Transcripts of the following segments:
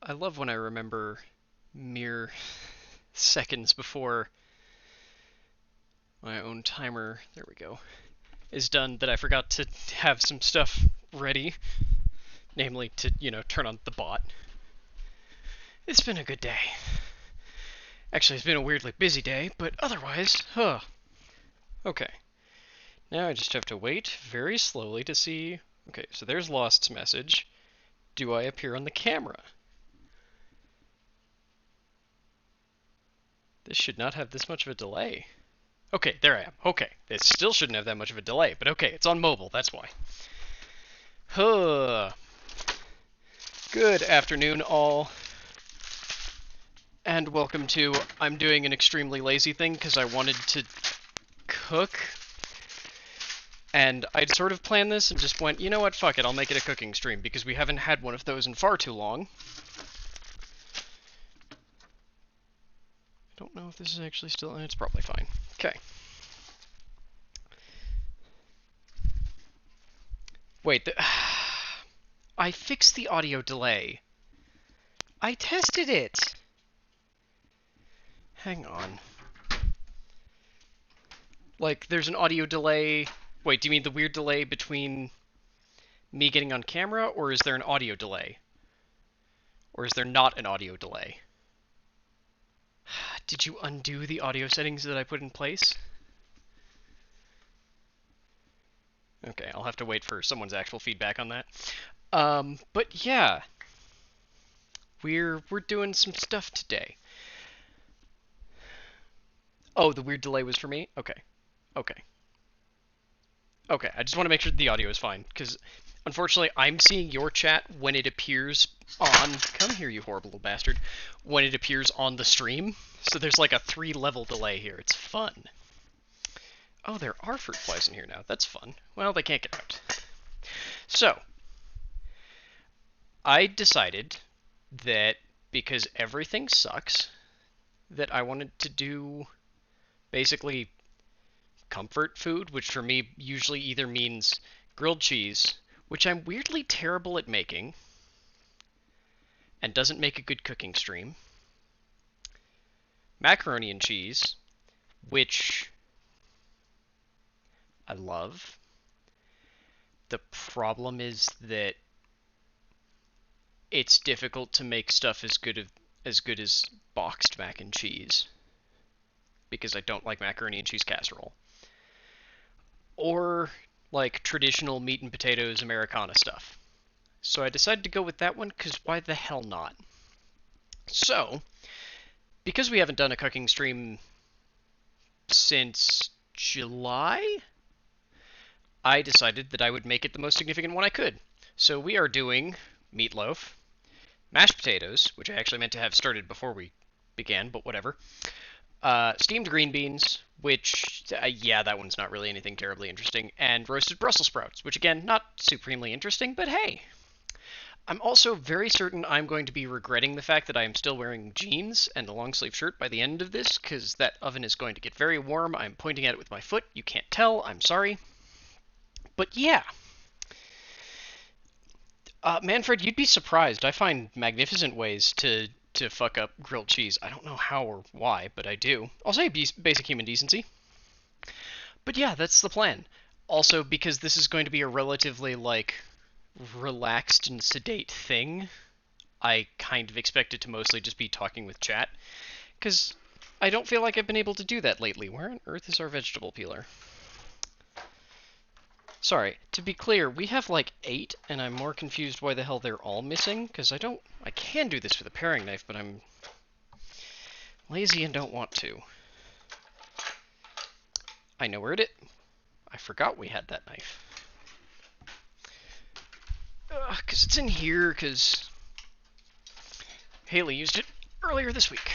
I love when I remember mere seconds before my own timer, there we go, is done that I forgot to have some stuff ready. Namely to, turn on the bot. It's been a good day. Actually, it's been a weirdly busy day, but otherwise, Okay. Now I just have to wait very slowly to see... Okay, so there's Lost's message. Do I appear on the camera? This should not have this much of a delay. Okay, there I am. Okay, it still shouldn't have that much of a delay, but okay, it's on mobile, that's why. Good afternoon, all. And welcome to... I'm doing an extremely lazy thing because I wanted to cook. And I'd sort of planned this and just went, you know what, fuck it, I'll make it a cooking stream because we haven't had one of those in far too long. I don't know if this is actually still... It's probably fine. Okay. Wait, I fixed the audio delay. I tested it! Hang on. Like, there's an audio delay... Wait, do you mean the weird delay between me getting on camera, or is there an audio delay? Or is there not an audio delay? Did you undo the audio settings that I put in place? Okay, I'll have to wait for someone's actual feedback on that. But yeah. We're doing some stuff today. Oh, the weird delay was for me? Okay. Okay. Okay, I just want to make sure the audio is fine, because unfortunately I'm seeing your chat when it appears on... Come here, you horrible little bastard. When it appears on the stream, so there's like a 3-level delay here. It's fun. Oh, there are fruit flies in here now. That's fun. Well, they can't get out. So, I decided that because everything sucks, that I wanted to do basically comfort food, which for me usually either means grilled cheese, which I'm weirdly terrible at making, and doesn't make a good cooking stream, macaroni and cheese, which I love. The problem is that it's difficult to make stuff as good as boxed mac and cheese, because I don't like macaroni and cheese casserole. Or, like, traditional meat and potatoes Americana stuff. So I decided to go with that one, because why the hell not? So, because we haven't done a cooking stream since July, I decided that I would make it the most significant one I could. So we are doing meatloaf, mashed potatoes, which I actually meant to have started before we began, but whatever. Steamed green beans, which, yeah, that one's not really anything terribly interesting, and roasted Brussels sprouts, which, again, not supremely interesting, but hey. I'm also very certain I'm going to be regretting the fact that I am still wearing jeans and a long-sleeve shirt by the end of this, because that oven is going to get very warm. I'm pointing at it with my foot. You can't tell. I'm sorry. But yeah. Manfred, you'd be surprised. I find magnificent ways to fuck up grilled cheese. I don't know how or why, but I do. I'll say basic human decency. But yeah, that's the plan. Also, because this is going to be a relatively, like, relaxed and sedate thing, I kind of expect it to mostly just be talking with chat. Because I don't feel like I've been able to do that lately. Where on earth is our vegetable peeler? Sorry, to be clear, we have like 8, and I'm more confused why the hell they're all missing, because I can do this with a paring knife, but I'm lazy and don't want to. I know where I forgot we had that knife. Because it's in here, because Hailey used it earlier this week.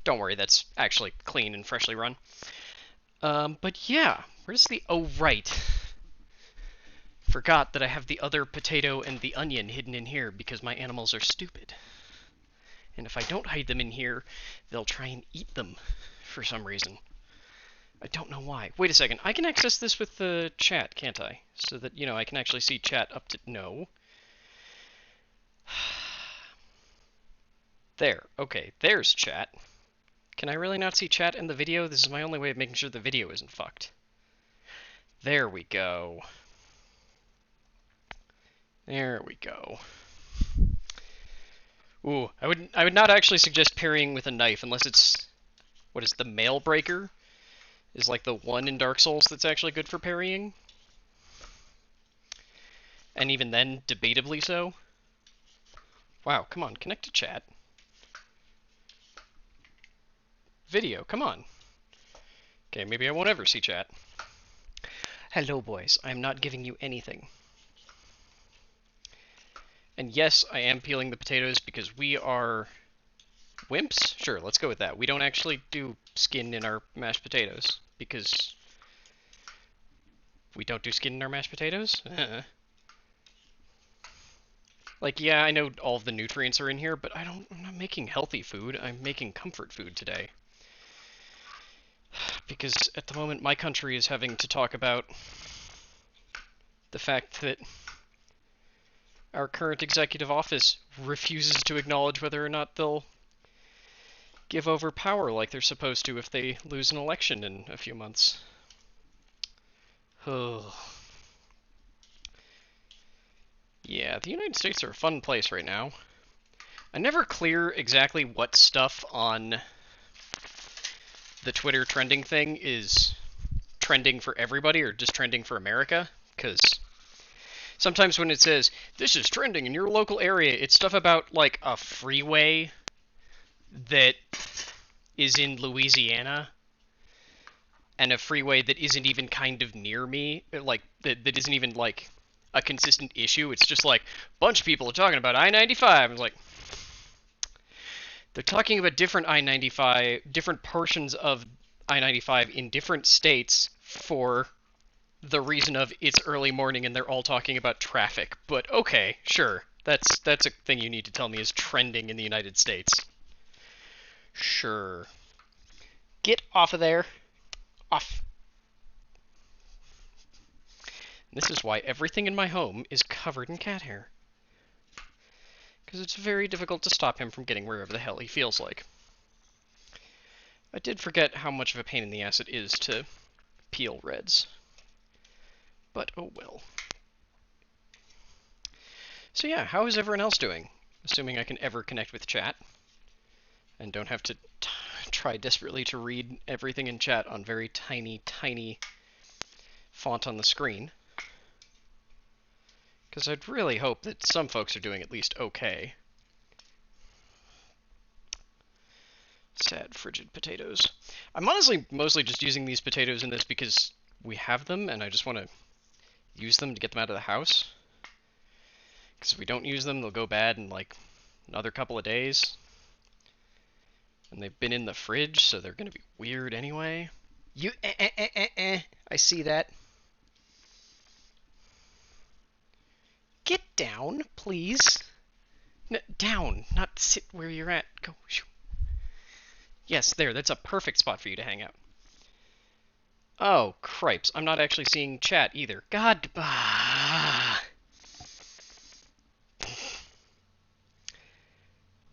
Don't worry, that's actually clean and freshly run. But yeah, where's the... Oh, right. Forgot that I have the other potato and the onion hidden in here because my animals are stupid. And if I don't hide them in here, they'll try and eat them for some reason. I don't know why. Wait a second, I can access this with the chat, can't I? So that, I can actually see chat up to... No. There. Okay, there's chat. Can I really not see chat in the video? This is my only way of making sure the video isn't fucked. There we go. There we go. Ooh, I would not actually suggest parrying with a knife unless it's, what is the mail breaker? Is like the one in Dark Souls that's actually good for parrying. And even then, debatably so. Wow, come on, connect to chat. Video, come on. Okay, maybe I won't ever see chat. Hello, boys. I am not giving you anything. And yes, I am peeling the potatoes because we are wimps? Sure, let's go with that. We don't actually do skin in our mashed potatoes because we don't do skin in our mashed potatoes? Like, yeah, I know all of the nutrients are in here, but I'm not making healthy food. I'm making comfort food today. Because at the moment, my country is having to talk about the fact that our current executive office refuses to acknowledge whether or not they'll give over power like they're supposed to if they lose an election in a few months. Yeah, the United States are a fun place right now. I never clear exactly what stuff on the Twitter trending thing is trending for everybody or just trending for America, because sometimes when it says, this is trending in your local area, it's stuff about, like, a freeway that is in Louisiana, and a freeway that isn't even kind of near me, like, that isn't even, like, a consistent issue. It's just, like, a bunch of people are talking about I-95, it's like, they're talking about different I-95, different portions of I-95 in different states for the reason of it's early morning and they're all talking about traffic. But okay, sure. That's a thing you need to tell me is trending in the United States. Sure. Get off of there. Off. This is why everything in my home is covered in cat hair. Because it's very difficult to stop him from getting wherever the hell he feels like. I did forget how much of a pain in the ass it is to peel reds. But oh well. So yeah, how is everyone else doing? Assuming I can ever connect with chat. And don't have to try desperately to read everything in chat on very tiny, tiny font on the screen. Because I'd really hope that some folks are doing at least okay. Sad, frigid potatoes. I'm honestly mostly just using these potatoes in this because we have them, and I just want to use them to get them out of the house. Because if we don't use them, they'll go bad in, like, another couple of days. And they've been in the fridge, so they're going to be weird anyway. I see that. Get down, please. Down, not sit where you're at. Go. Yes, there, that's a perfect spot for you to hang out. Oh, cripes, I'm not actually seeing chat either. God.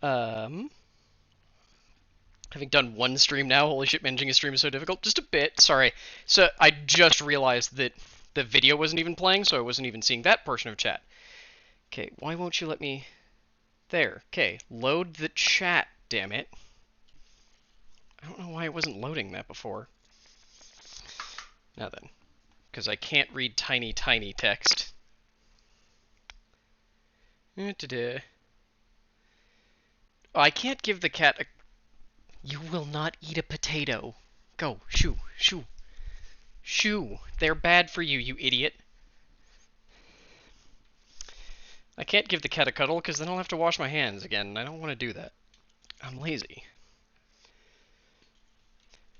Having done one stream now, holy shit, managing a stream is so difficult. Just a bit, sorry. So, I just realized that the video wasn't even playing, so I wasn't even seeing that portion of chat. Okay, why won't you let me... There, okay, load the chat, damn it. I don't know why it wasn't loading that before. Now then, because I can't read tiny, tiny text. Oh, I can't give the cat a... You will not eat a potato. Go, shoo, shoo. Shoo. They're bad for you, you idiot. I can't give the cat a cuddle because then I'll have to wash my hands again, and I don't want to do that. I'm lazy.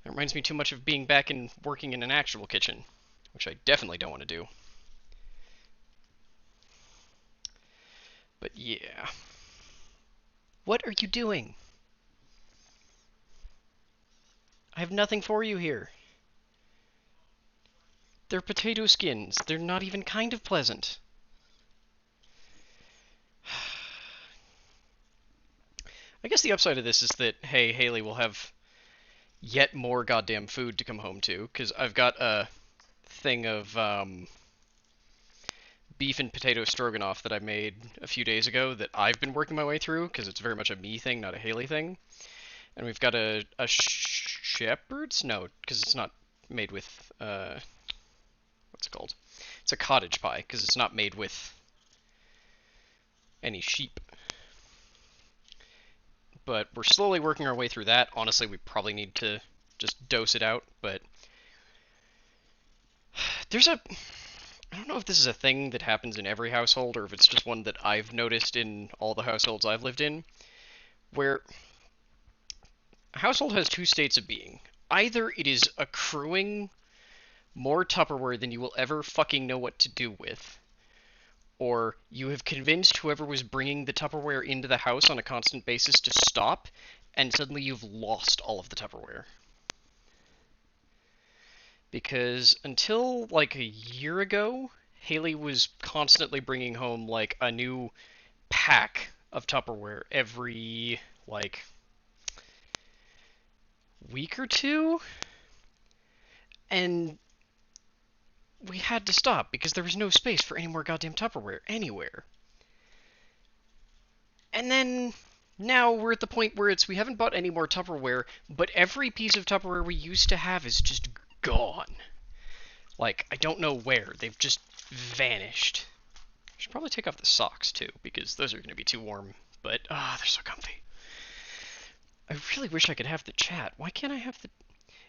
It reminds me too much of being back and working in an actual kitchen, which I definitely don't want to do. But yeah. What are you doing? I have nothing for you here. They're potato skins. They're not even kind of pleasant. I guess the upside of this is that, hey, Haley will have yet more goddamn food to come home to, because I've got a thing of beef and potato stroganoff that I made a few days ago that I've been working my way through, because it's very much a me thing, not a Haley thing. And we've got a shepherd's? No, because it's not made with, what's it called? It's a cottage pie, because it's not made with any sheep. But we're slowly working our way through that. Honestly, we probably need to just dose it out, but there's a... I don't know if this is a thing that happens in every household, or if it's just one that I've noticed in all the households I've lived in, where a household has two states of being. Either it is accruing more Tupperware than you will ever fucking know what to do with, or you have convinced whoever was bringing the Tupperware into the house on a constant basis to stop, and suddenly you've lost all of the Tupperware. Because until, like, a year ago, Haley was constantly bringing home, like, a new pack of Tupperware every, like, week or two? And we had to stop because there was no space for any more goddamn Tupperware anywhere. And then now we're at the point where we haven't bought any more Tupperware, but every piece of Tupperware we used to have is just gone. Like, I don't know where. They've just vanished. I should probably take off the socks, too, because those are going to be too warm. But, they're so comfy. I really wish I could have the chat. Why can't I have the...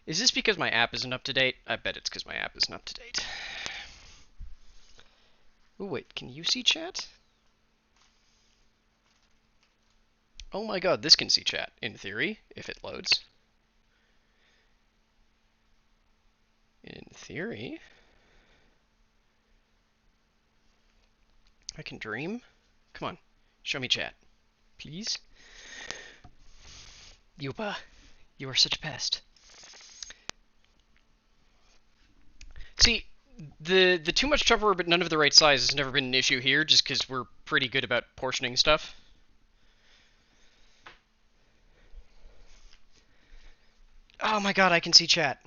Is this because my app isn't up to date? I bet it's because my app isn't up to date. Oh, wait, can you see chat? Oh my god, this can see chat, in theory, if it loads. In theory... I can dream? Come on, show me chat. Please? Yupa, you are such a pest. See, the too much Tupperware but none of the right size has never been an issue here, just because we're pretty good about portioning stuff. Oh my god, I can see chat.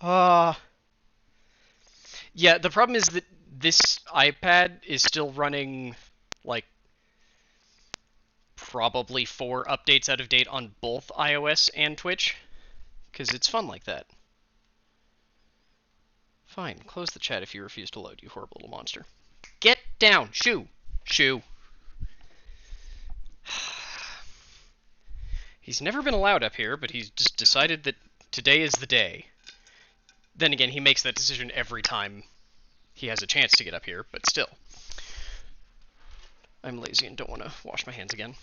Yeah, the problem is that this iPad is still running, like, probably 4 updates out of date on both iOS and Twitch, because it's fun like that. Fine, close the chat if you refuse to load, you horrible little monster. Get down! Shoo! Shoo! He's never been allowed up here, but he's just decided that today is the day. Then again, he makes that decision every time he has a chance to get up here, but still. I'm lazy and don't want to wash my hands again.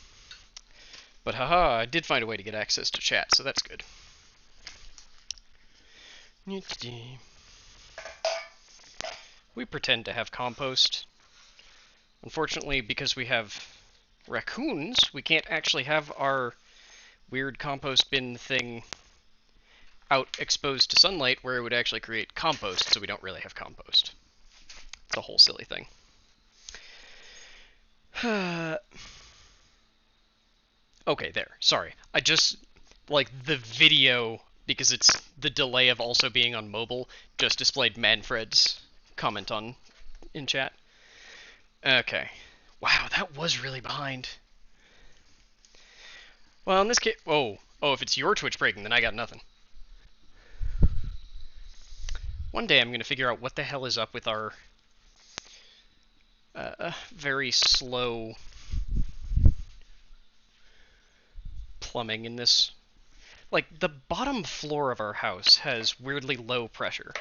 But haha, I did find a way to get access to chat, so that's good. We pretend to have compost. Unfortunately, because we have raccoons, we can't actually have our weird compost bin thing out exposed to sunlight where it would actually create compost, so we don't really have compost. It's a whole silly thing. Okay, there. Sorry. I just, like, the video, because it's the delay of also being on mobile, just displayed Manfred's comment in chat. Okay. Wow, that was really behind. Well, in this case... Oh, if it's your Twitch breaking, then I got nothing. One day I'm going to figure out what the hell is up with our very slow plumbing in this. Like, the bottom floor of our house has weirdly low pressure,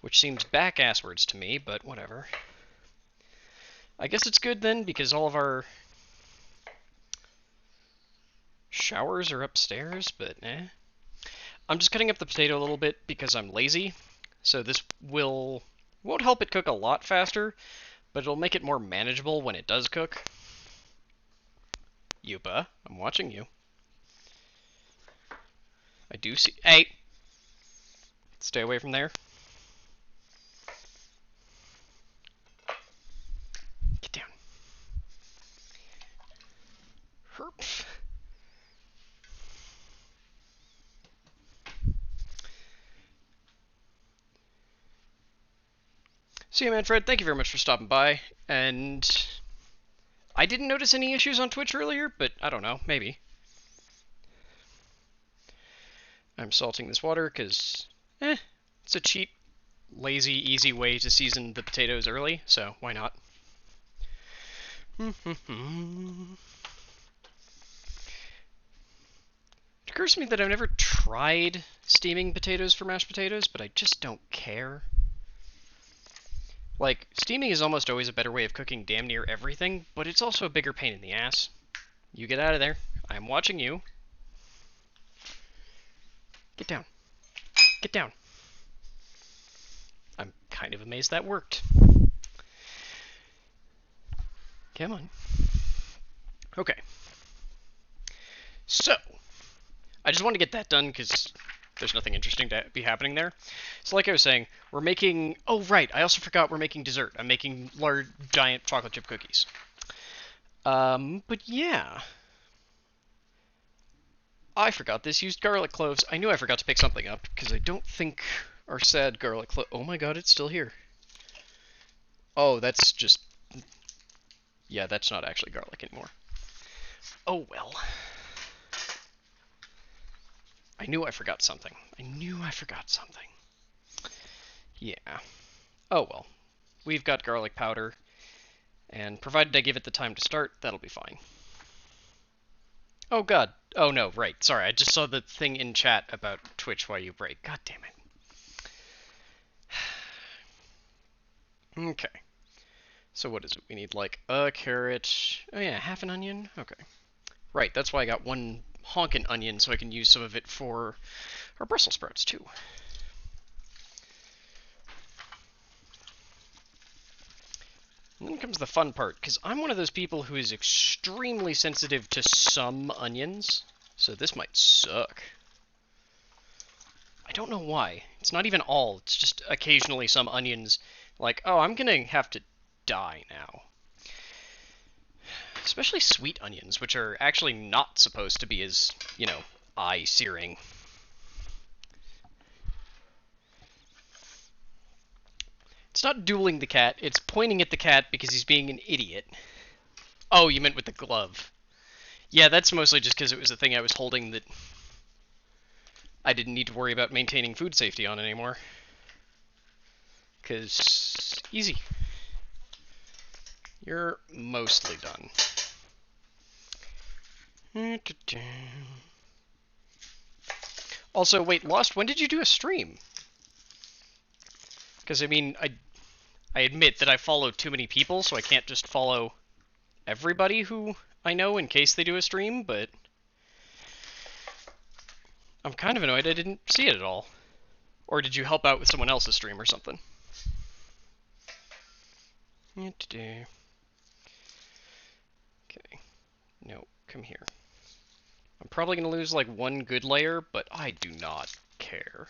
which seems back-asswards to me, but whatever. I guess it's good then, because all of our showers are upstairs, but eh. I'm just cutting up the potato a little bit because I'm lazy, so this won't help it cook a lot faster, but it'll make it more manageable when it does cook. Yupa, I'm watching you. I do see... Hey! Stay away from there. Get down. Herp. So yeah, Manfred, thank you very much for stopping by, and I didn't notice any issues on Twitch earlier, but I don't know, maybe. I'm salting this water because, it's a cheap, lazy, easy way to season the potatoes early, so why not? It occurs to me that I've never tried steaming potatoes for mashed potatoes, but I just don't care. Like, steaming is almost always a better way of cooking damn near everything, but it's also a bigger pain in the ass. You get out of there. I'm watching you. Get down. Get down. I'm kind of amazed that worked. Come on. Okay. So, I just want to get that done because there's nothing interesting to be happening there. So like I was saying, we're making... Oh, right, I also forgot we're making dessert. I'm making large, giant chocolate chip cookies. But yeah. I forgot this used garlic cloves. I knew I forgot to pick something up, because I don't think our sad garlic clove... Oh my god, it's still here. Oh, that's just... Yeah, that's not actually garlic anymore. Oh well. I knew I forgot something. I knew I forgot something. Yeah. Oh well. We've got garlic powder, and provided I give it the time to start, that'll be fine. Oh god. Oh no, right. Sorry, I just saw the thing in chat about Twitch while you break. God damn it. Okay. So what is it? We need like a carrot. Oh yeah, half an onion? Okay. Right, that's why I got one honkin' onion so I can use some of it for our Brussels sprouts too. And then comes the fun part, because I'm one of those people who is extremely sensitive to some onions, so this might suck. I don't know why. It's not even all, it's just occasionally some onions, like, oh, I'm gonna have to die now. Especially sweet onions, which are actually not supposed to be as, you know, eye-searing. It's not dueling the cat, it's pointing at the cat because he's being an idiot. Oh, you meant with the glove. Yeah, that's mostly just because it was a thing I was holding that I didn't need to worry about maintaining food safety on anymore. Because, easy. You're mostly done. Also, wait, Lost, when did you do a stream? Because, I mean, I admit that I follow too many people, so I can't just follow everybody who I know in case they do a stream, but I'm kind of annoyed I didn't see it at all. Or did you help out with someone else's stream or something? Okay. No, come here. I'm probably going to lose like one good layer, but I do not care.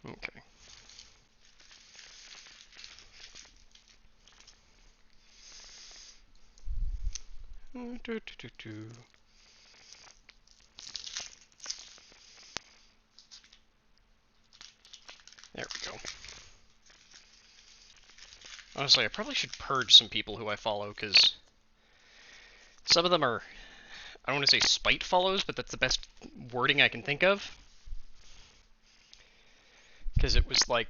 Okay. There we go. Honestly, I probably should purge some people who I follow, because some of them are, I don't want to say spite follows, but that's the best wording I can think of. Because it was like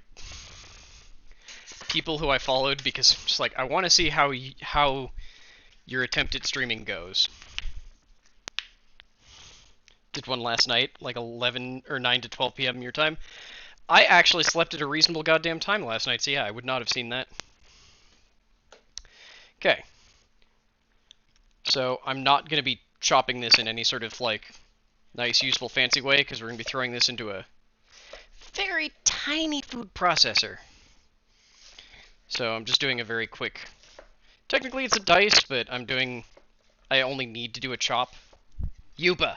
people who I followed because just like I want to see how your attempt at streaming goes. Did one last night, like 11 or 9 to 12 p.m. your time. I actually slept at a reasonable goddamn time last night, so yeah, I would not have seen that. Okay. So I'm not going to be chopping this in any sort of like nice, useful, fancy way, because we're going to be throwing this into a very tiny food processor. So I'm just doing a very quick... Technically it's a dice, but I only need to do a chop. Yupa!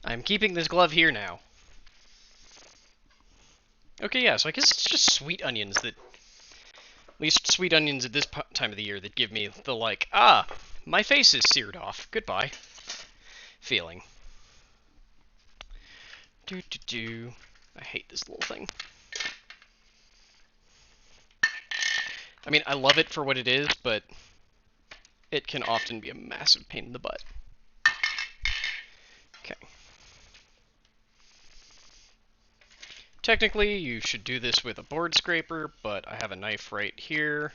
I'm keeping this glove here now. Okay, yeah, so I guess it's just sweet onions that... At least sweet onions at this time of the year that give me the like, ah, my face is seared off, goodbye, feeling. I hate this little thing. I mean, I love it for what it is, but it can often be a massive pain in the butt. Okay. Technically, you should do this with a board scraper, but I have a knife right here.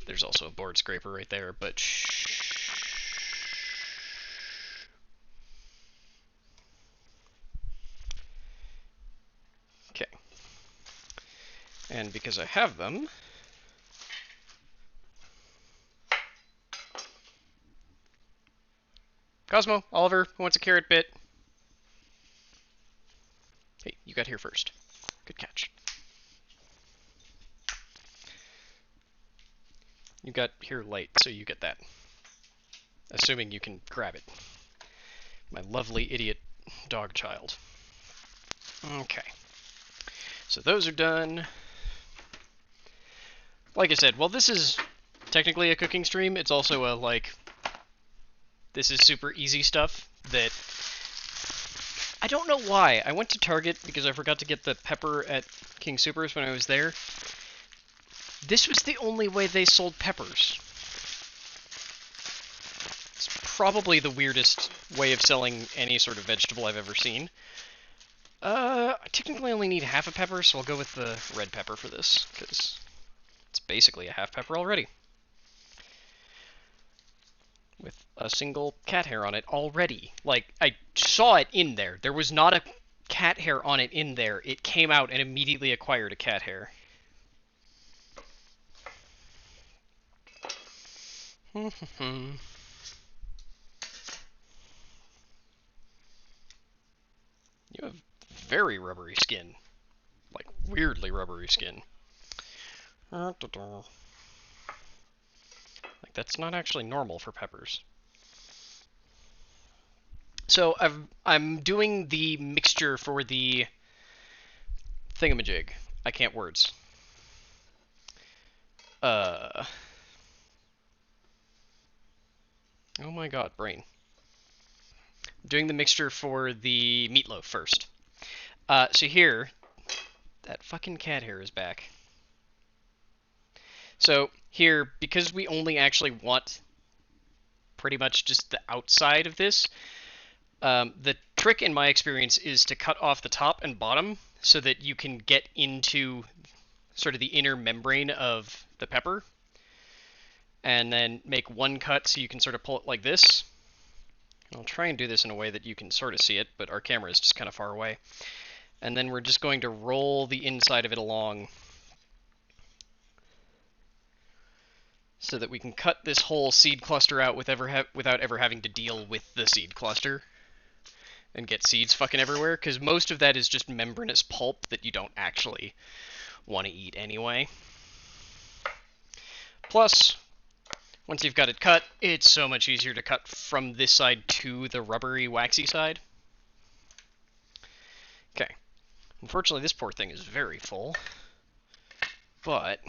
There's also a board scraper right there, but shh. Okay. And because I have them, Cosmo, Oliver, who wants a carrot bit? Hey, you got here first. Good catch. You got here late, so you get that. Assuming you can grab it. My lovely idiot dog child. Okay. So those are done. Like I said, well, this is technically a cooking stream. It's also a, like, this is super easy stuff that I don't know why. I went to Target because I forgot to get the pepper at King Soopers when I was there. This was the only way they sold peppers. It's probably the weirdest way of selling any sort of vegetable I've ever seen. I technically only need half a pepper, so I'll go with the red pepper for this, because it's basically a half pepper already. With a single cat hair on it already. Like, I saw it in there. There was not a cat hair on it in there. It came out and immediately acquired a cat hair. You have very rubbery skin. Like, weirdly rubbery skin. Like, that's not actually normal for peppers. So, I'm doing the mixture for the thingamajig. I can't words. Oh my god, brain. I'm doing the mixture for the meatloaf first. So here, that fucking cat hair is back. So here, because we only actually want pretty much just the outside of this, the trick in my experience is to cut off the top and bottom so that you can get into sort of the inner membrane of the pepper. And then make one cut so you can sort of pull it like this. I'll try and do this in a way that you can sort of see it, but our camera is just kind of far away. And then we're just going to roll the inside of it along so that we can cut this whole seed cluster out without ever having to deal with the seed cluster and get seeds fucking everywhere, because most of that is just membranous pulp that you don't actually want to eat anyway. Plus, once you've got it cut, it's so much easier to cut from this side to the rubbery, waxy side. Okay. Unfortunately, this poor thing is very full. But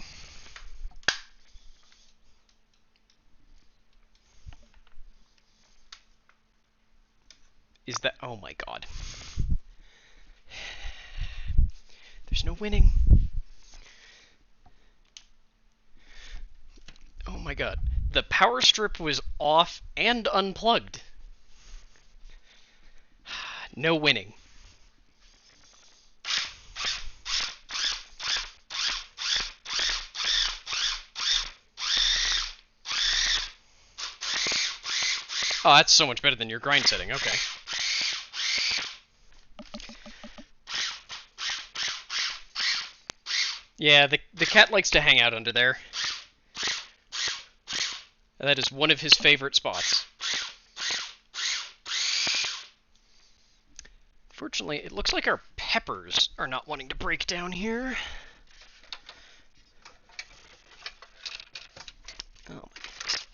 is that... Oh my god. There's no winning. Oh my god. The power strip was off and unplugged. No winning. Oh, that's so much better than your grind setting. Okay. Yeah, the cat likes to hang out under there. And that is one of his favorite spots. Fortunately, it looks like our peppers are not wanting to break down here. Oh my goodness.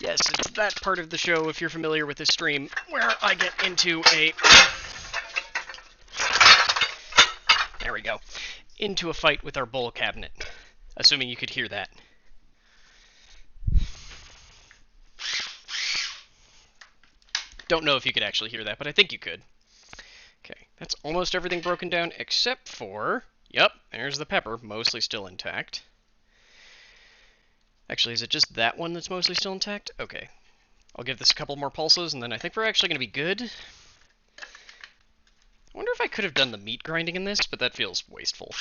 Yes, it's that part of the show, if you're familiar with this stream, where I get into a... There we go. Into a fight with our bowl cabinet. Assuming you could hear that. don't know if you could actually hear that, but I think you could. Okay, that's almost everything broken down except for... Yep, there's the pepper, mostly still intact. Actually, is it just that one that's mostly still intact? Okay. I'll give this a couple more pulses, and then I think we're actually going to be good. I wonder if I could have done the meat grinding in this, but that feels wasteful.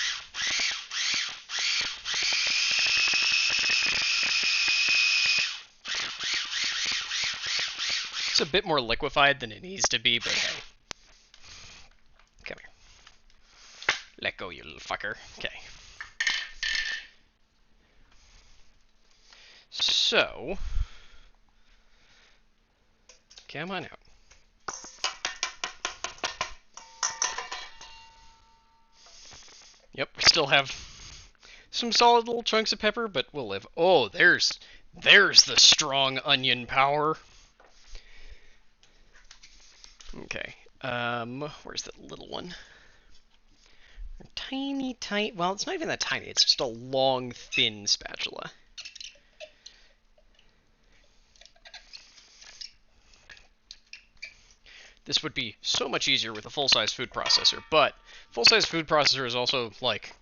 It's a bit more liquefied than it needs to be, but hey. Come here. Let go, you little fucker. Okay. So... come on out. Yep, we still have some solid little chunks of pepper, but we'll live. Oh, there's the strong onion power. Okay, where's that little one? Tiny, well, it's not even that tiny, it's just a long, thin spatula. This would be so much easier with a full-size food processor, but full-size food processor is also, like,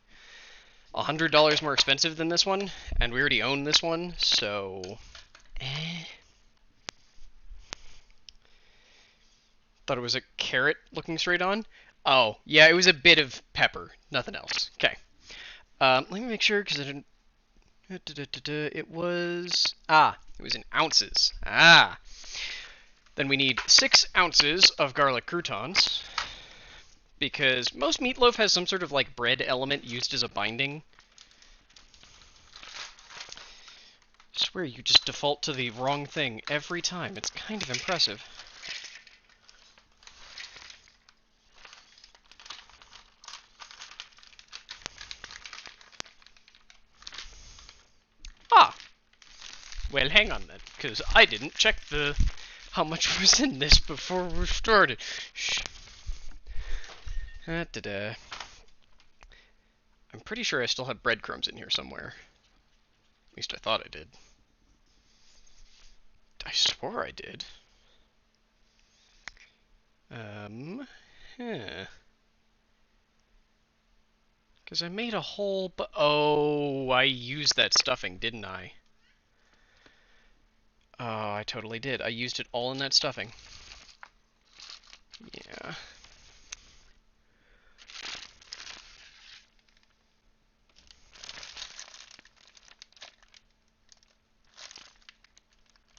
$100 more expensive than this one, and we already own this one, so... Thought it was a carrot looking straight on? Oh, yeah, it was a bit of pepper, nothing else. Okay. Let me make sure, because I didn't... It was... it was in ounces. Then we need 6 ounces of garlic croutons, because most meatloaf has some sort of, like, bread element used as a binding. I swear you just default to the wrong thing every time. It's kind of impressive. Well, hang on then, because I didn't check how much was in this before we started. Shh. I'm pretty sure I still have breadcrumbs in here somewhere. At least I thought I did. I swore I did. Because I made a whole... Oh, I used that stuffing, didn't I? Oh, I totally did. I used it all in that stuffing. Yeah.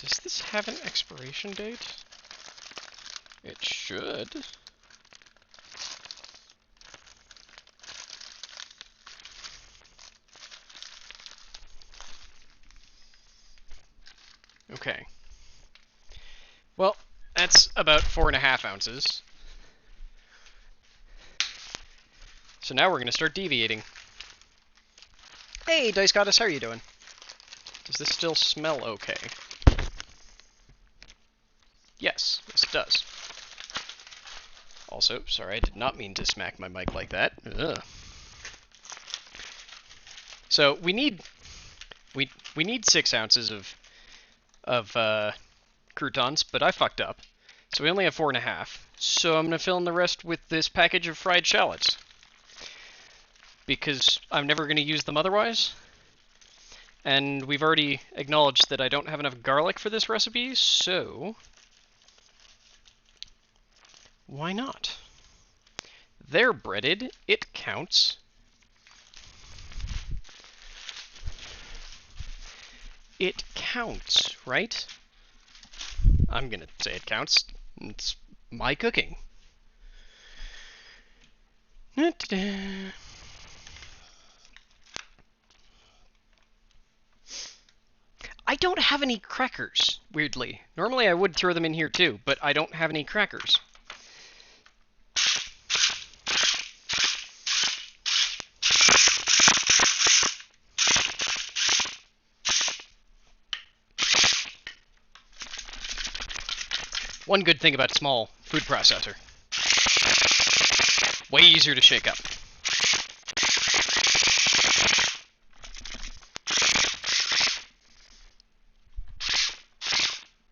Does this have an expiration date? It should. Okay. Well, that's about 4.5 ounces. So now we're going to start deviating. Hey, Dice Goddess, how are you doing? Does this still smell okay? Yes, it does. Also, sorry, I did not mean to smack my mic like that. Ugh. So we need 6 ounces of croutons, but I fucked up. So we only have 4.5. So I'm gonna fill in the rest with this package of fried shallots, because I'm never gonna use them otherwise. And we've already acknowledged that I don't have enough garlic for this recipe, so why not? They're breaded, it counts. It counts, right? I'm gonna say it counts. It's my cooking. I don't have any crackers, weirdly. Normally I would throw them in here too, but I don't have any crackers. One good thing about small food processor. Way easier to shake up.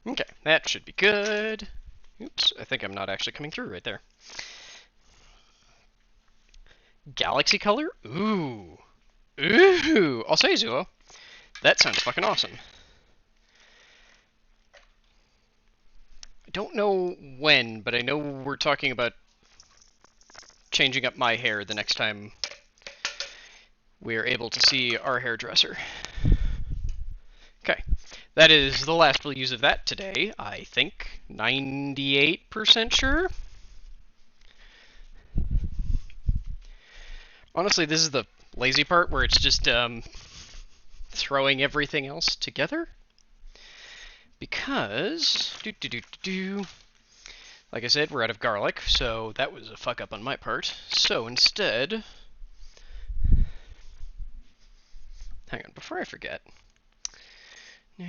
Okay, that should be good. Oops, I think I'm not actually coming through right there. Galaxy color? Ooh. Ooh! I'll say, Zuo. That sounds fucking awesome. I don't know when, but I know we're talking about changing up my hair the next time we are able to see our hairdresser. Okay. That is the last we'll use of that today, I think. 98% sure? Honestly, this is the lazy part where it's just throwing everything else together. Because, like I said, we're out of garlic, so that was a fuck up on my part. So instead, hang on, before I forget. No.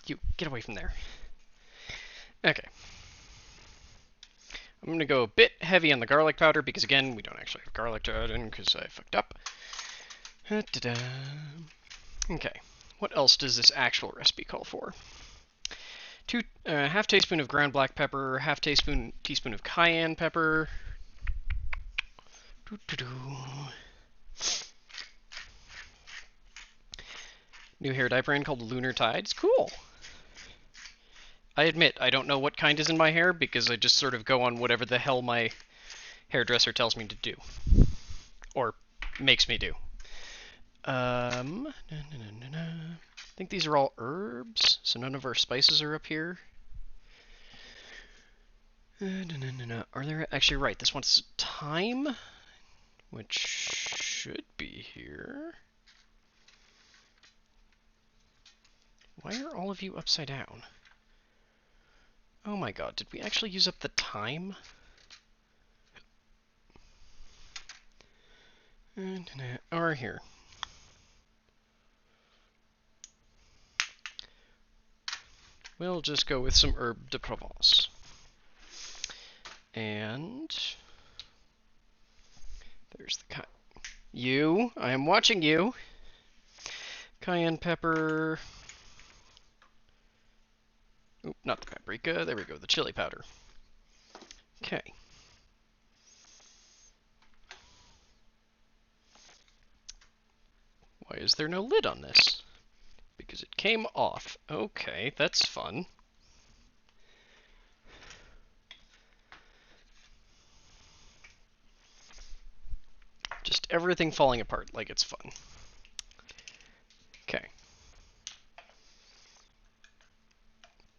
You, get away from there. Okay. I'm going to go a bit heavy on the garlic powder because, again, we don't actually have garlic to add in because I fucked up. Okay. What else does this actual recipe call for? Half teaspoon of ground black pepper, half teaspoon of cayenne pepper. New hair dye brand called Lunar Tides. Cool. I admit, I don't know what kind is in my hair because I just sort of go on whatever the hell my hairdresser tells me to do. Or makes me do. I think these are all herbs, so none of our spices are up here. Are there... Actually, right, this one's thyme, which should be here. Why are all of you upside down? Oh my god, did we actually use up the thyme? Or here. We'll just go with some herbe de Provence. And there's the you. I am watching you. Cayenne pepper. Oop, not the paprika. There we go. The chili powder. Okay. Why is there no lid on this? Because it came off. Okay, that's fun. Just everything falling apart like it's fun. Okay.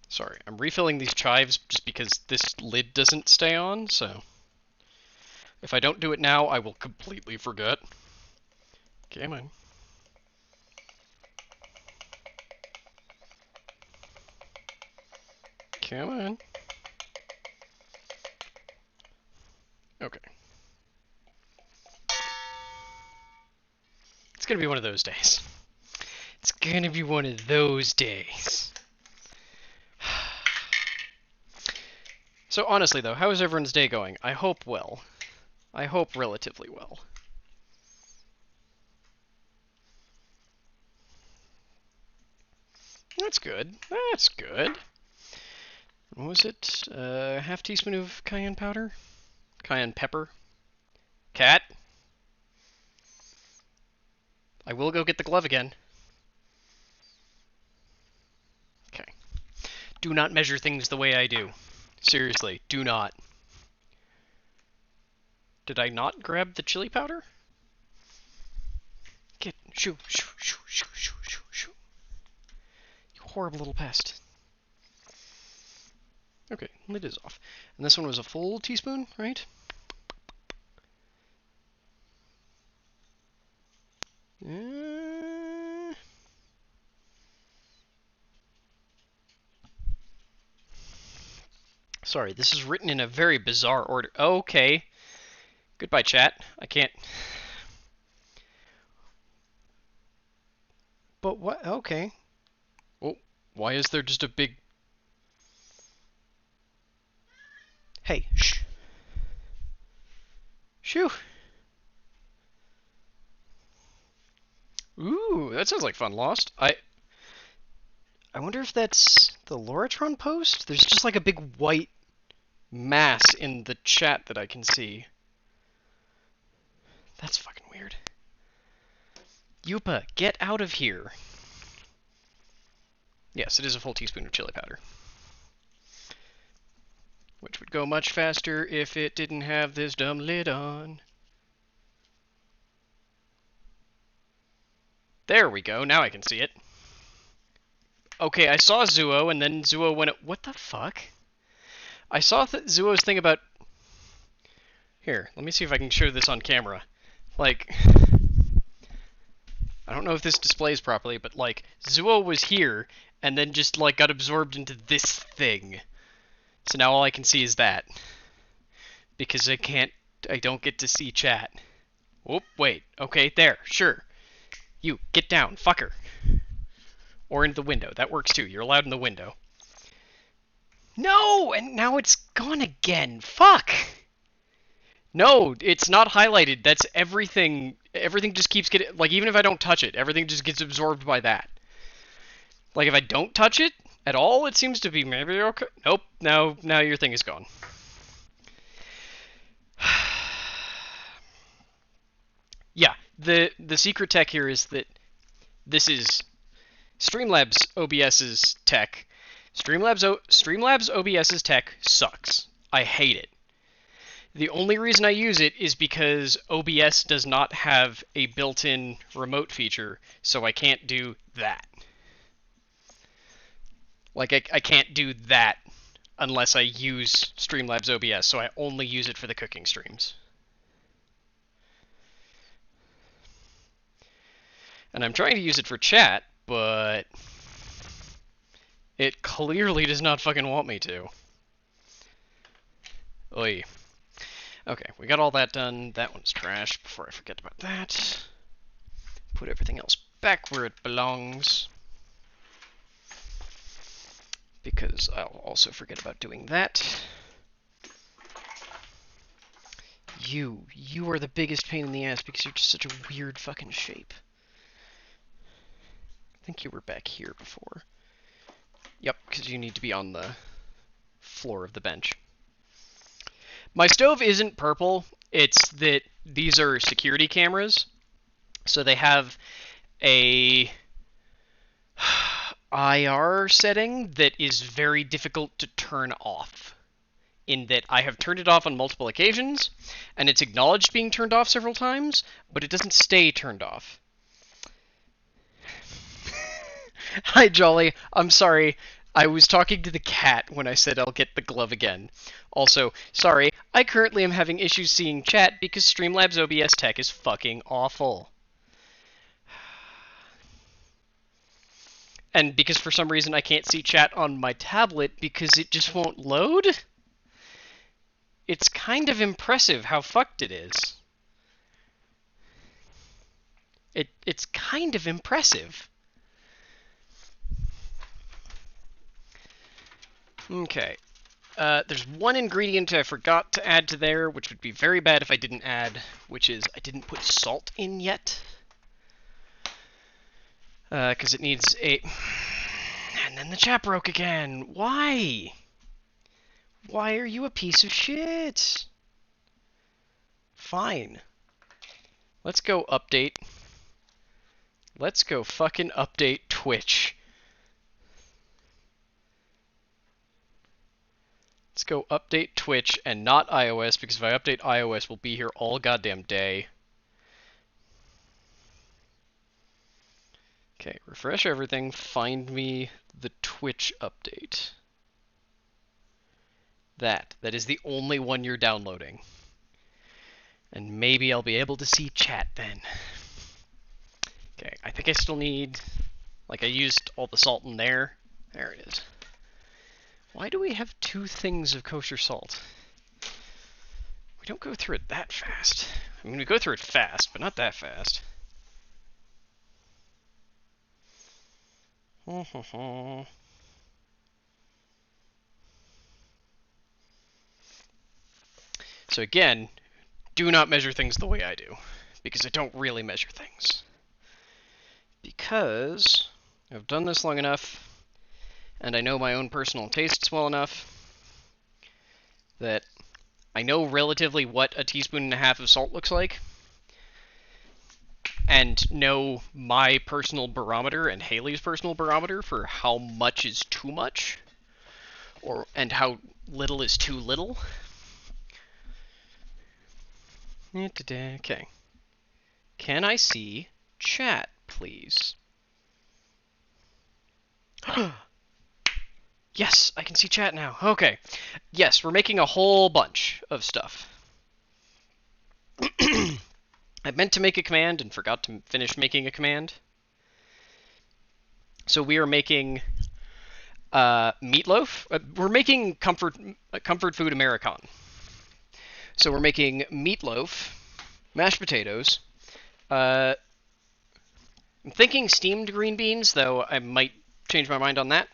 Sorry, I'm refilling these chives just because this lid doesn't stay on, so... If I don't do it now, I will completely forget. Come on. Come on. Okay. It's gonna be one of those days. It's gonna be one of those days. So honestly though, how is everyone's day going? I hope well. I hope relatively well. That's good. That's good. What was it? Half teaspoon of cayenne powder? Cayenne pepper? Cat? I will go get the glove again. Okay. Do not measure things the way I do. Seriously, do not. Did I not grab the chili powder? Get, shoo, shoo, shoo, shoo, shoo, shoo, shoo. You horrible little pest. Okay, lid is off. And this one was a full teaspoon, right? Sorry, this is written in a very bizarre order. Okay. Goodbye, chat. I can't... But what? Okay. Oh, why is there just a big... Hey, shh. Shoo. Ooh, that sounds like fun, Lost. I wonder if that's the Loratron post? There's just like a big white mass in the chat that I can see. That's fucking weird. Yupa, get out of here. Yes, it is a full teaspoon of chili powder. Which would go much faster if it didn't have this dumb lid on. There we go, now I can see it. Okay, I saw Zuo, and then Zuo went... What the fuck? I saw Zuo's thing about... Here, let me see if I can show this on camera. Like... I don't know if this displays properly, but, like, Zuo was here, and then just, like, got absorbed into this thing. So now all I can see is that. Because I don't get to see chat. Whoop, wait. Okay, there, sure. You, get down, fucker. Or into the window. That works too. You're allowed in the window. No! And now it's gone again. Fuck! No, it's not highlighted. That's everything. Everything just keeps getting... Like, even if I don't touch it, everything just gets absorbed by that. Like, if I don't touch it at all, it seems to be maybe okay. Nope, now your thing is gone. Yeah, the secret tech here is that this is Streamlabs OBS's tech. Streamlabs OBS's tech sucks. I hate it. The only reason I use it is because OBS does not have a built-in remote feature, so I can't do that. Like, I can't do that unless I use Streamlabs OBS, so I only use it for the cooking streams. And I'm trying to use it for chat, but it clearly does not fucking want me to. Oy. Okay, we got all that done. That one's trash. Before I forget about that, put everything else back where it belongs. Because I'll also forget about doing that. You are the biggest pain in the ass because you're just such a weird fucking shape. I think you were back here before. Yep, because you need to be on the floor of the bench. My stove isn't purple. It's that these are security cameras. So they have a IR setting that is very difficult to turn off. In that I have turned it off on multiple occasions, and it's acknowledged being turned off several times, but it doesn't stay turned off. Hi, Jolly. I'm sorry. I was talking to the cat when I said I'll get the glove again. Also, sorry, I currently am having issues seeing chat because Streamlabs OBS tech is fucking awful. And because for some reason I can't see chat on my tablet because it just won't load? It's kind of impressive how fucked it is. It's kind of impressive. Okay. There's one ingredient I forgot to add to there, which would be very bad if I didn't add, which is I didn't put salt in yet. Because it needs a... And then the chat broke again. Why? Why are you a piece of shit? Fine. Let's go update. Let's go fucking update Twitch. Let's go update Twitch and not iOS, because if I update iOS, we'll be here all goddamn day. Okay, refresh everything, find me the Twitch update. That is the only one you're downloading. And maybe I'll be able to see chat then. Okay, I think I still need... Like, I used all the salt in there. There it is. Why do we have 2 things of kosher salt? We don't go through it that fast. I mean, we go through it fast, but not that fast. So again, do not measure things the way I do, because I don't really measure things. because I've done this long enough, and I know my own personal tastes well enough that I know relatively what a teaspoon and a half of salt looks like, and know my personal barometer and Hailey's personal barometer for how much is too much, and how little is too little. Okay. Can I see chat, please? Yes, I can see chat now. Okay. Yes, we're making a whole bunch of stuff. I meant to make a command and forgot to finish making a command. So we are making meatloaf. We're making comfort food Americana. So we're making meatloaf, mashed potatoes. I'm thinking steamed green beans, though I might change my mind on that.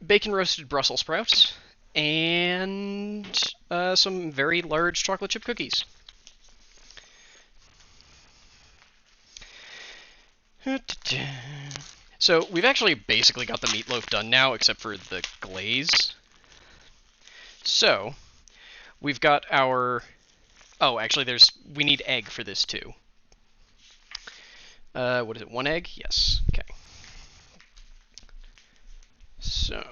Bacon roasted Brussels sprouts, and some very large chocolate chip cookies. So we've actually basically got the meatloaf done now, except for the glaze. So we've got our... Oh, actually, we need egg for this too. What is it? 1 egg? Yes. Okay. So,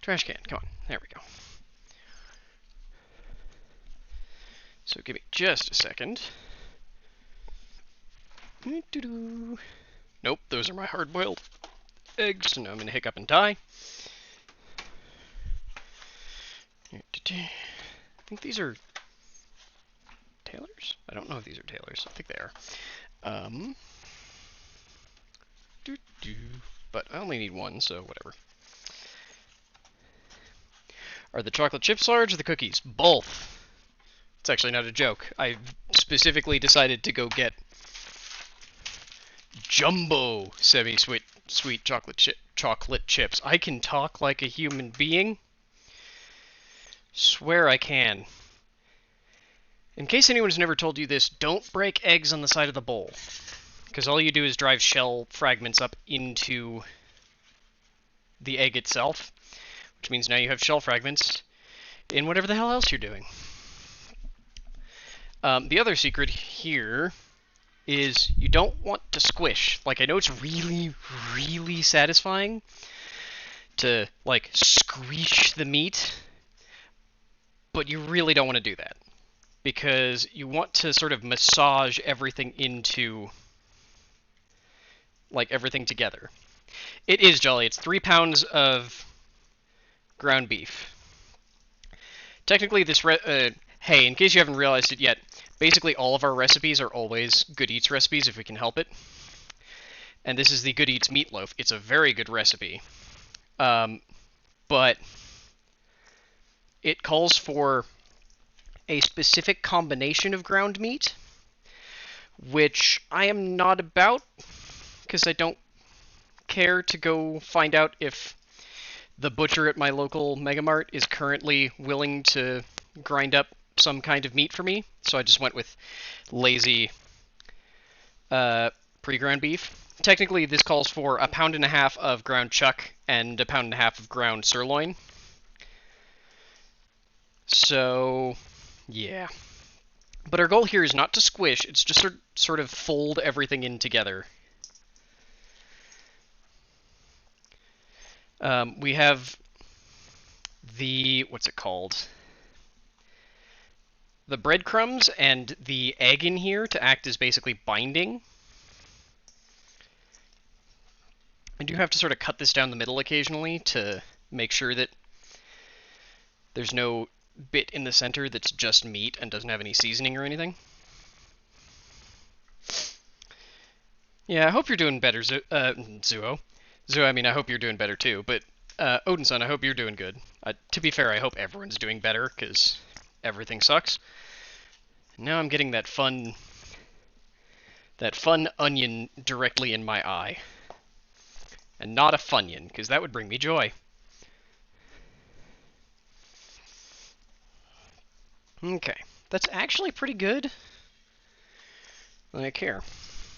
trash can. Come on. There we go. So give me just a second. Nope, those are my hard-boiled eggs, so now I'm going to hiccup and die. I think these are Taylors? I don't know if these are Taylors. I think they are. But I only need one, so whatever. Are the chocolate chips large or the cookies? Both. It's actually not a joke. I specifically decided to go get jumbo semi-sweet chocolate chips. I can talk like a human being. Swear I can. In case anyone's never told you this, don't break eggs on the side of the bowl, because all you do is drive shell fragments up into the egg itself, which means now you have shell fragments in whatever the hell else you're doing. The other secret here is you don't want to squish. Like, I know it's really, really satisfying to, like, squish the meat, but you really don't want to do that, because you want to sort of massage everything into, like, everything together. It is jolly. It's 3 pounds of ground beef. Technically, this hey, in case you haven't realized it yet, basically all of our recipes are always Good Eats recipes if we can help it. And this is the Good Eats meatloaf. It's a very good recipe. But it calls for a specific combination of ground meat, which I am not about, because I don't care to go find out if the butcher at my local Megamart is currently willing to grind up some kind of meat for me, so I just went with lazy pre-ground beef. Technically, this calls for 1.5 pounds of ground chuck and 1.5 pounds of ground sirloin. So, yeah. But our goal here is not to squish, it's just sort of fold everything in together. We have the, what's it called? The breadcrumbs and the egg in here to act as basically binding. I do have to sort of cut this down the middle occasionally to make sure that there's no bit in the center that's just meat and doesn't have any seasoning or anything. Yeah, I hope you're doing better, Zuo. Zuo, I mean, I hope you're doing better too, but Odinson, I hope you're doing good. To be fair, I hope everyone's doing better, because everything sucks. Now I'm getting that fun onion directly in my eye. And not a Funyun, because that would bring me joy. Okay, that's actually pretty good. Like, here.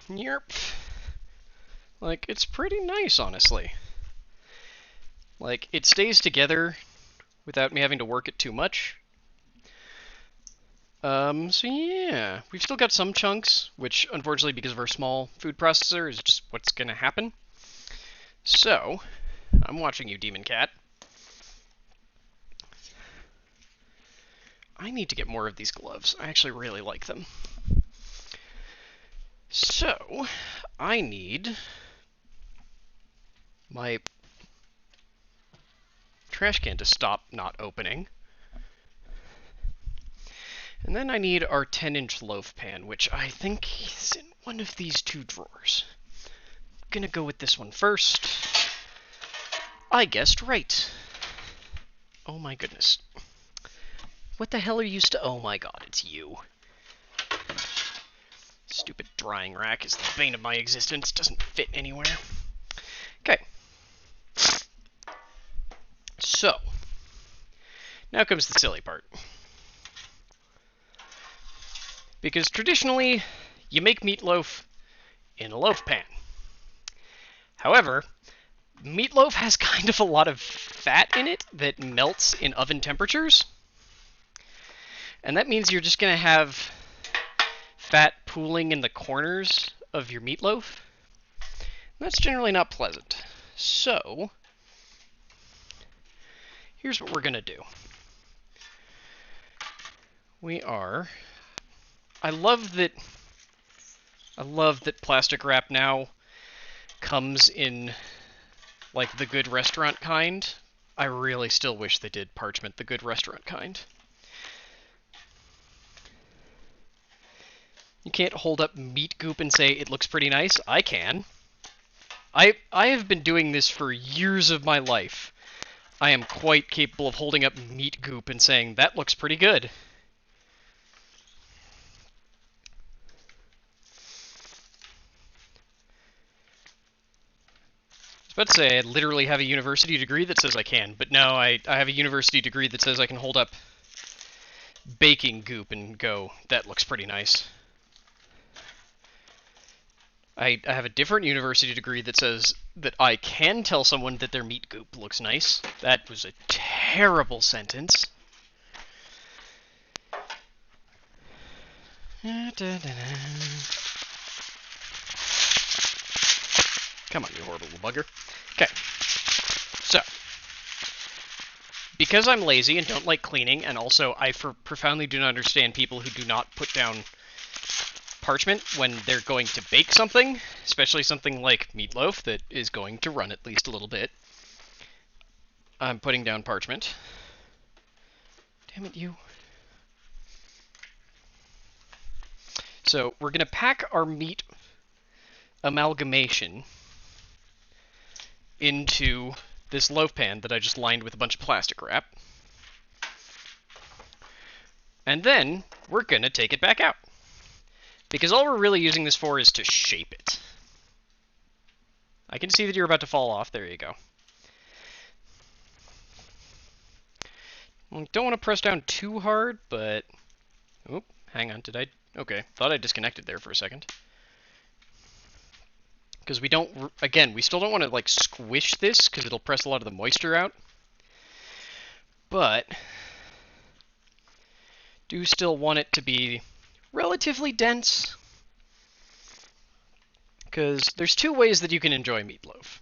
Yerp. Like, it's pretty nice, honestly. Like, it stays together without me having to work it too much. So yeah, we've still got some chunks, which unfortunately because of our small food processor is just what's gonna happen. So, I'm watching you, Demon Cat. I need to get more of these gloves. I actually really like them. So, I need my trash can to stop not opening. And then I need our 10-inch loaf pan, which I think is in one of these two drawers. I'm gonna go with this one first. I guessed right. Oh my goodness. What the hell are you oh my god, it's you. Stupid drying rack is the bane of my existence. Doesn't fit anywhere. Okay. So, now comes the silly part. Because traditionally, you make meatloaf in a loaf pan. However, meatloaf has kind of a lot of fat in it that melts in oven temperatures. And that means you're just going to have fat pooling in the corners of your meatloaf. That's generally not pleasant. So, here's what we're going to do. I love that plastic wrap now comes in like the good restaurant kind. I really still wish they did parchment the good restaurant kind. You can't hold up meat goop and say it looks pretty nice. I can. I have been doing this for years of my life. I am quite capable of holding up meat goop and saying that looks pretty good. I was about to say I literally have a university degree that says I can, but no, I have a university degree that says I can hold up baking goop and go, that looks pretty nice. I have a different university degree that says that I can tell someone that their meat goop looks nice. That was a terrible sentence. Come on, you horrible little bugger. Okay. So, because I'm lazy and don't like cleaning, and also I profoundly do not understand people who do not put down parchment when they're going to bake something, especially something like meatloaf that is going to run at least a little bit. I'm putting down parchment. Damn it, you. So we're going to pack our meat amalgamation into this loaf pan that I just lined with a bunch of plastic wrap. And then we're going to take it back out. Because all we're really using this for is to shape it. I can see that you're about to fall off. There you go. Don't want to press down too hard, but... Oop, hang on, did I... Okay, thought I disconnected there for a second. Because we don't... Again, we still don't want to, like, squish this, because it'll press a lot of the moisture out. But... do still want it to be relatively dense, because there's two ways that you can enjoy meatloaf.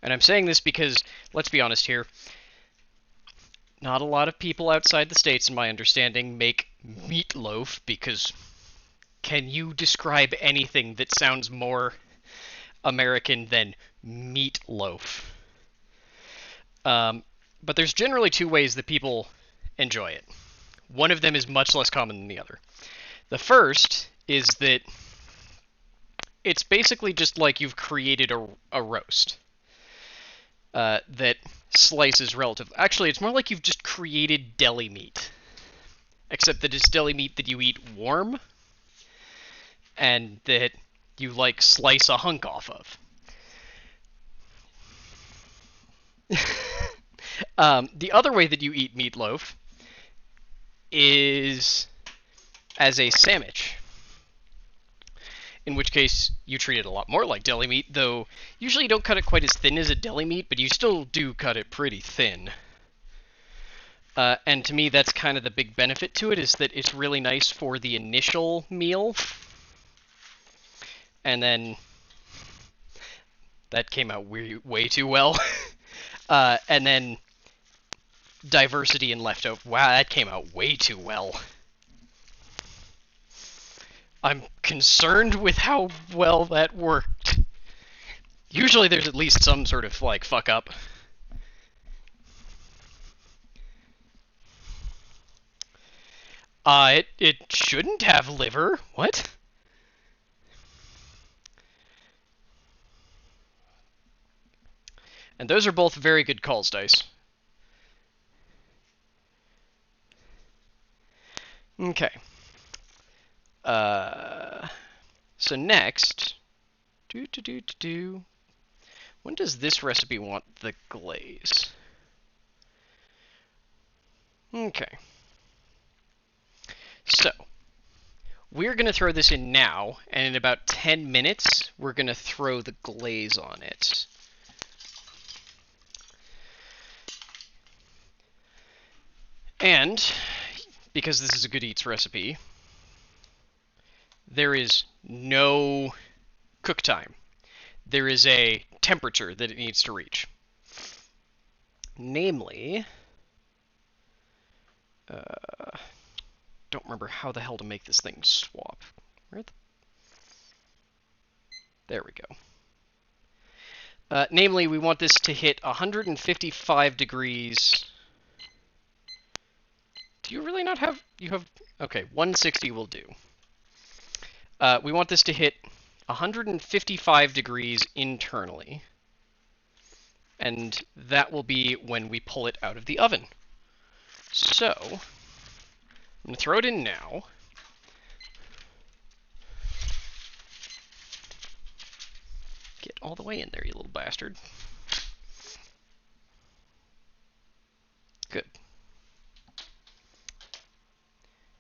And I'm saying this because, let's be honest here, not a lot of people outside the States, in my understanding, make meatloaf, because can you describe anything that sounds more American than meatloaf? But there's generally two ways that people enjoy it. One of them is much less common than the other. The first is that it's basically just like you've created a roast that slices relatively... Actually, it's more like you've just created deli meat. Except that it's deli meat that you eat warm, and that you, like, slice a hunk off of. The other way that you eat meatloaf is as a sandwich. in which case you treat it a lot more like deli meat, though usually you don't cut it quite as thin as a deli meat, but you still do cut it pretty thin. And to me, that's kind of the big benefit to it, is that it's really nice for the initial meal. And then that came out way too well. And then diversity in leftover. Wow, that came out way too well. I'm concerned with how well that worked. Usually there's at least some sort of, like, fuck up. It shouldn't have liver. What? And those are both very good calls, Dice. Okay. So next, when does this recipe want the glaze? Okay. So, we're going to throw this in now, and in about 10 minutes, we're going to throw the glaze on it. And, because this is a Good Eats recipe, there is no cook time. There is a temperature that it needs to reach. Namely, don't remember how the hell to make this thing swap. There we go. Namely, we want this to hit 155 degrees. Do you really not have... You have... Okay, 160 will do. We want this to hit 155 degrees internally. And that will be when we pull it out of the oven. So, I'm going to throw it in now. Get all the way in there, you little bastard. Good.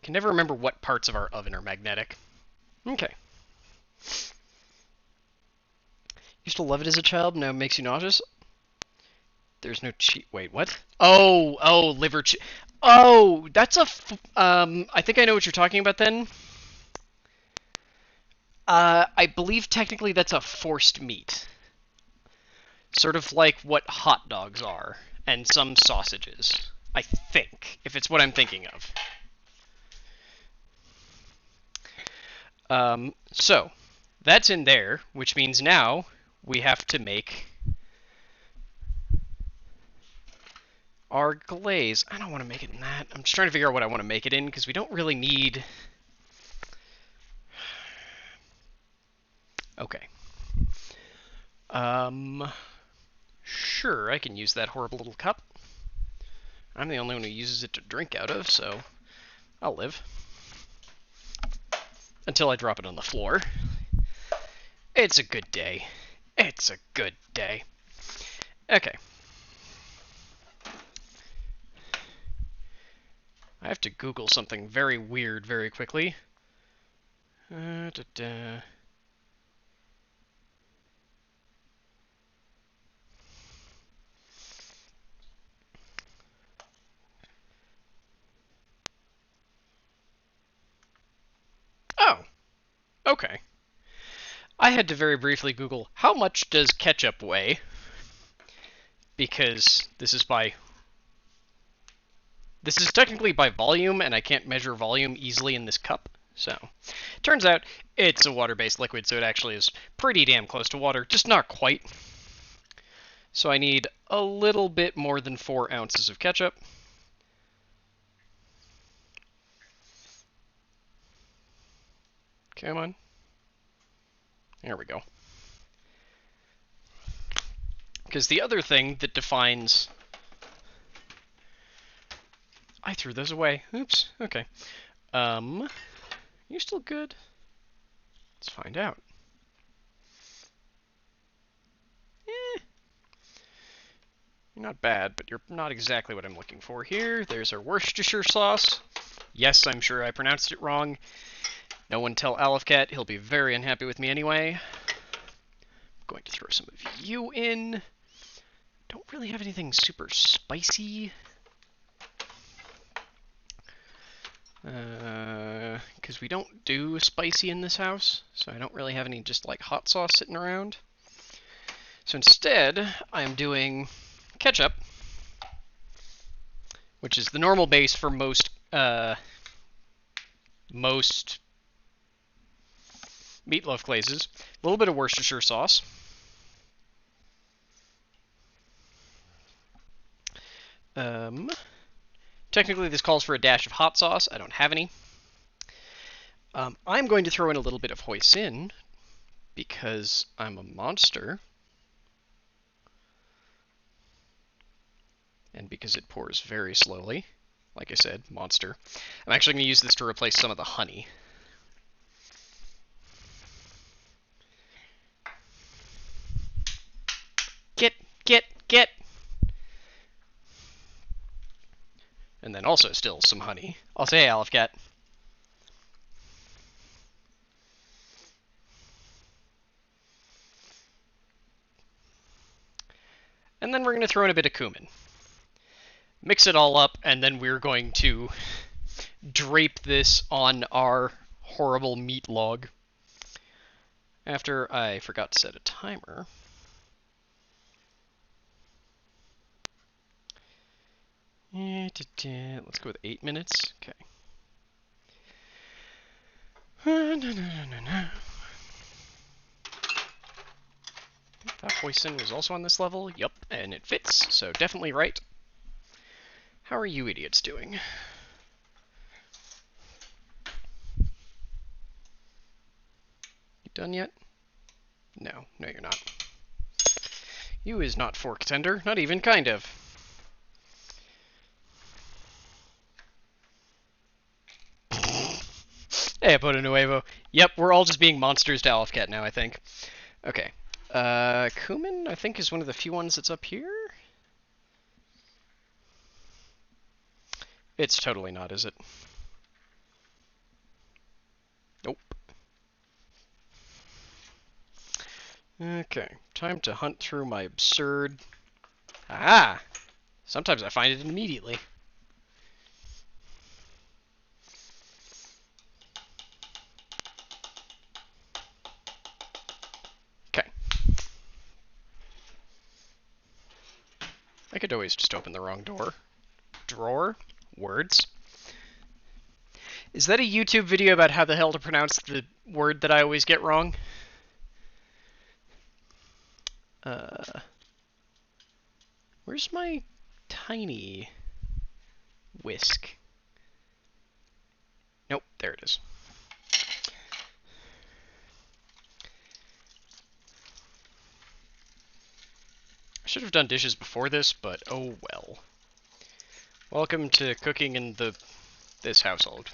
Can never remember what parts of our oven are magnetic. Okay. Used to love it as a child, now it makes you nauseous? There's no cheese. Wait, what? Oh, liver cheese. Oh, that's a... I think I know what you're talking about then. I believe technically that's a forced meat. Sort of like what hot dogs are, and some sausages. I think, if it's what I'm thinking of. So, that's in there, which means now we have to make our glaze. I don't want to make it in that. I'm just trying to figure out what I want to make it in, because we don't really need... Okay. Sure, I can use that horrible little cup. I'm the only one who uses it to drink out of, so I'll live. Until I drop it on the floor. It's a good day. It's a good day. Okay. I have to Google something very weird very quickly. Oh, okay. I had to very briefly Google, how much does ketchup weigh? Because this is technically by volume, and I can't measure volume easily in this cup. So, turns out it's a water-based liquid, so it actually is pretty damn close to water, just not quite. So I need a little bit more than 4 ounces of ketchup. Come on. There we go. Because the other thing that defines... I threw those away. Oops. Okay. You still good? Let's find out. You're not bad, but you're not exactly what I'm looking for here. There's our Worcestershire sauce. Yes, I'm sure I pronounced it wrong. No one tell Aleph-Cat, he'll be very unhappy with me anyway. I'm going to throw some of you in. Don't really have anything super spicy. Because we don't do spicy in this house, so I don't really have any just like hot sauce sitting around. So instead, I'm doing ketchup, which is the normal base for most meatloaf glazes. A little bit of Worcestershire sauce. Technically, this calls for a dash of hot sauce. I don't have any. I'm going to throw in a little bit of hoisin because I'm a monster. And because it pours very slowly. Like I said, monster. I'm actually going to use this to replace some of the honey. Get! And then also still some honey. I'll say, hey, Aleph-Cat. And then we're going to throw in a bit of cumin. Mix it all up, and then we're going to drape this on our horrible meat log. After I forgot to set a timer. Let's go with 8 minutes. Okay. That hoisin was also on this level. Yup, and it fits, so definitely right. How are you idiots doing? You done yet? No, you're not. You is not fork tender, not even kind of. Hey, Poto Nuevo. Yep, we're all just being monsters to Aleph-Cat now, I think. Okay. Cumin, I think, is one of the few ones that's up here? It's totally not, is it? Nope. Okay, time to hunt through my absurd... Ah! Sometimes I find it immediately. Okay. I could always just open the wrong door. Drawer? Words? Is that a YouTube video about how the hell to pronounce the word that I always get wrong? Where's my tiny whisk? Nope, there it is. I should have done dishes before this, but oh well. Welcome to cooking in this household.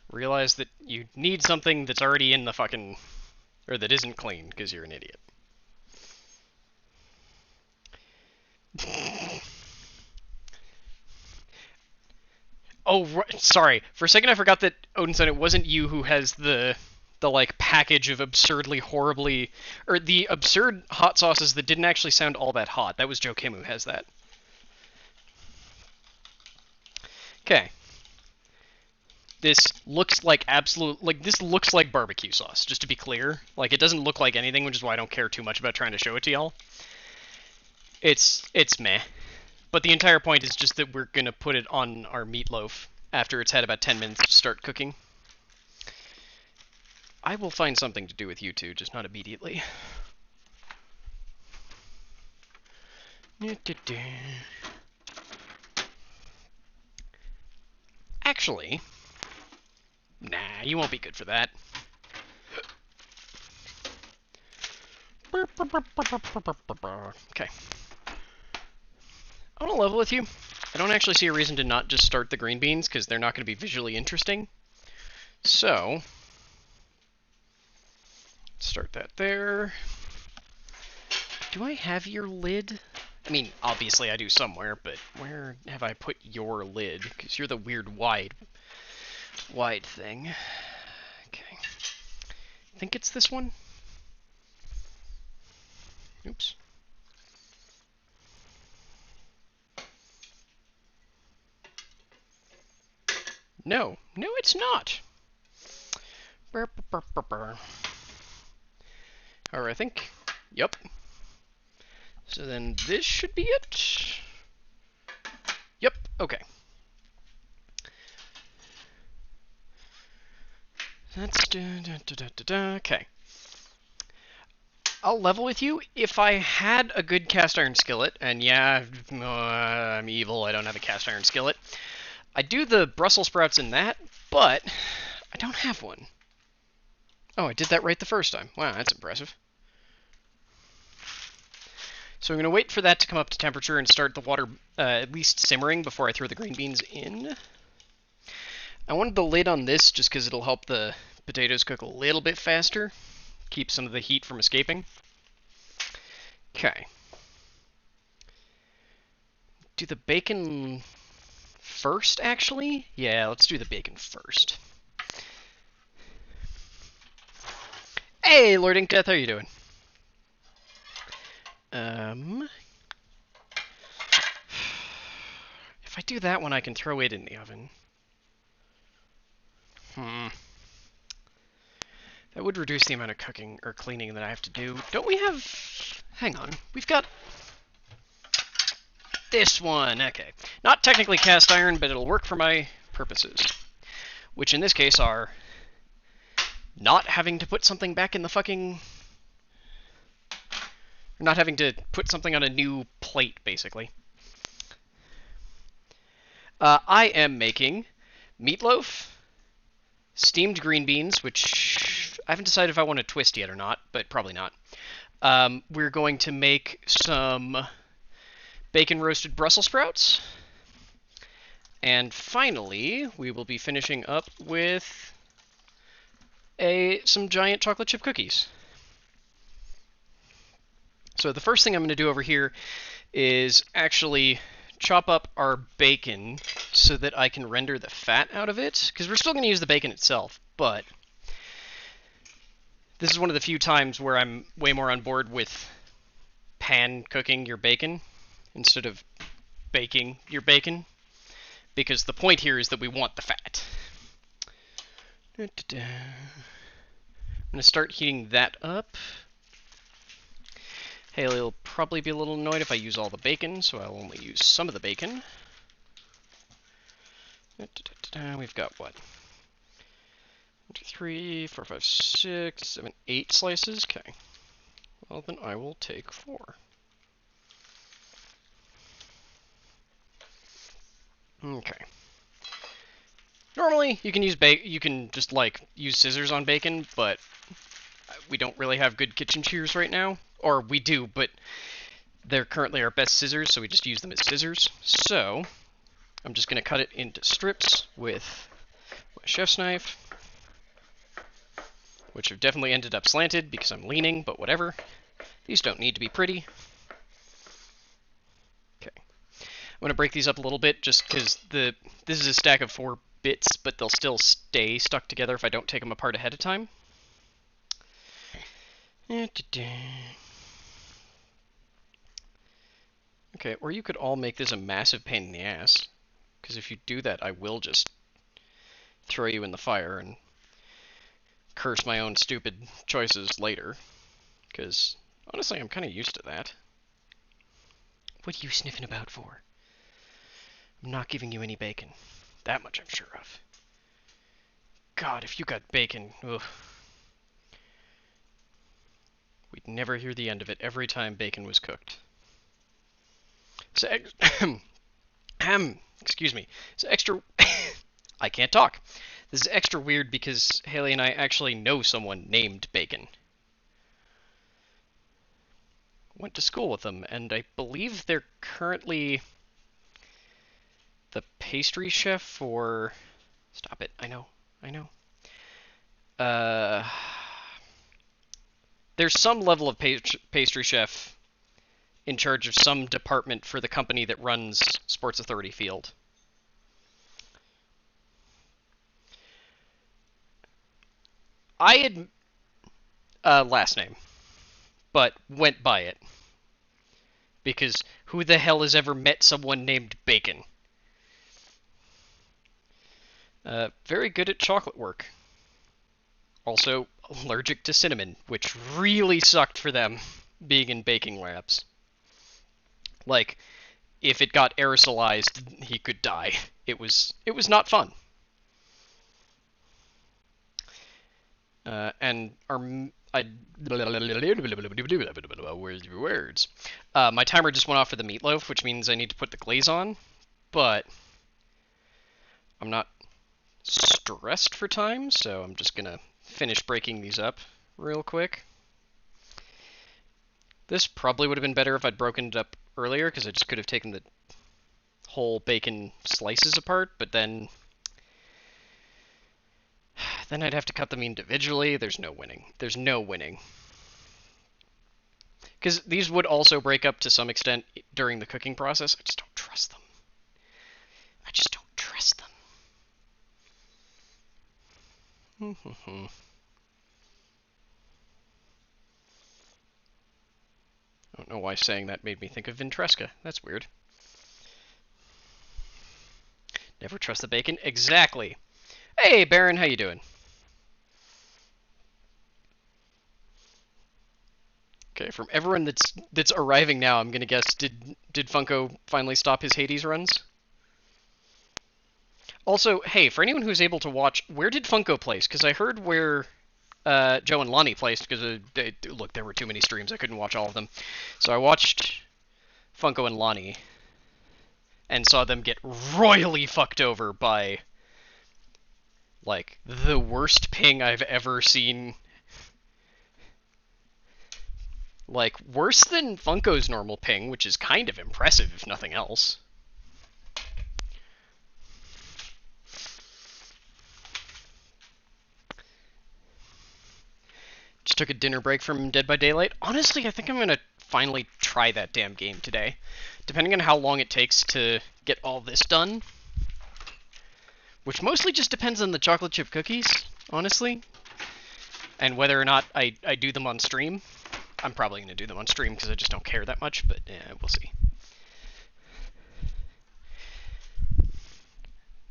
Realize that you need something that's already in the fucking... or that isn't clean, because you're an idiot. Oh, sorry. For a second I forgot that, Odinson, it wasn't you who has the like, package of absurdly, horribly... or the absurd hot sauces that didn't actually sound all that hot. That was Joe Kim who has that. Okay. This looks like this looks like barbecue sauce, just to be clear. Like, it doesn't look like anything, which is why I don't care too much about trying to show it to y'all. It's meh. But the entire point is just that we're gonna put it on our meatloaf after it's had about 10 minutes to start cooking. I will find something to do with you two, just not immediately. Actually... nah, you won't be good for that. Okay. I want to level with you. I don't actually see a reason to not just start the green beans, because they're not going to be visually interesting. So... start that there. Do I have your lid? I I mean, obviously I do somewhere, but where have I put your lid? Because you're the weird wide thing. Okay. I think it's this one. Oops. No, it's not. Burr, burr, burr, burr. Or I think, yep. So then this should be it. Yep, okay. That's okay. I'll level with you. If I had a good cast iron skillet, and yeah, I'm evil, I don't have a cast iron skillet, I do the Brussels sprouts in that, but I don't have one. Oh, I did that right the first time. Wow, that's impressive. So I'm going to wait for that to come up to temperature and start the water at least simmering before I throw the green beans in. I wanted the lid on this just because it'll help the potatoes cook a little bit faster, keep some of the heat from escaping. Okay. Do the bacon first, actually? Yeah, let's do the bacon first. Hey, Lord Inkdeath, how are you doing? If I do that one, I can throw it in the oven. That would reduce the amount of cooking or cleaning that I have to do. Don't we have... Hang on. We've got... this one. Okay. Not technically cast iron, but it'll work for my purposes. Which in this case are... not having to put something back in the fucking... not having to put something on a new plate, basically. I am making meatloaf, steamed green beans, which I haven't decided if I want to twist yet or not, but probably not. We're going to make some bacon roasted Brussels sprouts. And finally, we will be finishing up with some giant chocolate chip cookies. So the first thing I'm going to do over here is actually chop up our bacon so that I can render the fat out of it, because we're still going to use the bacon itself, but this is one of the few times where I'm way more on board with pan cooking your bacon instead of baking your bacon, because the point here is that we want the fat. I'm going to start heating that up. Hailey will probably be a little annoyed if I use all the bacon, so I'll only use some of the bacon. We've got what? 1, 2, 3, 4, 5, 6, 7, 8 slices. Okay. Well, then I will take 4. Okay. Normally, you can just like use scissors on bacon, but we don't really have good kitchen shears right now. Or we do, but they're currently our best scissors, so we just use them as scissors. So I'm just going to cut it into strips with my chef's knife, which have definitely ended up slanted because I'm leaning, but whatever. These don't need to be pretty. Okay. I'm going to break these up a little bit just because this is a stack of 4 bits, but they'll still stay stuck together if I don't take them apart ahead of time. Okay, or you could all make this a massive pain in the ass, because if you do that, I will just throw you in the fire and curse my own stupid choices later, because honestly, I'm kind of used to that. What are you sniffing about for? I'm not giving you any bacon. That much I'm sure of. God, if you got bacon, ugh. We'd never hear the end of it every time bacon was cooked. So, excuse me. It's extra... I can't talk. This is extra weird because Hailey and I actually know someone named Bacon. Went to school with them, and I believe they're currently the pastry chef for... Stop it. I know. There's some level of pastry chef in charge of some department for the company that runs Sports Authority Field. I had last name, but went by it. Because who the hell has ever met someone named Bacon? Very good at chocolate work. Also allergic to cinnamon, which really sucked for them being in baking labs. Like, if it got aerosolized, he could die. It was not fun. And words. My timer just went off for the meatloaf, which means I need to put the glaze on, but I'm not stressed for time, so I'm just gonna finish breaking these up real quick. This probably would have been better if I'd broken it up earlier, because I just could have taken the whole bacon slices apart, but then I'd have to cut them individually. There's no winning. There's no winning. Because these would also break up to some extent during the cooking process. I just don't trust them. I just don't trust them. I don't know why saying that made me think of Ventresca. That's weird. Never trust the bacon. Exactly. Hey, Baron, how you doing? Okay, from everyone that's arriving now, I'm gonna guess, did Funko finally stop his Hades runs? Also, hey, for anyone who's able to watch, where did Funko place? Because I heard where Joe and Lonnie placed, because look, there were too many streams, I couldn't watch all of them. So I watched Funko and Lonnie, and saw them get royally fucked over by, like, the worst ping I've ever seen. Like, worse than Funko's normal ping, which is kind of impressive, if nothing else. Just took a dinner break from Dead by Daylight. Honestly, I think I'm gonna finally try that damn game today. Depending on how long it takes to get all this done. Which mostly just depends on the chocolate chip cookies, honestly. And whether or not I do them on stream. I'm probably going to do them on stream because I just don't care that much, but yeah, we'll see.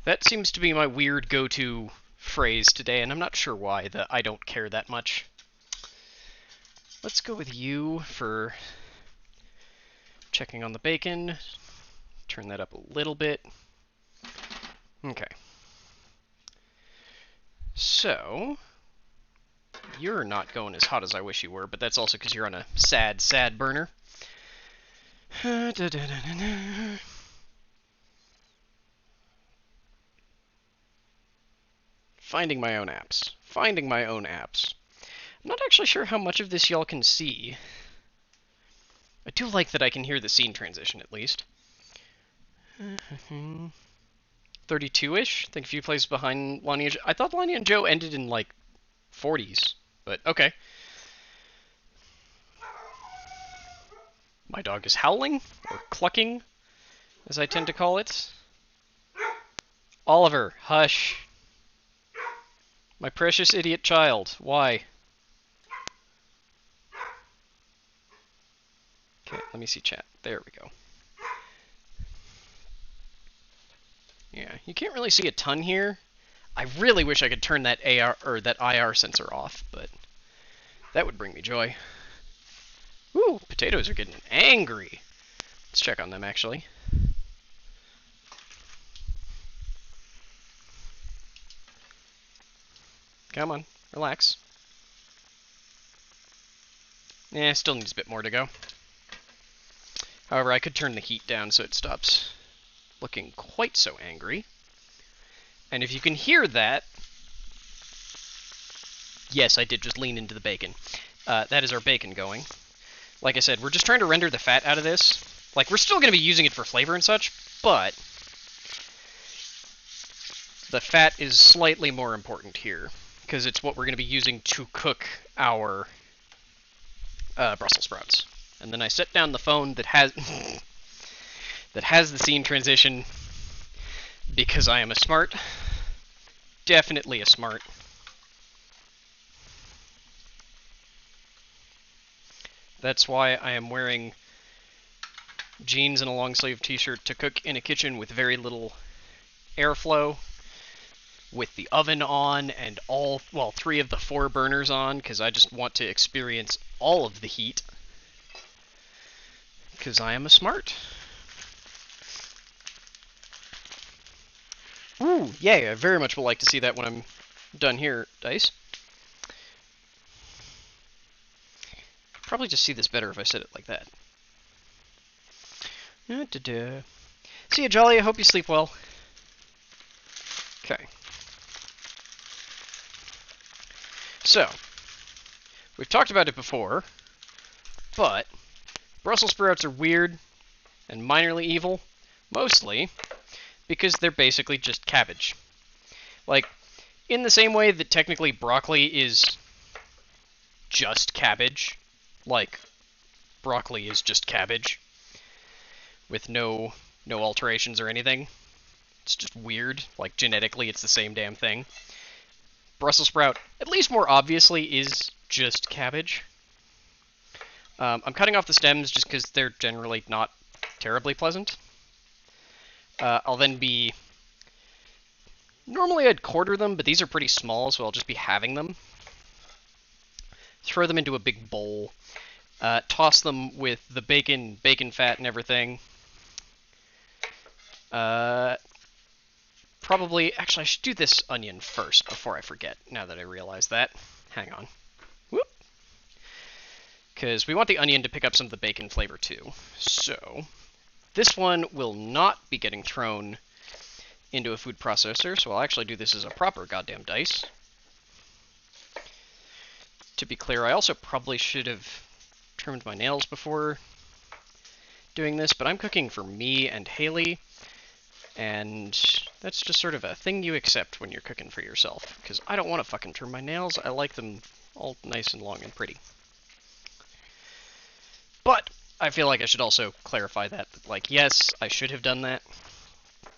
That seems to be my weird go-to phrase today, and I'm not sure why, the I don't care that much. Let's go with you for checking on the bacon. Turn that up a little bit. Okay. So, you're not going as hot as I wish you were, but that's also because you're on a sad, sad burner. Finding my own apps. Finding my own apps. I'm not actually sure how much of this y'all can see. I do like that I can hear the scene transition, at least. 32-ish? I think a few places behind Lonnie and Joe. I thought Lonnie and Joe ended in, like, 40s. But, okay. My dog is howling, or clucking, as I tend to call it. Oliver, hush. My precious idiot child, why? Okay, let me see chat. There we go. Yeah, you can't really see a ton here. I really wish I could turn that AR or that IR sensor off, but that would bring me joy. Ooh, potatoes are getting angry. Let's check on them, actually. Come on, relax. Yeah, still needs a bit more to go. However, I could turn the heat down so it stops looking quite so angry. And if you can hear that, yes, I did just lean into the bacon. That is our bacon going. Like I said, we're just trying to render the fat out of this. Like, we're still going to be using it for flavor and such, but the fat is slightly more important here, because it's what we're going to be using to cook our Brussels sprouts. and then I set down the phone that has that has the scene transition because I am a smart. Definitely a smart. That's why I am wearing jeans and a long sleeve t-shirt to cook in a kitchen with very little airflow, with the oven on and all, well, 3 of the 4 burners on, because I just want to experience all of the heat. Because I am a smart. Ooh, yay, I very much would like to see that when I'm done here, Dice. Probably just see this better if I said it like that. See ya, Jolly, I hope you sleep well. Okay. So, we've talked about it before, but Brussels sprouts are weird and minorly evil, mostly because they're basically just cabbage. Like, in the same way that technically broccoli is just cabbage, like, broccoli is just cabbage, with no alterations or anything. It's just weird, like, genetically it's the same damn thing. Brussels sprout, at least more obviously, is just cabbage. I'm cutting off the stems just because they're generally not terribly pleasant. I'll then be... Normally I'd quarter them, but these are pretty small, so I'll just be halving them. Throw them into a big bowl. Toss them with the bacon fat and everything. Probably... Actually, I should do this onion first before I forget, now that I realize that. Hang on. Whoop! Because we want the onion to pick up some of the bacon flavor, too. So, this one will not be getting thrown into a food processor, so I'll actually do this as a proper goddamn dice. To be clear, I also probably should have trimmed my nails before doing this, but I'm cooking for me and Hailey, and that's just sort of a thing you accept when you're cooking for yourself, because I don't want to fucking trim my nails. I like them all nice and long and pretty. But I feel like I should also clarify that, like, yes, I should have done that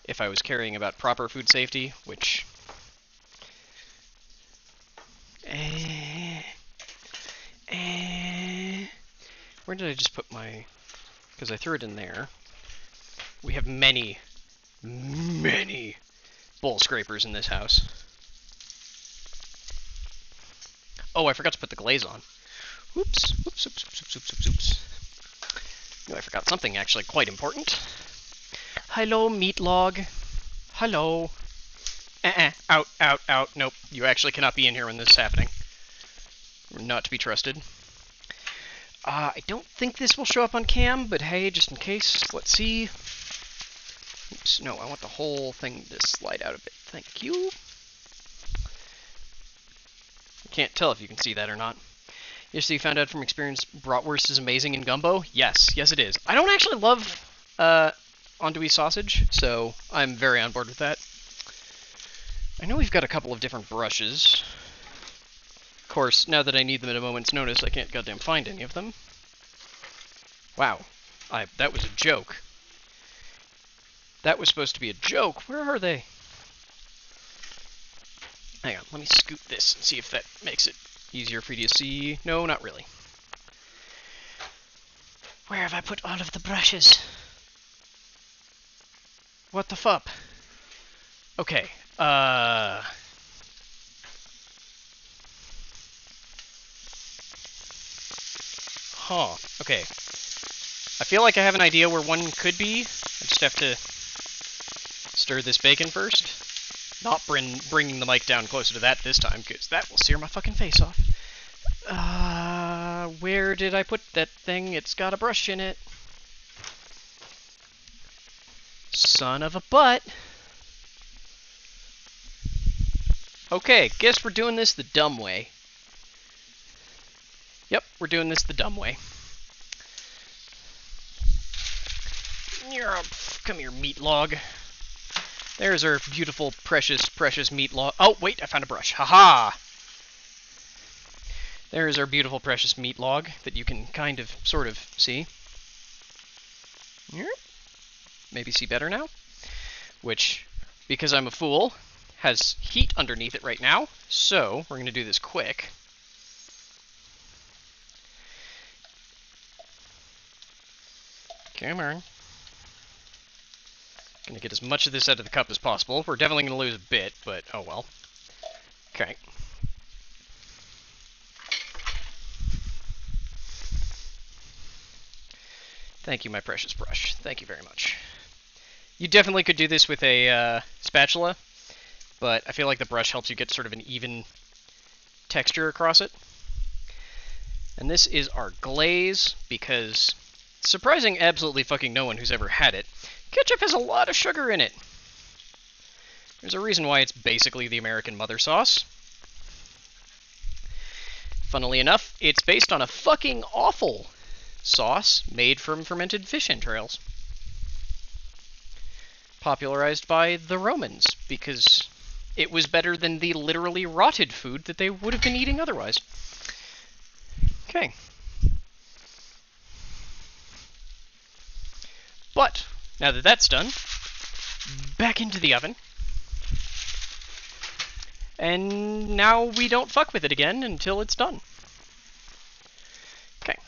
if I was caring about proper food safety, which... Where did I just put my... Because I threw it in there. We have many bowl scrapers in this house. Oh, I forgot to put the glaze on. Oops. Oops. No, I forgot something actually quite important. Hello, meat log. Hello. Out. Nope, you actually cannot be in here when this is happening. You're not to be trusted. I don't think this will show up on cam, but hey, just in case, let's see. Oops, no, I want the whole thing to slide out a bit. Thank you. I can't tell if you can see that or not. Yesterday you found out from experience bratwurst is amazing in gumbo? Yes it is. I don't actually love andouille sausage, so I'm very on board with that. I know we've got a couple of different brushes. Of course, now that I need them at a moment's notice, I can't goddamn find any of them. Wow. That was a joke. That was supposed to be a joke. Where are they? Hang on, let me scoot this and see if that makes it easier for you to see. No, not really. Where have I put all of the brushes? What the fuck? Okay, Huh, okay. I feel like I have an idea where one could be. I just have to stir this bacon first. Not bringing the mic down closer to that this time, because that will sear my fucking face off. Where did I put that thing? It's got a brush in it. Son of a butt. Okay, guess we're doing this the dumb way. Yep, we're doing this the dumb way. Come here, meat log. There's our beautiful, precious meat log. Oh, wait, I found a brush. Haha! There is our beautiful, precious meat log that you can kind of, sort of see. Maybe see better now. Which, because I'm a fool, has heat underneath it right now. So, we're going to do this quick. Come on. Gonna get as much of this out of the cup as possible. We're definitely gonna lose a bit, but oh well. Okay. Thank you, my precious brush. Thank you very much. You definitely could do this with a spatula, but I feel like the brush helps you get sort of an even texture across it. And this is our glaze, because surprising absolutely fucking no one who's ever had it, ketchup has a lot of sugar in it. There's a reason why it's basically the American mother sauce. Funnily enough, it's based on a fucking awful sauce made from fermented fish entrails. Popularized by the Romans, because it was better than the literally rotted food that they would have been eating otherwise. Okay. But, now that that's done, back into the oven. And now we don't fuck with it again until it's done. Okay.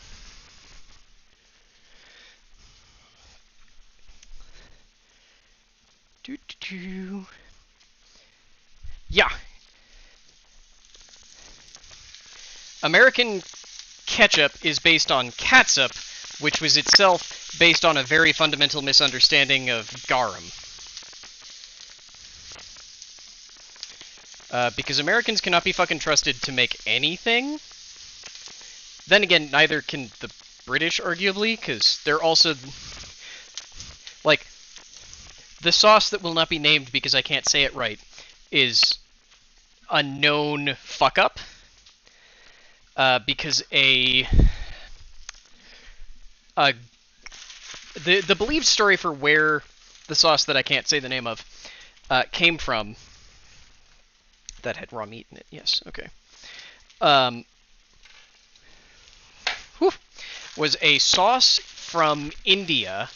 Yeah. American ketchup is based on catsup, which was itself based on a very fundamental misunderstanding of garum. Because Americans cannot be fucking trusted to make anything. Then again, neither can the British, arguably, because they're also... Like, the sauce that will not be named because I can't say it right is a known fuck-up. Because the believed story for where the sauce that I can't say the name of came from, that had raw meat in it, yes, okay, was a sauce from India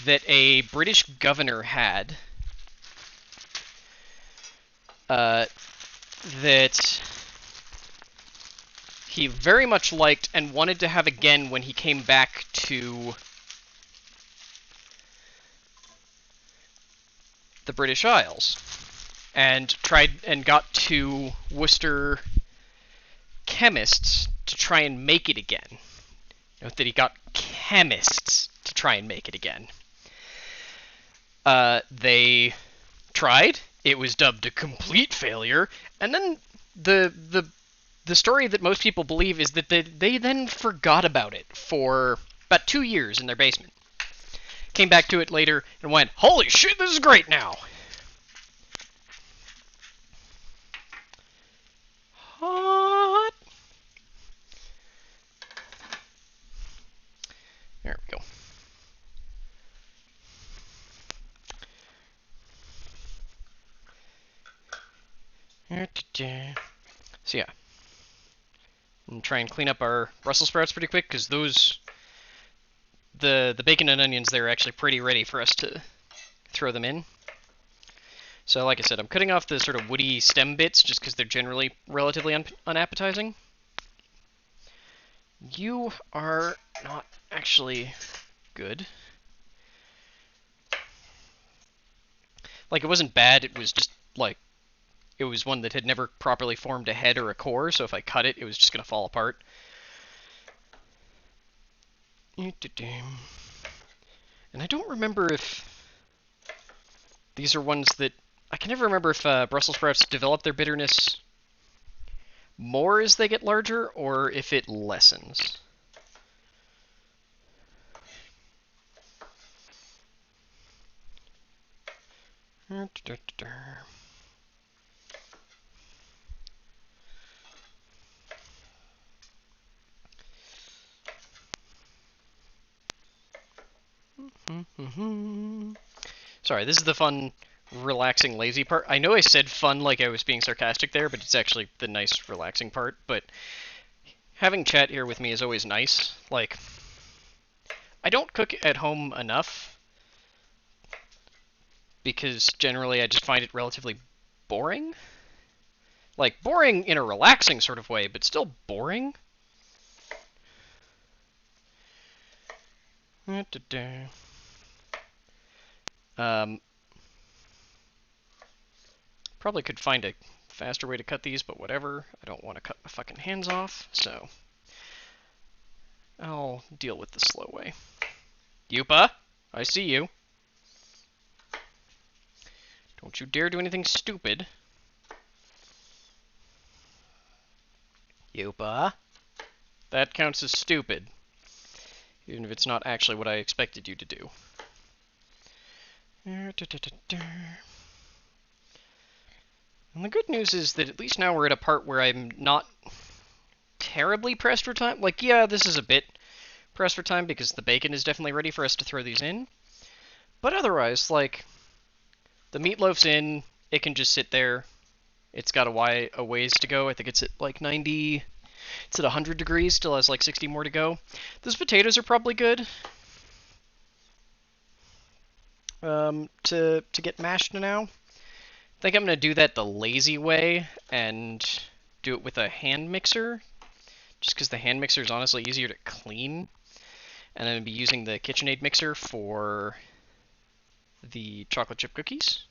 that a British governor had that he very much liked and wanted to have again when he came back to the British Isles, and tried and got to Worcester chemists to try and make it again. Note that he got chemists to try and make it again. They tried. It was dubbed a complete failure, and then the story that most people believe is that they then forgot about it for about 2 years in their basement. Came back to it later and went, holy shit, this is great now! Hot! There we go. So yeah. And try and clean up our Brussels sprouts pretty quick, because those... The bacon and onions there are actually pretty ready for us to throw them in. So like I said, I'm cutting off the sort of woody stem bits, just because they're generally relatively unappetizing. You are not actually good. Like, it wasn't bad, it was just, like, it was one that had never properly formed a head or a core, so if I cut it, it was just going to fall apart. And I don't remember if these are ones that... I can never remember if Brussels sprouts develop their bitterness more as they get larger, or if it lessens. Sorry, this is the fun, relaxing, lazy part. I know I said fun like I was being sarcastic there, but it's actually the nice, relaxing part. But having chat here with me is always nice. Like, I don't cook at home enough because generally I just find it relatively boring. Like, boring in a relaxing sort of way, but still boring. Probably could find a faster way to cut these, but whatever. I don't want to cut my fucking hands off, so I'll deal with the slow way. Yupa, I see you. Don't you dare do anything stupid. Yupa. That counts as stupid, even if it's not actually what I expected you to do. And the good news is that at least now we're at a part where I'm not terribly pressed for time. Like, yeah, this is a bit pressed for time because the bacon is definitely ready for us to throw these in. But otherwise, like, the meatloaf's in, it can just sit there. It's got a ways to go. I think it's at like 90, it's at 100 degrees, still has like 60 more to go. Those potatoes are probably good to get mashed now. I think I'm going to do that the lazy way and do it with a hand mixer, just because the hand mixer is honestly easier to clean. And I'm going to be using the KitchenAid mixer for the chocolate chip cookies.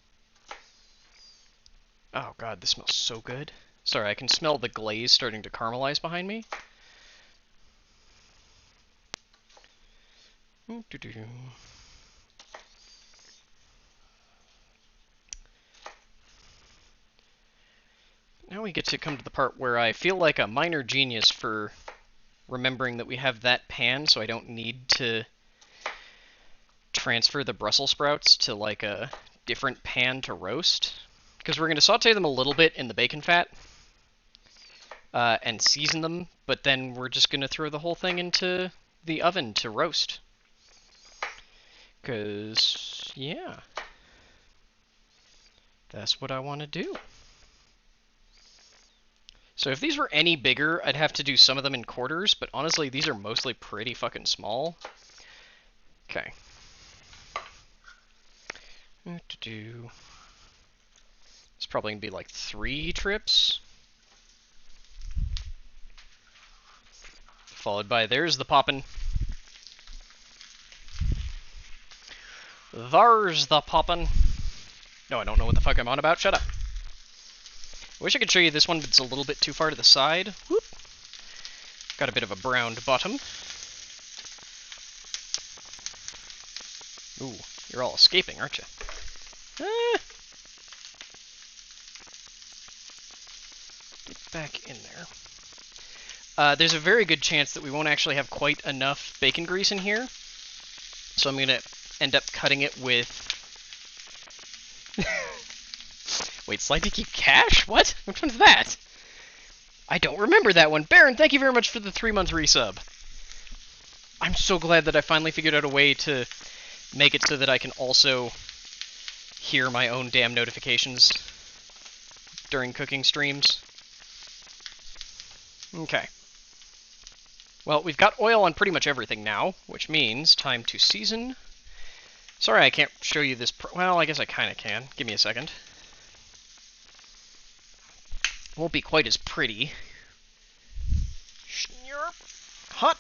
Oh god, this smells so good. Sorry, I can smell the glaze starting to caramelize behind me. Now we get to come to the part where I feel like a minor genius for remembering that we have that pan, so I don't need to transfer the Brussels sprouts to like a different pan to roast. Because we're going to saute them a little bit in the bacon fat and season them, but then we're just going to throw the whole thing into the oven to roast. Because, yeah, that's what I want to do. So if these were any bigger, I'd have to do some of them in quarters, but honestly, these are mostly pretty fucking small. Okay. It's probably going to be like 3 trips. Followed by, there's the poppin'. There's the poppin'. No, I don't know what the fuck I'm on about. Shut up. I wish I could show you this one, but it's a little bit too far to the side. Whoop. Got a bit of a browned bottom. Ooh, you're all escaping, aren't you? Get back in there. There's a very good chance that we won't actually have quite enough bacon grease in here. So I'm going to end up cutting it with... Wait, slide to keep cash? What? Which one's that? I don't remember that one. Baron, thank you very much for the 3-month resub. I'm so glad that I finally figured out a way to make it so that I can also hear my own damn notifications during cooking streams. Okay. Well, we've got oil on pretty much everything now, which means time to season. Sorry I can't show you this... well, I guess I kind of can. Give me a second. Won't be quite as pretty. Hot.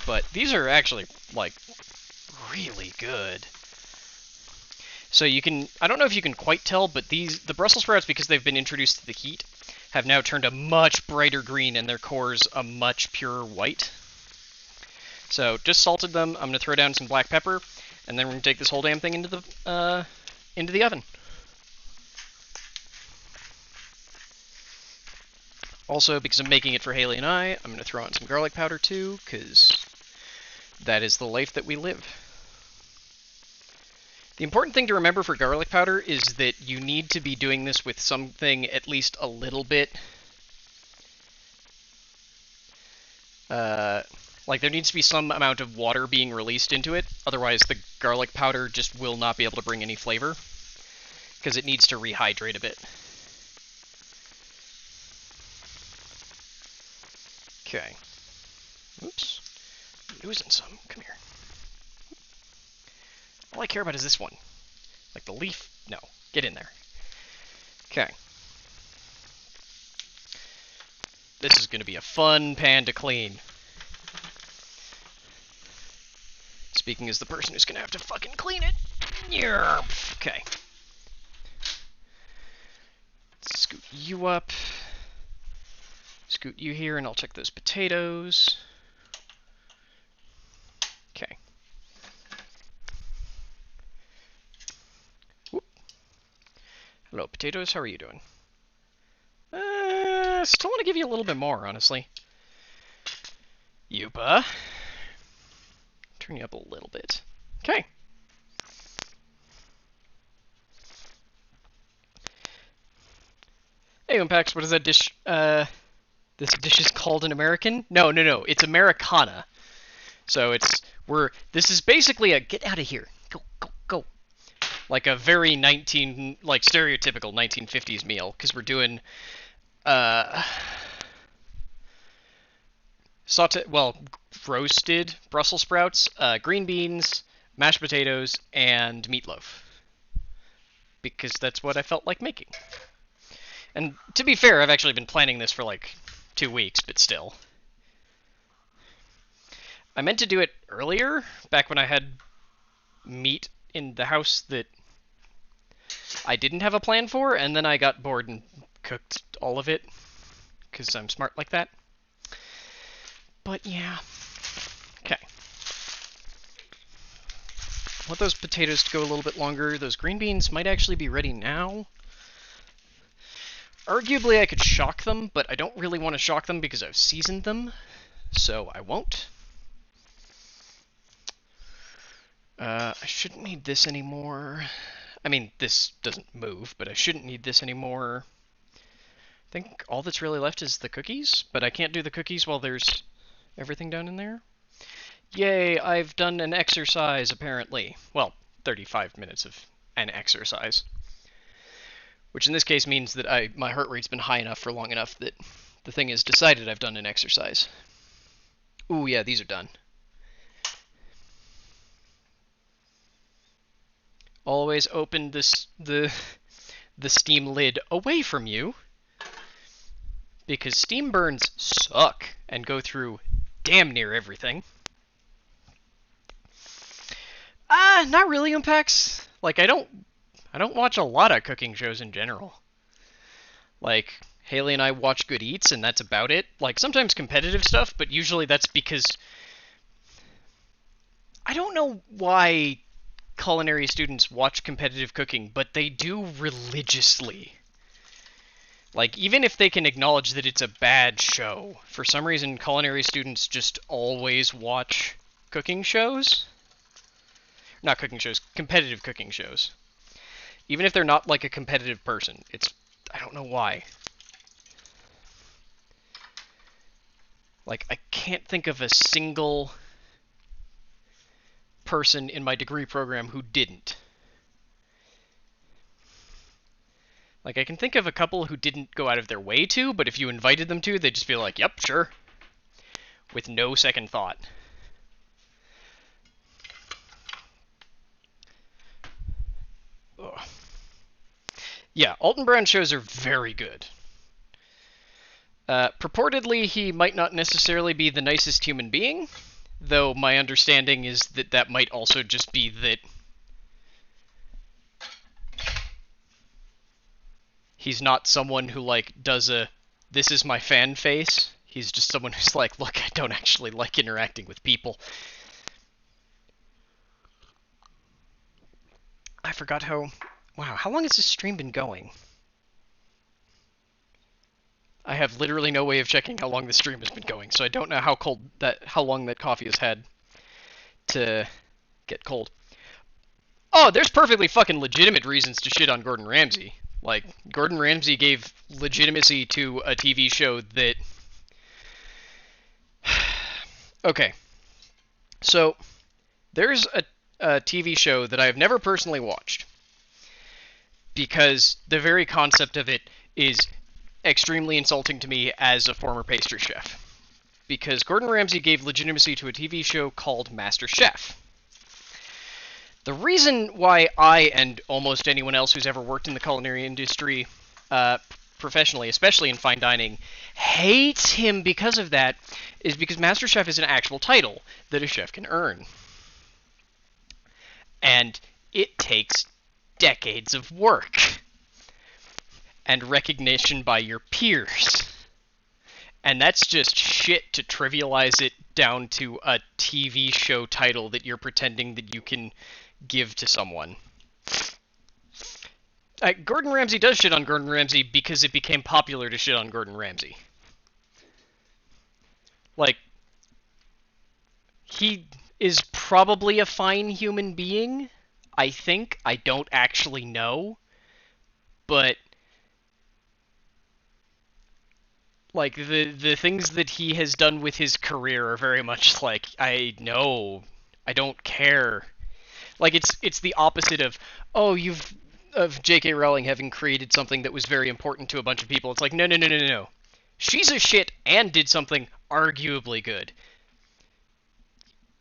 But these are actually, like, really good. So you can, I don't know if you can quite tell, but the Brussels sprouts, because they've been introduced to the heat, have now turned a much brighter green and their cores a much purer white. So just salted them. I'm going to throw down some black pepper. And then we're going to take this whole damn thing into the oven. Also, because I'm making it for Hailey and I, I'm going to throw on some garlic powder too, because that is the life that we live. The important thing to remember for garlic powder is that you need to be doing this with something at least a little bit... like, there needs to be some amount of water being released into it, otherwise the garlic powder just will not be able to bring any flavor. because it needs to rehydrate a bit. Okay. Oops. I'm losing some. Come here. All I care about is this one. Like the leaf? No. Get in there. Okay. This is going to be a fun pan to clean. Speaking as the person who's going to have to fucking clean it. Okay. Scoot you up. Scoot you here, and I'll check those potatoes. Okay. Whoop. Hello, potatoes. How are you doing? Still want to give you a little bit more, honestly. Yupa. Turn you up a little bit. Okay. Hey, Unpacks, what is that dish? This dish is called an American? No, it's Americana. So this is basically a, get out of here. Go. Like a very stereotypical 1950s meal, because we're doing, roasted Brussels sprouts, green beans, mashed potatoes, and meatloaf. Because that's what I felt like making. And to be fair, I've actually been planning this for like 2 weeks, but still. I meant to do it earlier, back when I had meat in the house that I didn't have a plan for, and then I got bored and cooked all of it, because I'm smart like that. But yeah. Okay. I want those potatoes to go a little bit longer. Those green beans might actually be ready now. Arguably, I could shock them, but I don't really want to shock them because I've seasoned them, so I won't. I shouldn't need this anymore. I mean, this doesn't move, but I shouldn't need this anymore. I think all that's really left is the cookies, but I can't do the cookies while there's everything down in there. Yay, I've done an exercise, apparently. Well, 35 minutes of an exercise. Which in this case means that my heart rate's been high enough for long enough that the thing has decided I've done an exercise. Ooh, yeah, these are done. Always open the steam lid away from you, because steam burns suck and go through damn near everything. Not really, Unpacks. Like, I don't watch a lot of cooking shows in general. Like, Hailey and I watch Good Eats, and that's about it. Like, sometimes competitive stuff, but usually that's because I don't know why culinary students watch competitive cooking, but they do religiously. Like, even if they can acknowledge that it's a bad show, for some reason culinary students just always watch cooking shows. Not cooking shows, competitive cooking shows. Even if they're not like a competitive person. I don't know why. Like, I can't think of a single person in my degree program who didn't. Like, I can think of a couple who didn't go out of their way to, but if you invited them to, they'd just be like, yep, sure. With no second thought. Ugh. Yeah, Alton Brown shows are very good. Purportedly, he might not necessarily be the nicest human being, though my understanding is that that might also just be that he's not someone who, like, does a, this is my fan face. He's just someone who's like, look, I don't actually like interacting with people. I forgot how... Wow, how long has this stream been going? I have literally no way of checking how long the stream has been going, so I don't know how long that coffee has had to get cold. Oh, there's perfectly fucking legitimate reasons to shit on Gordon Ramsay. Like, Gordon Ramsay gave legitimacy to a TV show that... Okay. So, there's a TV show that I have never personally watched. because the very concept of it is extremely insulting to me as a former pastry chef. Because Gordon Ramsay gave legitimacy to a TV show called Master Chef. The reason why I and almost anyone else who's ever worked in the culinary industry professionally, especially in fine dining, hates him because of that is because Master Chef is an actual title that a chef can earn. And it takes decades of work and recognition by your peers. And that's just shit to trivialize it down to a TV show title that you're pretending that you can give to someone. Gordon Ramsay does shit on Gordon Ramsay because it became popular to shit on Gordon Ramsay. Like, he is probably a fine human being, I think. I don't actually know. But like, the things that he has done with his career are very much like, I know, I don't care. Like, it's the opposite of, oh, of J.K. Rowling having created something that was very important to a bunch of people. It's like, no. She's a shit and did something arguably good.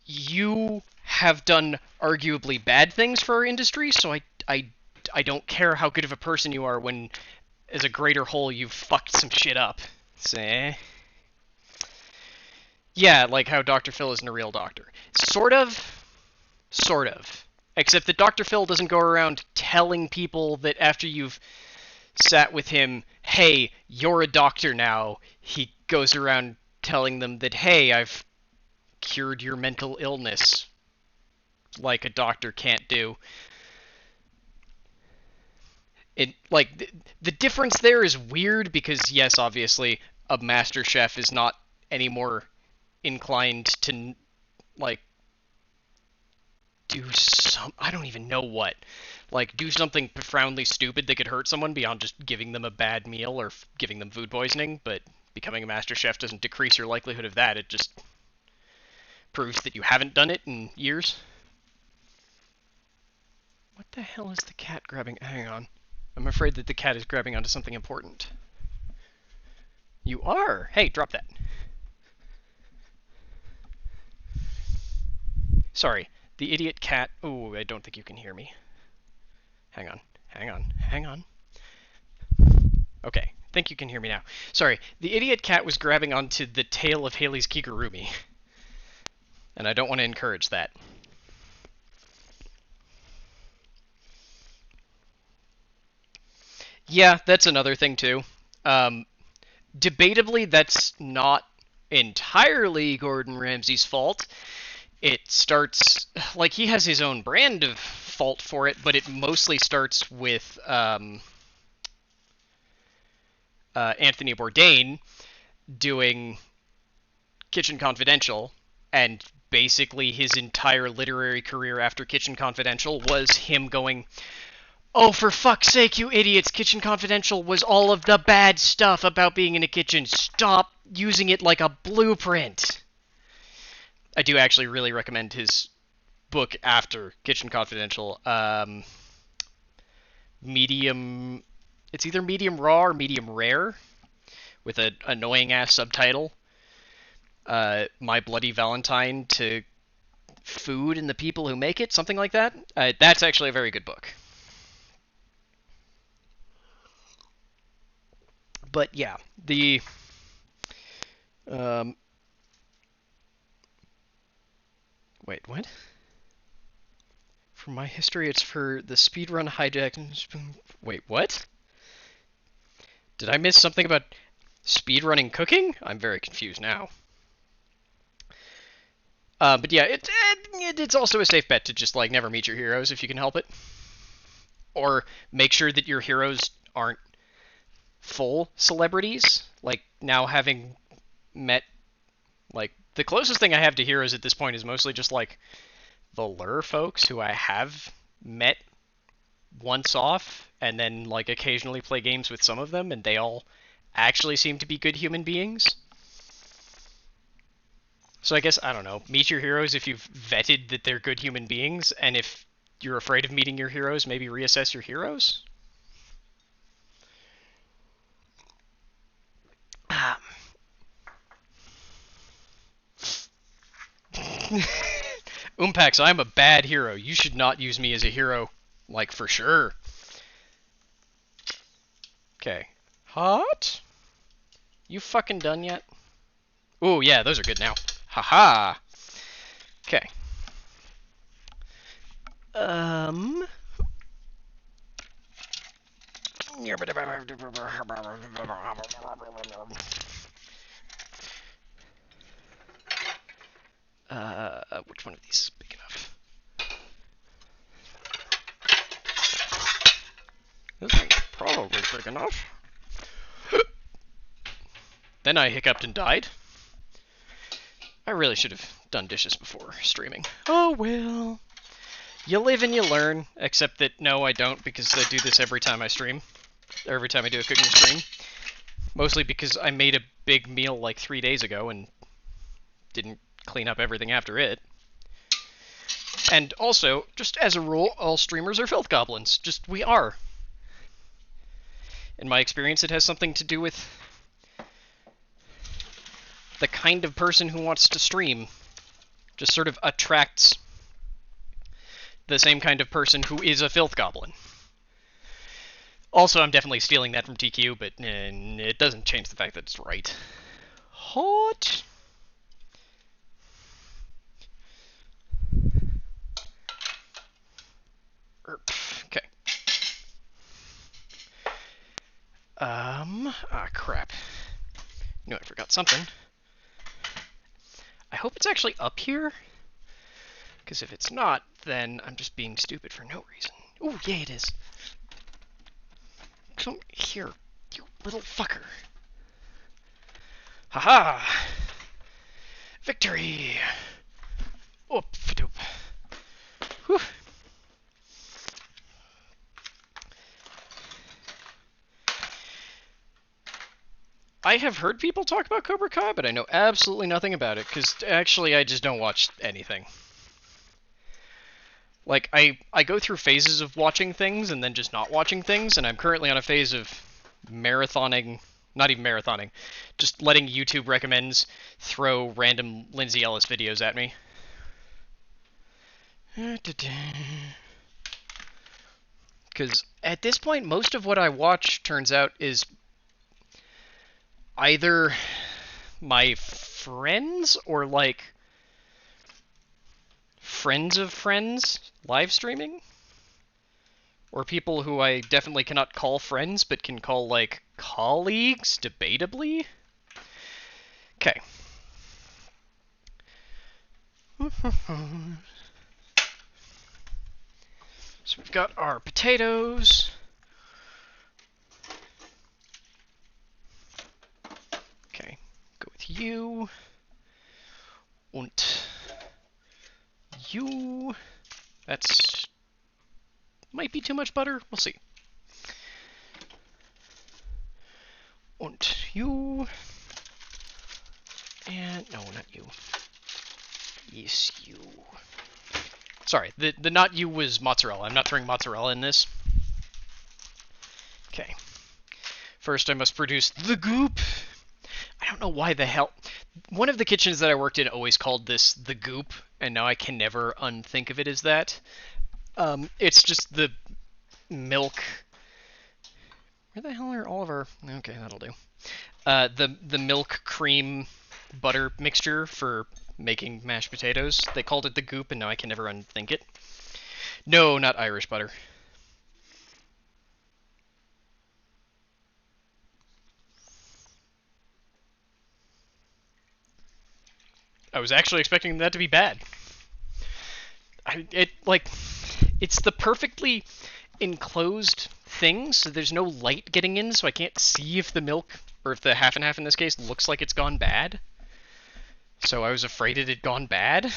You have done arguably bad things for our industry, so I don't care how good of a person you are when, as a greater whole, you've fucked some shit up. Say, yeah, like how Dr. Phil isn't a real doctor. Sort of. Except that Dr. Phil doesn't go around telling people that after you've sat with him, hey, you're a doctor now. He goes around telling them that, hey, I've cured your mental illness like a doctor can't do. It, like, the difference there is weird because, yes, obviously, a master chef is not any more inclined to, like, do some, I don't even know what. Like, do something profoundly stupid that could hurt someone beyond just giving them a bad meal or giving them food poisoning, but becoming a master chef doesn't decrease your likelihood of that, it just proves that you haven't done it in years. What the hell is the cat grabbing? Hang on. I'm afraid that the cat is grabbing onto something important. You are! Hey, drop that. Sorry. The idiot cat... Oh, I don't think you can hear me. Hang on. Okay, think you can hear me now. Sorry, the idiot cat was grabbing onto the tail of Hailey's kigurumi. And I don't want to encourage that. Yeah, that's another thing too. Debatably, that's not entirely Gordon Ramsay's fault. It starts, like, he has his own brand of fault for it, but it mostly starts with Anthony Bourdain doing Kitchen Confidential, and basically his entire literary career after Kitchen Confidential was him going, oh, for fuck's sake, you idiots, Kitchen Confidential was all of the bad stuff about being in a kitchen. Stop using it like a blueprint. I do actually really recommend his book after Kitchen Confidential. Medium... It's either medium raw or medium rare, with an annoying-ass subtitle. My Bloody Valentine to Food and the People Who Make It, something like that. That's actually a very good book. But yeah, the... Wait, what? For my history, it's for the speedrun hijack... Wait, what? Did I miss something about speedrunning cooking? I'm very confused now. But yeah, it's also a safe bet to just, like, never meet your heroes if you can help it. Or make sure that your heroes aren't full celebrities. Like, now having met, like, the closest thing I have to heroes at this point is mostly just, like, the lure folks who I have met once off, and then, like, occasionally play games with some of them, and they all actually seem to be good human beings. So I guess, I don't know, meet your heroes if you've vetted that they're good human beings, and if you're afraid of meeting your heroes, maybe reassess your heroes? Umpax, I'm a bad hero. You should not use me as a hero. Like, for sure. Okay. Hot? You fucking done yet? Ooh, yeah, those are good now. Haha. Okay. Which one of these is big enough? This one's probably big enough. Then I hiccuped and died. I really should have done dishes before streaming. Oh well. You live and you learn, except that no, I don't, because I do this every time I stream. Or every time I do a cooking stream. Mostly because I made a big meal like 3 days ago and didn't clean up everything after it. And also, just as a rule, all streamers are filth goblins. Just, we are. In my experience, it has something to do with the kind of person who wants to stream. Just sort of attracts the same kind of person who is a filth goblin. Also, I'm definitely stealing that from TQ, but it doesn't change the fact that it's right. Hot. Okay. Ah, crap. No, I forgot something. I hope it's actually up here. Because if it's not, then I'm just being stupid for no reason. Oh, yeah, it is. Come here, you little fucker. Haha! Victory! Oop-a-doop. Whew. I have heard people talk about Cobra Kai, but I know absolutely nothing about it, because actually I just don't watch anything. Like, I go through phases of watching things and then just not watching things, and I'm currently on a phase of marathoning, not even marathoning, just letting YouTube recommends throw random Lindsay Ellis videos at me. Because at this point, most of what I watch, turns out, is either my friends or, like, friends of friends live streaming, or people who I definitely cannot call friends but can call, like, colleagues, debatably. Okay. So we've got our potatoes. Okay, go with you. Und you. That's might be too much butter. We'll see. Und you. And no, not you. Yes, you. Sorry, the not you was mozzarella. I'm not throwing mozzarella in this. Okay. First, I must produce the goop. I don't know why the hell. One of the kitchens that I worked in always called this the goop, and now I can never unthink of it as that. It's just the milk. Where the hell are all of our? Okay, that'll do. The milk cream butter mixture for making mashed potatoes. They called it the goop, and now I can never unthink it. No, not Irish butter. I was actually expecting that to be bad. It's the perfectly enclosed thing, so there's no light getting in, so I can't see if the milk, or if the half and half in this case, looks like it's gone bad. So I was afraid it had gone bad.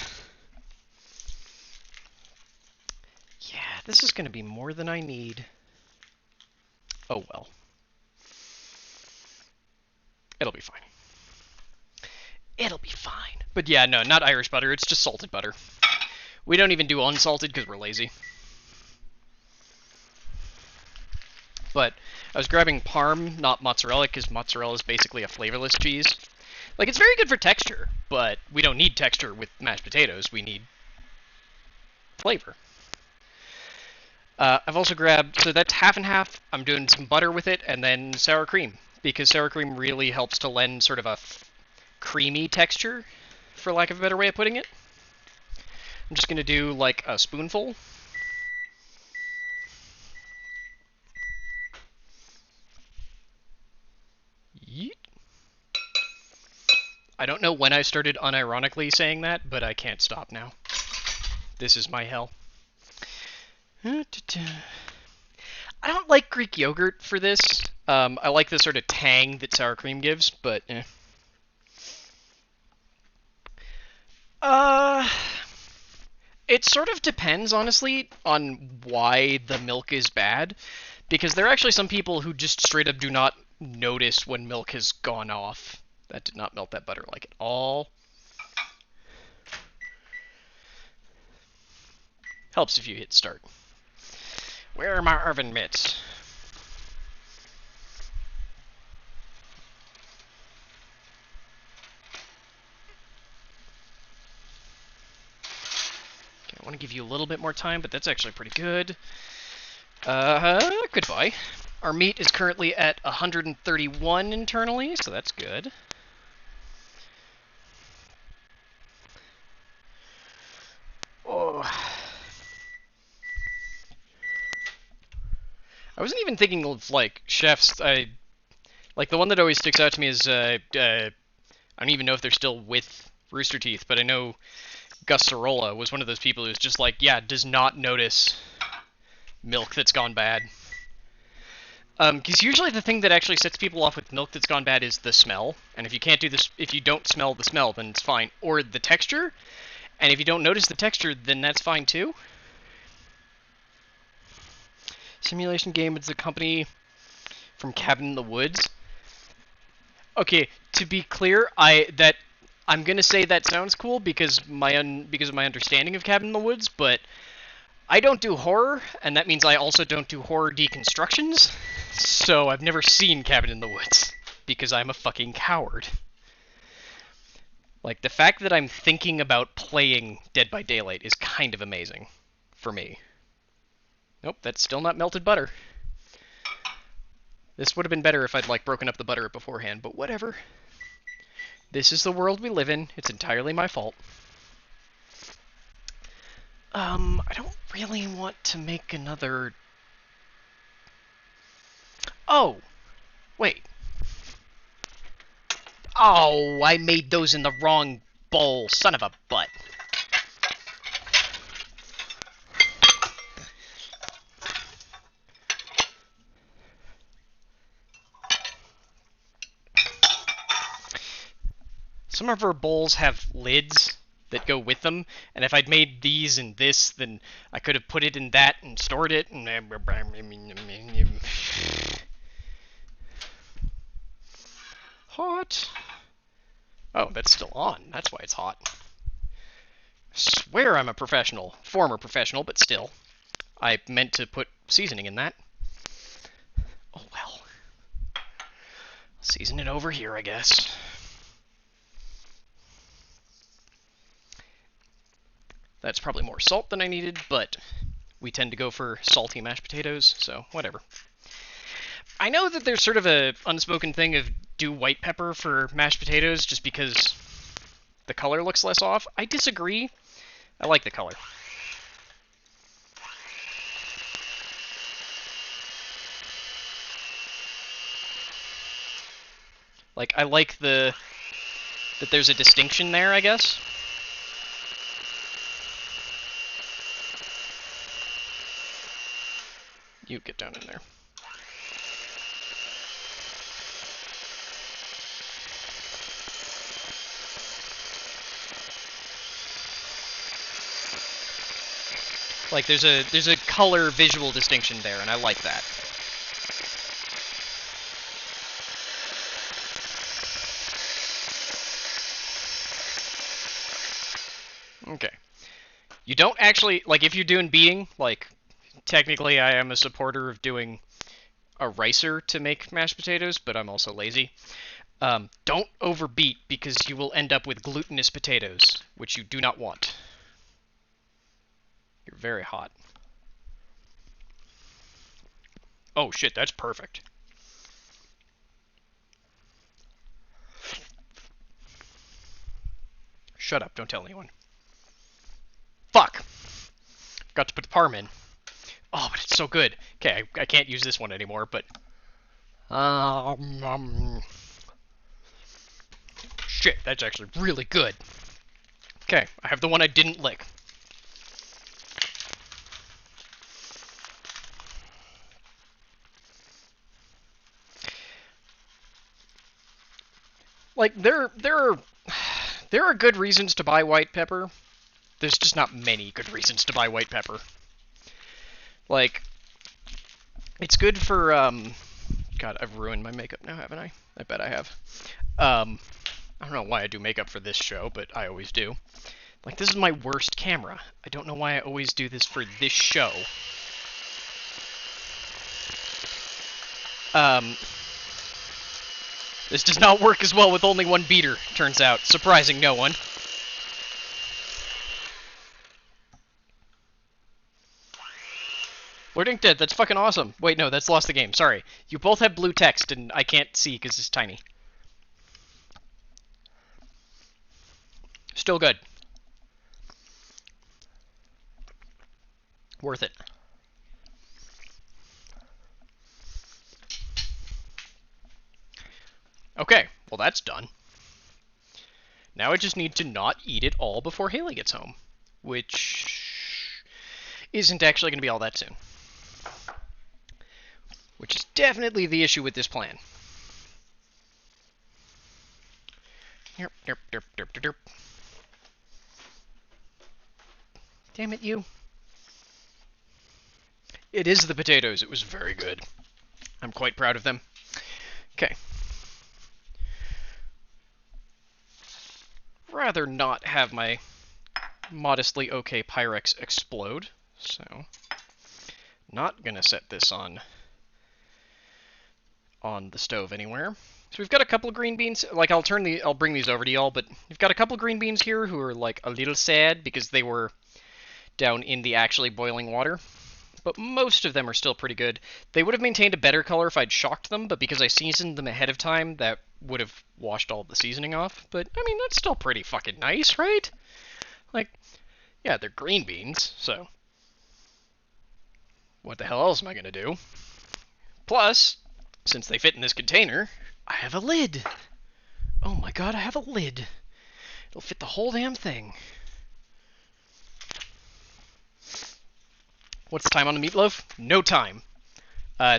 Yeah, this is going to be more than I need. Oh well. It'll be fine. It'll be fine. But yeah, no, not Irish butter, it's just salted butter. We don't even do unsalted because we're lazy. But I was grabbing parm, not mozzarella, because mozzarella is basically a flavorless cheese. Like, it's very good for texture, but we don't need texture with mashed potatoes. We need flavor. I've also grabbed, so that's half and half. I'm doing some butter with it, and then sour cream, because sour cream really helps to lend sort of a creamy texture, for lack of a better way of putting it. I'm just going to do like a spoonful. Yeet. I don't know when I started unironically saying that, but I can't stop now. This is my hell. I don't like Greek yogurt for this. I like the sort of tang that sour cream gives, but it sort of depends, honestly, on why the milk is bad, because there are actually some people who just straight up do not notice when milk has gone off. That did not melt that butter like at all. Helps if you hit start. Where are my oven mitts? Okay, I want to give you a little bit more time, but that's actually pretty good. Goodbye. Our meat is currently at 131 internally, so that's good. Oh. I wasn't even thinking of, like, chefs. Like, the one that always sticks out to me is, I don't even know if they're still with Rooster Teeth, but I know Gus Sorolla was one of those people who's just like, yeah, does not notice milk that's gone bad. Because usually the thing that actually sets people off with milk that's gone bad is the smell, and if you can't do this, if you don't smell the smell, then it's fine. Or the texture, and if you don't notice the texture, then that's fine too. Simulation game is a company from Cabin in the Woods. Okay, to be clear, I'm gonna say that sounds cool because of my understanding of Cabin in the Woods, but I don't do horror, and that means I also don't do horror deconstructions. So I've never seen Cabin in the Woods because I'm a fucking coward. Like, the fact that I'm thinking about playing Dead by Daylight is kind of amazing for me. Nope, that's still not melted butter. This would have been better if I'd, like, broken up the butter beforehand, but whatever. This is the world we live in. It's entirely my fault. I don't really want to make another... Oh! Wait. Oh, I made those in the wrong bowl. Son of a butt. Some of our bowls have lids that go with them, and if I'd made these and this, then I could have put it in that and stored it, and... Hot. Oh, that's still on. That's why it's hot. I swear I'm a professional. Former professional, but still. I meant to put seasoning in that. Oh well. Season it over here, I guess. That's probably more salt than I needed, but we tend to go for salty mashed potatoes, so whatever. I know that there's sort of a unspoken thing of do white pepper for mashed potatoes just because the color looks less off. I disagree. I like the color. Like, I like that there's a distinction there, I guess. You get down in there. Like, there's a color visual distinction there, and I like that. Okay. You don't actually, like, if you're doing beating, like, technically I am a supporter of doing a ricer to make mashed potatoes, but I'm also lazy. Don't overbeat because you will end up with glutinous potatoes, which you do not want. You're very hot. Oh shit, that's perfect. Shut up, don't tell anyone. Fuck! Forgot to put the parm in. Oh, but it's so good. Okay, I can't use this one anymore, but... Shit, that's actually really good. Okay, I have the one I didn't lick. Like, there are good reasons to buy white pepper. There's just not many good reasons to buy white pepper. Like, it's good for, God, I've ruined my makeup now, haven't I? I bet I have. I don't know why I do makeup for this show, but I always do. Like, this is my worst camera. I don't know why I always do this for this show. This does not work as well with only one beater, turns out. Surprising no one. Lording Dead, that's fucking awesome. Wait, no, that's lost the game. Sorry. You both have blue text, and I can't see because it's tiny. Still good. Worth it. Okay, well that's done. Now I just need to not eat it all before Hailey gets home. Which isn't actually going to be all that soon. Which is definitely the issue with this plan. Derp, derp, derp, derp, derp, derp. Damn it, you. It is the potatoes. It was very good. I'm quite proud of them. Okay. Rather not have my modestly okay Pyrex explode, so not gonna set this on the stove anywhere. So we've got a couple of green beans. Like, I'll bring these over to y'all, but we've got a couple of green beans here who are like a little sad because they were down in the actually boiling water. But most of them are still pretty good. They would have maintained a better color if I'd shocked them, but because I seasoned them ahead of time, that would have washed all the seasoning off. But, I mean, that's still pretty fucking nice, right? Like, yeah, they're green beans, so what the hell else am I gonna do? Plus, since they fit in this container, I have a lid. Oh my god, I have a lid. It'll fit the whole damn thing. What's the time on the meatloaf? No time.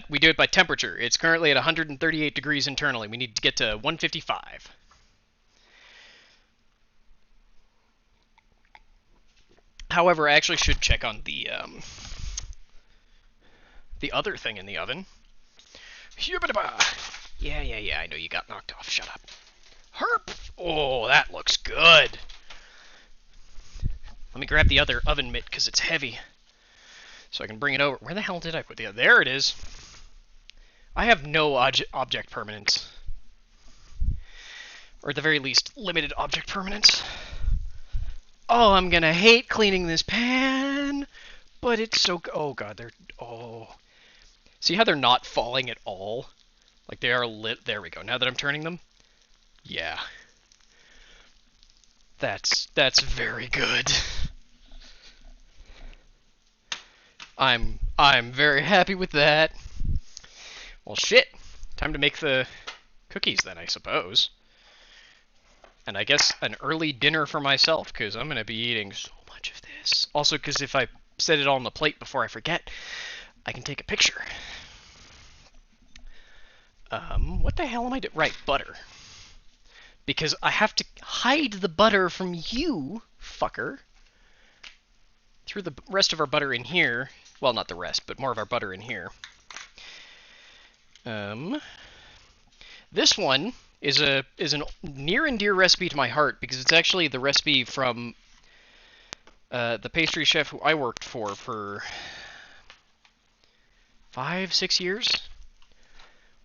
We do it by temperature. It's currently at 138 degrees internally. We need to get to 155. However, I actually should check on the other thing in the oven. Yeah, I know you got knocked off. Shut up. Herp! Oh, that looks good. Let me grab the other oven mitt because it's heavy. So I can bring it over. Where the hell did I put the other? There it is. I have no object permanence. Or at the very least, limited object permanence. Oh, I'm gonna hate cleaning this pan. But it's so... Oh, God, they're... Oh. See how they're not falling at all? Like, they are lit... There we go. Now that I'm turning them. Yeah. That's very good. I'm very happy with that. Well, shit. Time to make the cookies then, I suppose. And I guess an early dinner for myself, because I'm going to be eating so much of this. Also, because if I set it all on the plate before I forget, I can take a picture. What the hell am I doing? Right, butter. Because I have to hide the butter from you, fucker. Threw the rest of our butter in here. Well, not the rest, but more of our butter in here. This one is a near and dear recipe to my heart because it's actually the recipe from the pastry chef who I worked for 5-6 years.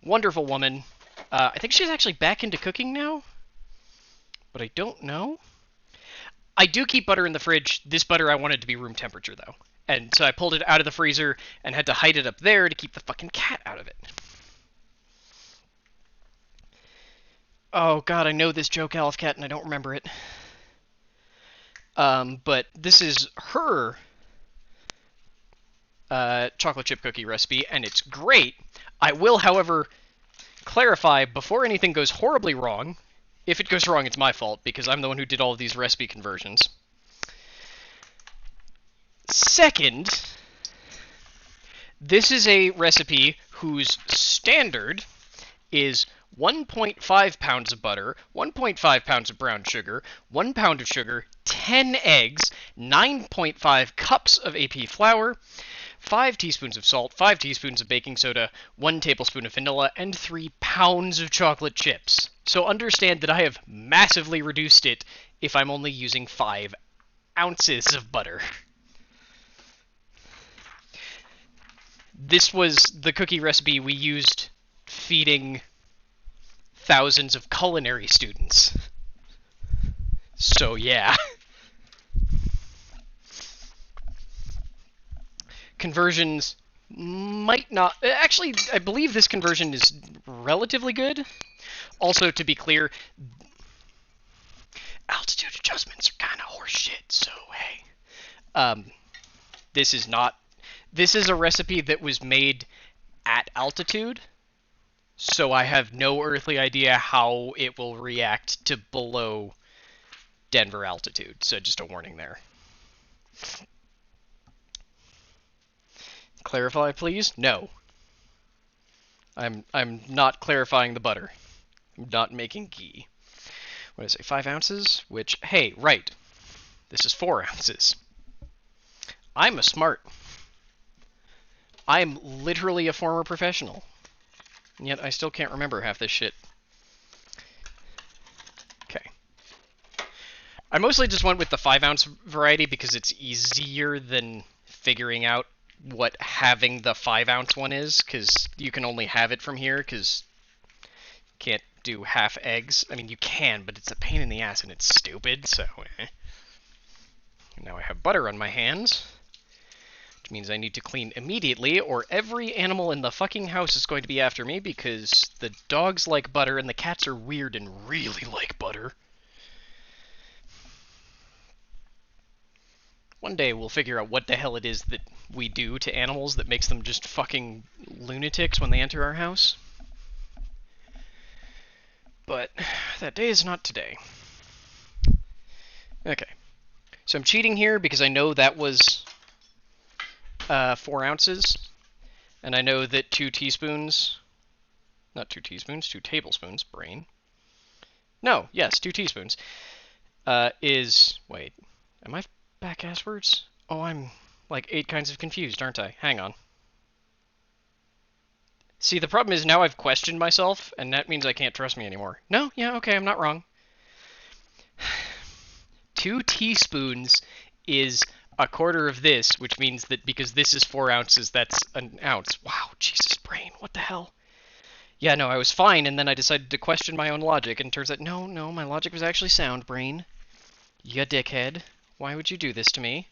Wonderful woman. I think she's actually back into cooking now, but I don't know. I do keep butter in the fridge. This butter I wanted to be room temperature, though. And so I pulled it out of the freezer and had to hide it up there to keep the fucking cat out of it. Oh god, I know this joke, Aleph Cat, and I don't remember it. But this is her chocolate chip cookie recipe, and it's great. I will, however, clarify before anything goes horribly wrong. If it goes wrong, it's my fault, because I'm the one who did all of these recipe conversions. Second, this is a recipe whose standard is 1.5 pounds of butter, 1.5 pounds of brown sugar, 1 pound of sugar, 10 eggs, 9.5 cups of AP flour, 5 teaspoons of salt, 5 teaspoons of baking soda, 1 tablespoon of vanilla, and 3 pounds of chocolate chips. So understand that I have massively reduced it if I'm only using 5 ounces of butter. This was the cookie recipe we used feeding thousands of culinary students. So yeah. Conversions might not... Actually, I believe this conversion is relatively good. Also, to be clear, altitude adjustments are kind of horseshit, so hey. This is not... This is a recipe that was made at altitude, so I have no earthly idea how it will react to below Denver altitude, so just a warning there. Clarify, please? No. I'm not clarifying the butter. I'm not making ghee. What did I say, 5 ounces? Which, hey, right. This is 4 ounces. I'm literally a former professional. And yet I still can't remember half this shit. Okay. I mostly just went with the 5 ounce variety because it's easier than figuring out what having the 5 ounce one is, because you can only have it from here, because you can't do half eggs. I mean, you can, but it's a pain in the ass and it's stupid, so Now I have butter on my hands, which means I need to clean immediately, or every animal in the fucking house is going to be after me, because the dogs like butter and the cats are weird and really like butter. One day we'll figure out what the hell it is that we do to animals that makes them just fucking lunatics when they enter our house. But that day is not today. Okay. So I'm cheating here because I know that was 4 ounces. And I know that 2 tablespoons, brain. No, yes, 2 teaspoons, is, wait, am I back-ass words? Oh, I'm like 8 kinds of confused, aren't I? Hang on. See, the problem is now I've questioned myself, and that means I can't trust me anymore. No, yeah, okay, I'm not wrong. 2 teaspoons is a quarter of this, which means that because this is 4 ounces, that's an ounce. Wow, Jesus, brain, what the hell? Yeah, no, I was fine, and then I decided to question my own logic, and it turns out, no, my logic was actually sound, brain. Ya dickhead. Why would you do this to me?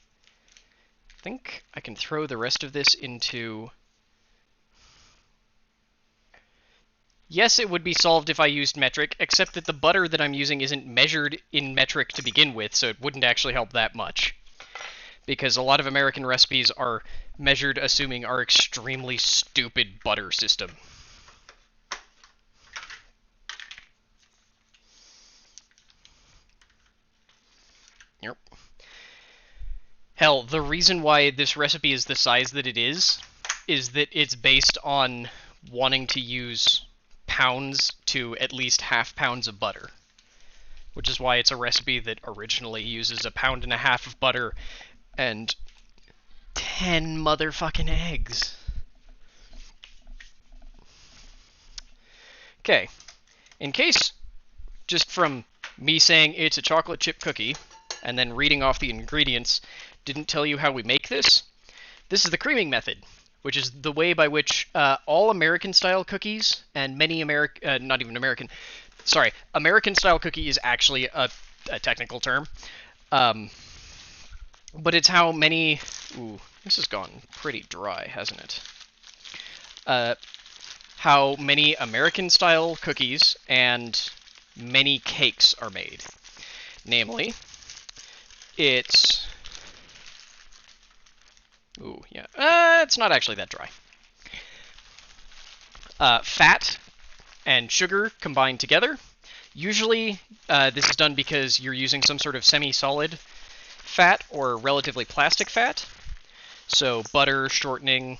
I think I can throw the rest of this into... Yes, it would be solved if I used metric, except that the butter that I'm using isn't measured in metric to begin with, so it wouldn't actually help that much. Because a lot of American recipes are measured assuming our extremely stupid butter system. Yep. Hell, the reason why this recipe is the size that it is that it's based on wanting to use pounds to at least half pounds of butter. Which is why it's a recipe that originally uses 1.5 pounds of butter and 10 motherfucking eggs. Okay. In case, just from me saying it's a chocolate chip cookie, and then reading off the ingredients, didn't tell you how we make this, this is the creaming method. which is the way by which all American-style cookies and many not even American, sorry, American-style cookie is actually a technical term, but it's how many. Ooh, this has gone pretty dry, hasn't it? How many American-style cookies and many cakes are made. Namely, it's... Ooh, yeah. It's not actually that dry. Fat and sugar combined together. Usually, this is done because you're using some sort of semi-solid fat or relatively plastic fat. So butter, shortening...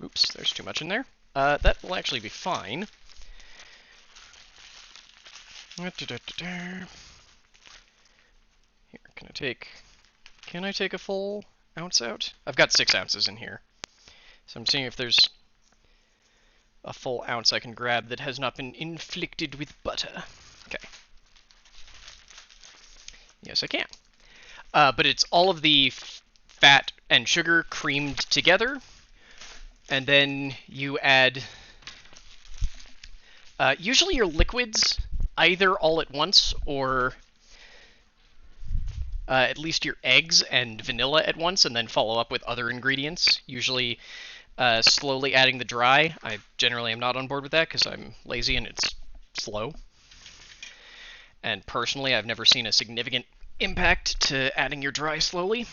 Oops, there's too much in there. That will actually be fine. Here, can I take a full ounce out? I've got 6 ounces in here. So I'm seeing if there's a full ounce I can grab that has not been inflicted with butter. Okay. Yes, I can. But it's all of the fat and sugar creamed together. And then you add, usually your liquids, either all at once or at least your eggs and vanilla at once, and then follow up with other ingredients, usually slowly adding the dry. I generally am not on board with that because I'm lazy and it's slow. And personally, I've never seen a significant impact to adding your dry slowly.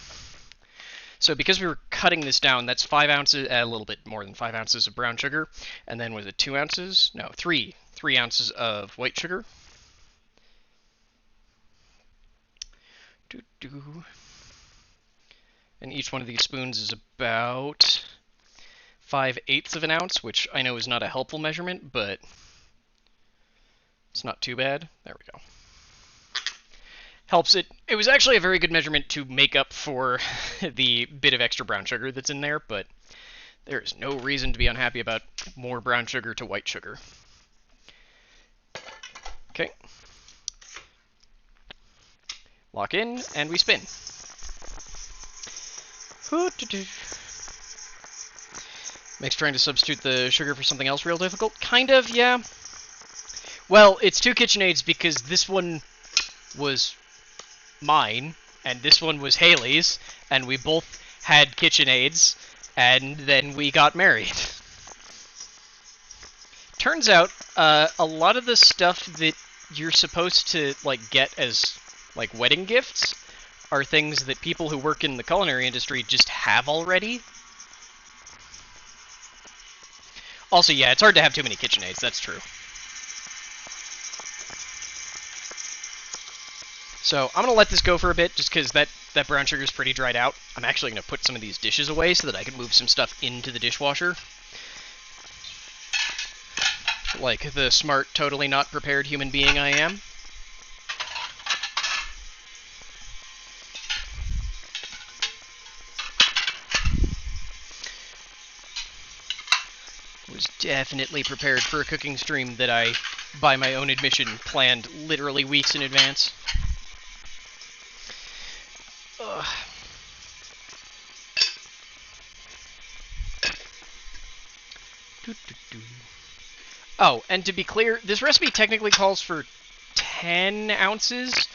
So because we were cutting this down, that's 5 ounces, a little bit more than 5 ounces of brown sugar, and then was it 2 ounces? No, 3 ounces of white sugar. And each one of these spoons is about 5/8 of an ounce, which I know is not a helpful measurement, but it's not too bad. There we go. Helps it. It was actually a very good measurement to make up for the bit of extra brown sugar that's in there, but there is no reason to be unhappy about more brown sugar to white sugar. Okay. Lock in, and we spin. Makes trying to substitute the sugar for something else real difficult? Kind of, yeah. Well, it's 2 KitchenAids because this one was mine, and this one was Hailey's, and we both had KitchenAids, and then we got married. Turns out, a lot of the stuff that you're supposed to, like, get as, like, wedding gifts are things that people who work in the culinary industry just have already. Also, yeah, it's hard to have too many KitchenAids, that's true. So I'm going to let this go for a bit, just because that brown sugar is pretty dried out. I'm actually going to put some of these dishes away so that I can move some stuff into the dishwasher. Like the smart, totally not prepared human being I am. Was definitely prepared for a cooking stream that I, by my own admission, planned literally weeks in advance. Ugh. Oh, and to be clear, this recipe technically calls for 10 ounces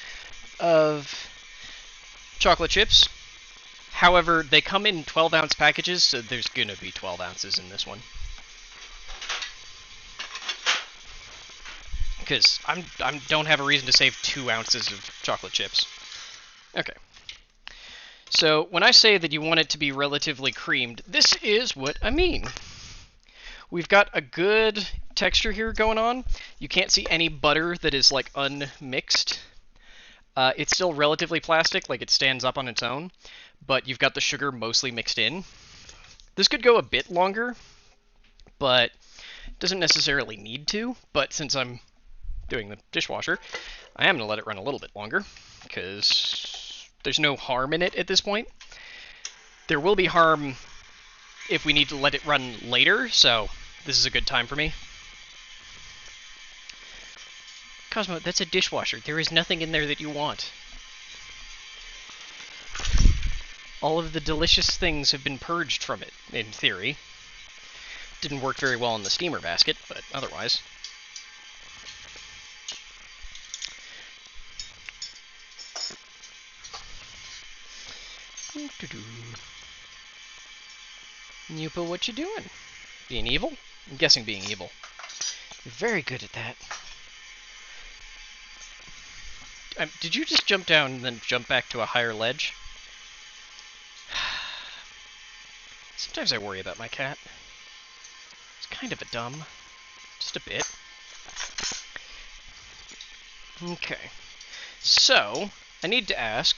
of chocolate chips. However, they come in 12-ounce packages, so there's going to be 12 ounces in this one. Because I don't have a reason to save 2 ounces of chocolate chips. Okay. So, when I say that you want it to be relatively creamed, this is what I mean. We've got a good texture here going on. You can't see any butter that is, like, unmixed. It's still relatively plastic, like it stands up on its own, but you've got the sugar mostly mixed in. This could go a bit longer, but doesn't necessarily need to. But since I'm doing the dishwasher, I am going to let it run a little bit longer, because there's no harm in it at this point. There will be harm if we need to let it run later, so this is a good time for me. Cosmo, that's a dishwasher. There is nothing in there that you want. All of the delicious things have been purged from it, in theory. Didn't work very well in the steamer basket, but otherwise. Yupa, what you doing? Being evil? I'm guessing being evil. You're very good at that. Did you just jump down and then jump back to a higher ledge? Sometimes I worry about my cat. It's kind of a dumb. Just a bit. Okay. So, I need to ask,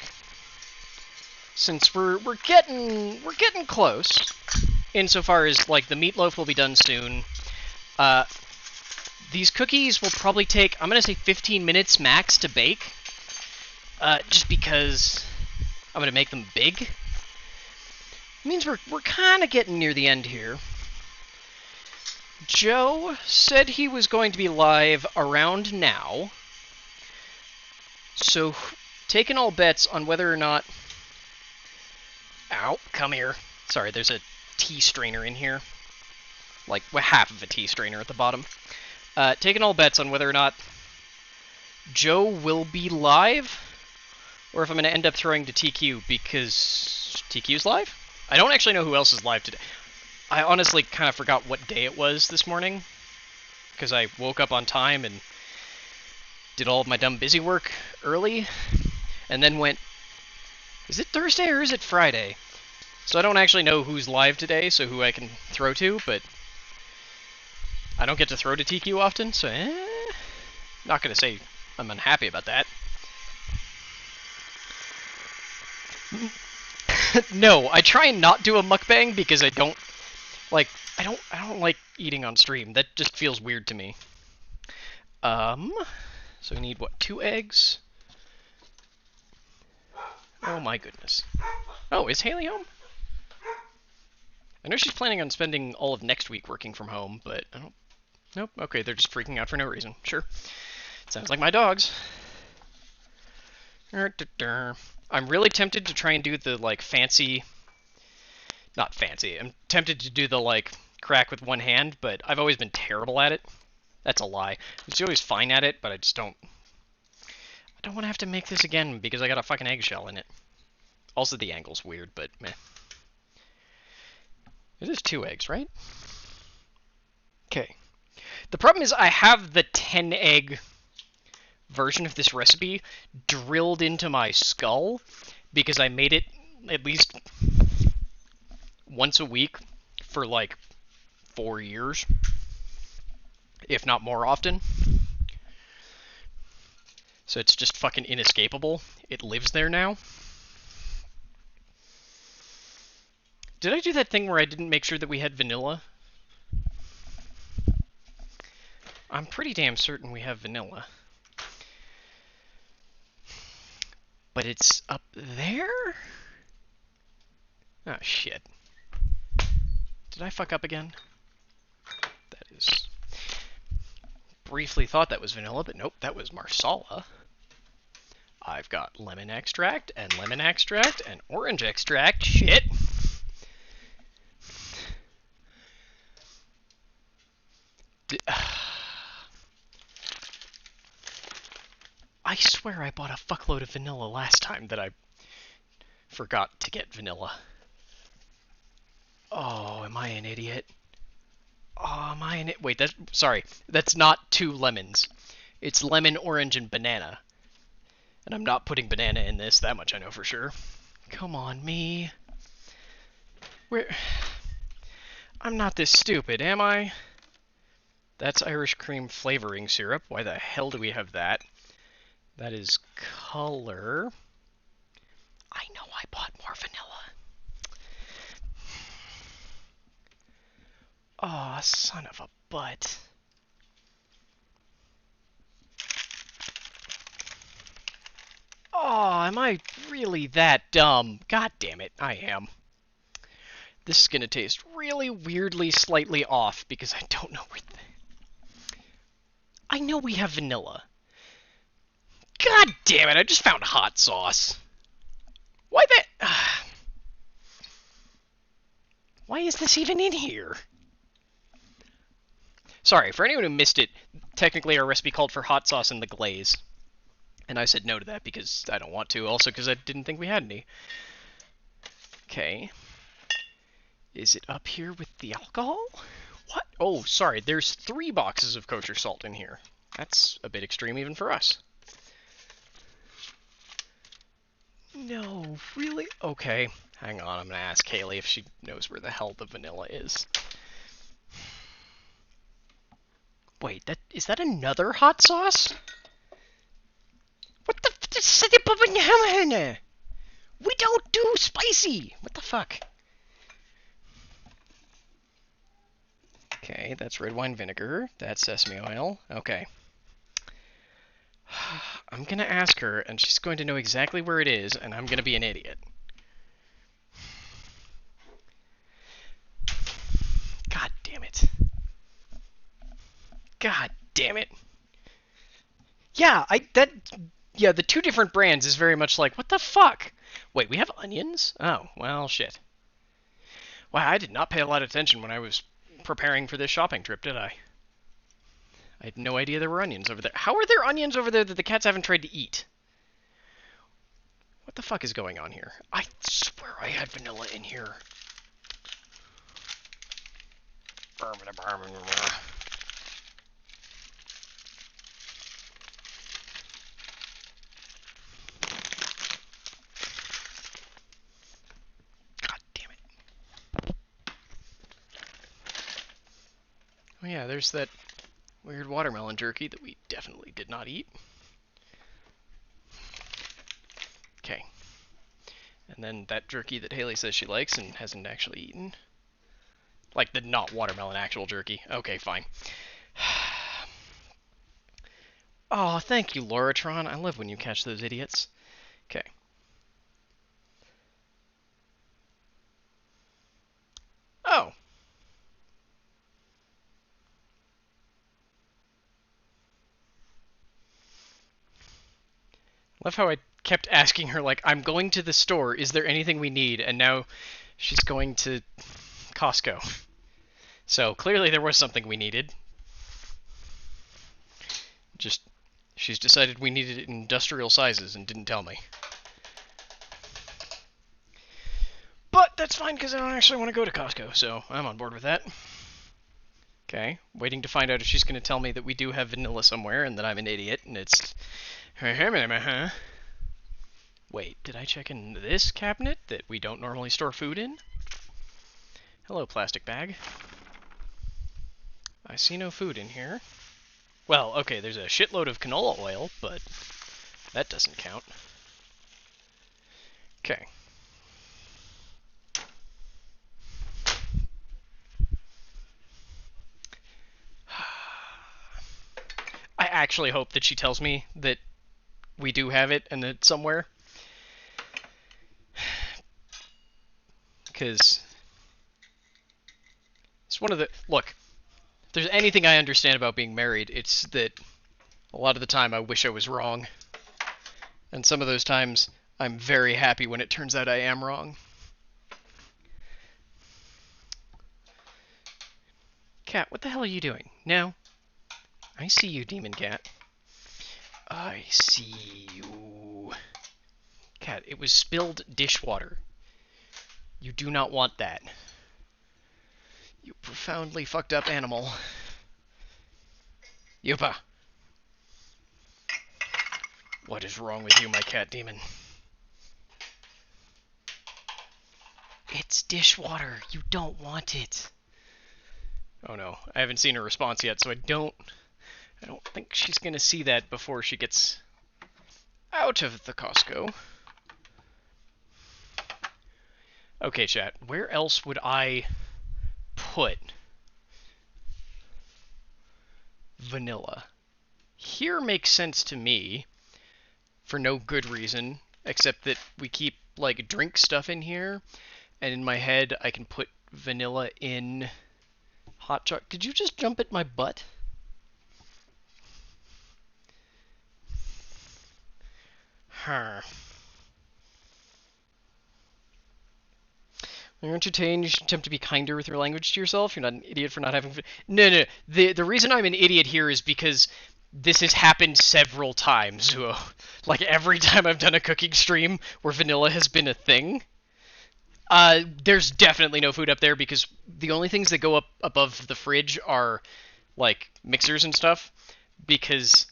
since we're getting close, insofar as like the meatloaf will be done soon, these cookies will probably take, I'm gonna say 15 minutes max to bake, just because I'm gonna make them big. It means we're kind of getting near the end here. Joe said he was going to be live around now, so taking all bets on whether or not... Ow, come here. Sorry, there's a tea strainer in here. Like, half of a tea strainer at the bottom. Taking all bets on whether or not Joe will be live, or if I'm going to end up throwing to TQ because TQ's live? I don't actually know who else is live today. I honestly kind of forgot what day it was this morning, because I woke up on time and did all of my dumb busy work early, and then went, is it Thursday or is it Friday? So I don't actually know who's live today, so who I can throw to, but I don't get to throw to TQ often, so not going to say I'm unhappy about that. No, I try and not do a mukbang because I don't like eating on stream. That just feels weird to me. So we need what, 2 eggs? Oh my goodness. Oh, is Hailey home? I know she's planning on spending all of next week working from home, but I don't... Nope, okay, they're just freaking out for no reason. Sure. Sounds like my dogs. I'm really tempted to try and do the, like, fancy... Not fancy. I'm tempted to do the, like, crack with one hand, but I've always been terrible at it. That's a lie. I was always fine at it, but I just don't... I don't want to have to make this again because I got a fucking eggshell in it. Also, the angle's weird, but meh. It is 2 eggs, right? Okay. The problem is I have the 10-egg version of this recipe drilled into my skull because I made it at least once a week for like 4 years, if not more often. So it's just fucking inescapable. It lives there now. Did I do that thing where I didn't make sure that we had vanilla? I'm pretty damn certain we have vanilla. But it's up there? Oh, shit. Did I fuck up again? That is... Briefly thought that was vanilla, but nope, that was marsala. I've got lemon extract, and orange extract. Shit! I swear I bought a fuckload of vanilla last time that I forgot to get vanilla. Oh, am I an idiot? Oh, am I an idiot? Wait, sorry. That's not 2 lemons. It's lemon, orange, and banana. And I'm not putting banana in this, that much I know for sure. Come on, me. I'm not this stupid, am I? That's Irish cream flavoring syrup. Why the hell do we have that? That is color. I know I bought more vanilla. Aw, son of a butt. Aw, am I really that dumb? God damn it, I am. This is gonna taste really weirdly slightly off because I don't know where I know we have vanilla. God damn it, I just found hot sauce. Why that... is this even in here? Sorry, for anyone who missed it, technically our recipe called for hot sauce in the glaze. And I said no to that because I don't want to, also because I didn't think we had any. Okay. Is it up here with the alcohol? What? Oh, sorry, there's 3 boxes of kosher salt in here. That's a bit extreme even for us. No, really? Okay, hang on, I'm gonna ask Hailey if she knows where the hell the vanilla is. Wait, is that another hot sauce? What the f- We don't do spicy! What the fuck? Okay, that's red wine vinegar. That's sesame oil. Okay. I'm gonna ask her, and she's going to know exactly where it is, and I'm gonna be an idiot. God damn it. God damn it. Yeah, yeah, the 2 different brands is very much like, what the fuck? Wait, we have onions? Oh, well, shit. Wow, I did not pay a lot of attention when I was preparing for this shopping trip, did I? I had no idea there were onions over there. How are there onions over there that the cats haven't tried to eat? What the fuck is going on here? I swear I had vanilla in here. God damn it. Oh yeah, there's that weird watermelon jerky that we definitely did not eat. Okay. And then that jerky that Hailey says she likes and hasn't actually eaten. Like the not watermelon actual jerky. Okay, fine. Oh, thank you, Lauratron. I love when you catch those idiots. Okay. Oh. Love how I kept asking her, like, I'm going to the store, is there anything we need? And now she's going to Costco. So clearly there was something we needed. Just, she's decided we needed it in industrial sizes and didn't tell me. But that's fine because I don't actually want to go to Costco, so I'm on board with that. Okay, waiting to find out if she's going to tell me that we do have vanilla somewhere and that I'm an idiot and it's... Wait, did I check in this cabinet that we don't normally store food in? Hello, plastic bag. I see no food in here. Well, okay, there's a shitload of canola oil, but that doesn't count. Okay. I actually hope that she tells me that we do have it and it's somewhere. Because it's one of the... Look, if there's anything I understand about being married, it's that a lot of the time I wish I was wrong. And some of those times I'm very happy when it turns out I am wrong. Cat, what the hell are you doing? No. I see you, demon cat. I see you. Cat, it was spilled dishwater. You do not want that. You profoundly fucked up animal. Yupa. What is wrong with you, my cat demon? It's dishwater. You don't want it. Oh no, I haven't seen her response yet, so I don't think she's gonna see that before she gets out of the Costco. Okay, chat, where else would I put vanilla? Here makes sense to me, for no good reason, except that we keep, like, drink stuff in here, and in my head I can put vanilla in hot chocolate. Did you just jump at my butt? Huh. You're entertained. You should attempt to be kinder with your language to yourself. You're not an idiot for not having. No. The reason I'm an idiot here is because this has happened several times. Like every time I've done a cooking stream where vanilla has been a thing. There's definitely no food up there because the only things that go up above the fridge are like mixers and stuff. Because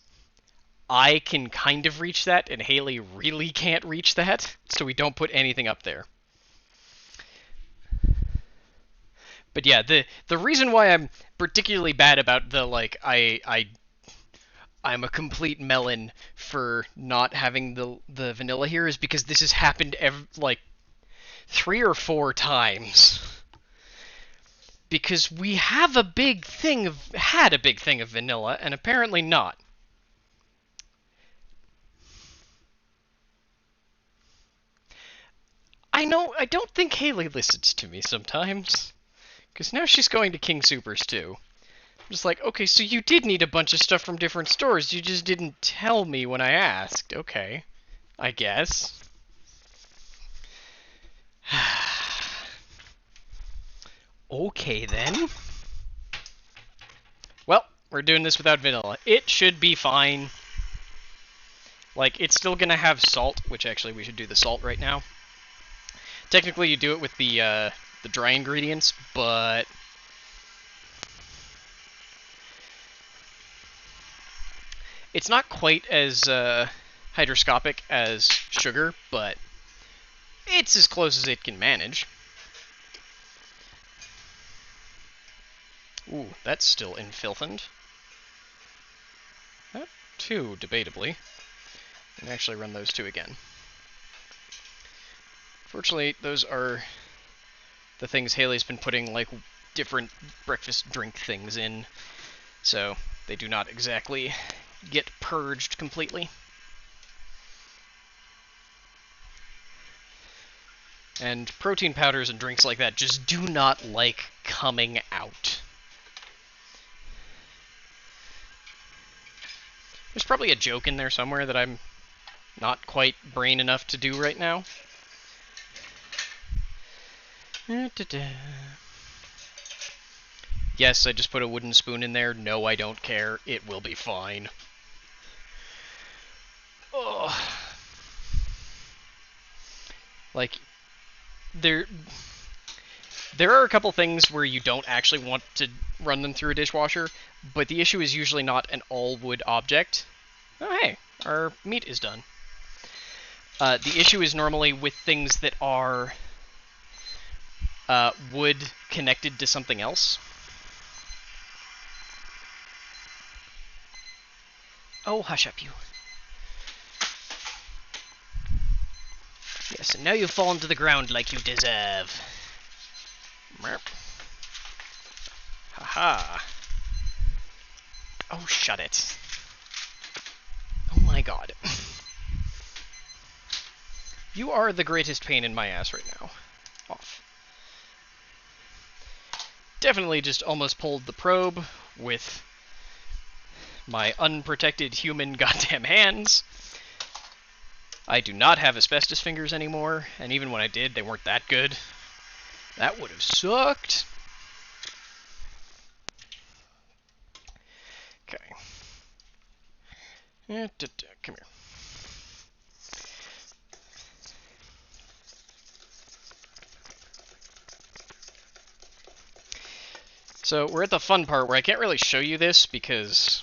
I can kind of reach that, and Hailey really can't reach that, so we don't put anything up there. But yeah, the reason why I'm particularly bad about the, like, I'm a complete melon for not having the vanilla here is because this has happened, like, 3 or 4 times. Because we have had a big thing of vanilla, and apparently not. I know, I don't think Hailey listens to me sometimes. Because now she's going to King Soopers too. I'm just like, okay, so you did need a bunch of stuff from different stores, you just didn't tell me when I asked. Okay, I guess. Okay then. Well, we're doing this without vanilla. It should be fine. Like, it's still gonna have salt, which actually we should do the salt right now. Technically, you do it with the dry ingredients, but it's not quite as hydroscopic as sugar, but it's as close as it can manage. Ooh, that's still infilthened. Not too debatably. And actually run those 2 again. Fortunately, those are the things Hailey's been putting, like, different breakfast drink things in, so they do not exactly get purged completely. And protein powders and drinks like that just do not like coming out. There's probably a joke in there somewhere that I'm not quite brain enough to do right now. Yes, I just put a wooden spoon in there. No, I don't care. It will be fine. Oh. Like, there are a couple things where you don't actually want to run them through a dishwasher, but the issue is usually not an all-wood object. Oh, hey, our meat is done. The issue is normally with things that are wood connected to something else. Oh, hush up, you. Yes, and now you've fallen to the ground like you deserve. Merp. Haha. Oh, shut it. Oh my god. You are the greatest pain in my ass right now. Off. Definitely just almost pulled the probe with my unprotected human goddamn hands. I do not have asbestos fingers anymore, and even when I did, they weren't that good. That would have sucked. Okay. Come here. So we're at the fun part where I can't really show you this because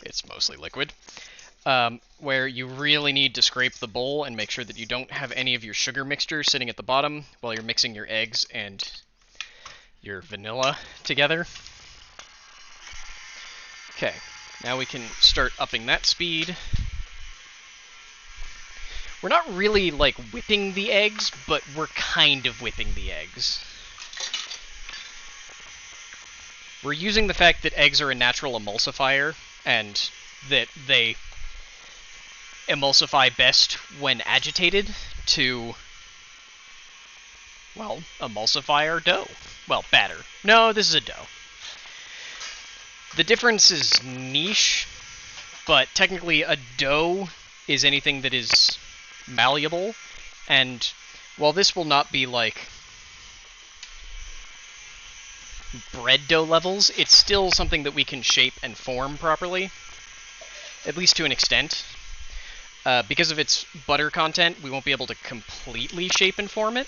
it's mostly liquid. Where you really need to scrape the bowl and make sure that you don't have any of your sugar mixture sitting at the bottom while you're mixing your eggs and your vanilla together. Okay, now we can start upping that speed. We're not really, like, whipping the eggs, but we're kind of whipping the eggs. We're using the fact that eggs are a natural emulsifier, and that they emulsify best when agitated to, well, emulsify our dough. Well, batter. No, this is a dough. The difference is niche, but technically a dough is anything that is malleable, and while this will not be, like, bread dough levels, it's still something that we can shape and form properly, at least to an extent. Because of its butter content, we won't be able to completely shape and form it,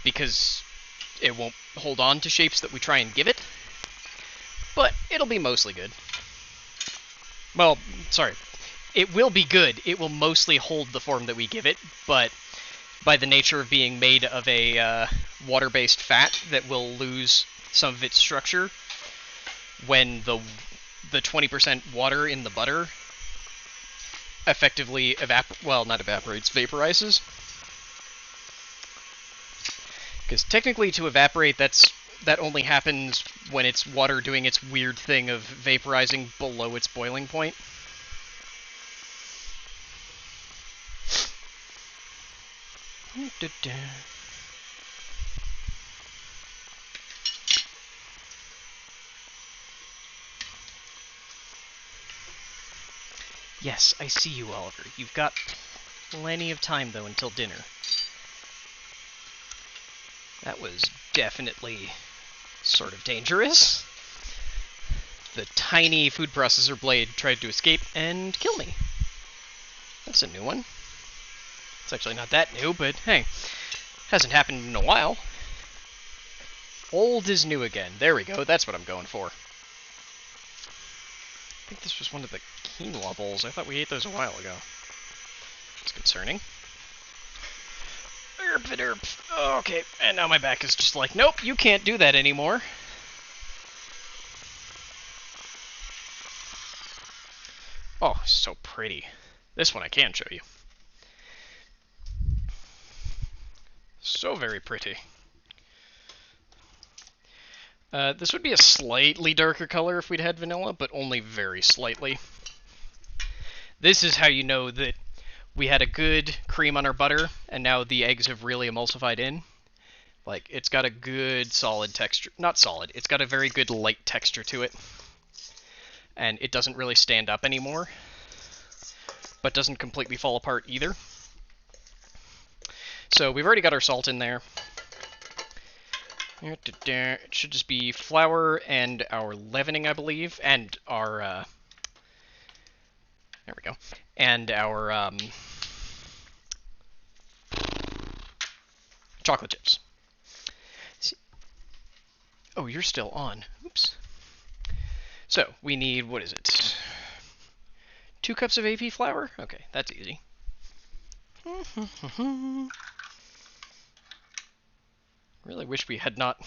because it won't hold on to shapes that we try and give it, but it'll be mostly good. Well, sorry. It will be good. It will mostly hold the form that we give it, but by the nature of being made of a water-based fat that will lose some of its structure when the 20% water in the butter effectively vaporizes. Because technically to evaporate, that only happens when it's water doing its weird thing of vaporizing below its boiling point. Yes, I see you, Oliver. You've got plenty of time, though, until dinner. That was definitely sort of dangerous. The tiny food processor blade tried to escape and kill me. That's a new one. It's actually not that new, but hey, hasn't happened in a while. Old is new again. There we go. That's what I'm going for. I think this was one of the quinoa bowls. I thought we ate those a while ago. It's concerning. Okay, and now my back is just like, nope, you can't do that anymore. Oh, so pretty. This one I can show you. So very pretty. This would be a slightly darker color if we'd had vanilla, but only very slightly. This is how you know that we had a good cream on our butter, and now the eggs have really emulsified in. Like, it's got a good solid texture. Not solid, it's got a very good light texture to it. And it doesn't really stand up anymore, but doesn't completely fall apart either. So we've already got our salt in there. It should just be flour and our leavening, I believe, and our, there we go, and our, chocolate chips. Oh, you're still on. Oops. So, we need, what is it? 2 cups of AP flour? Okay, that's easy. Really wish we had not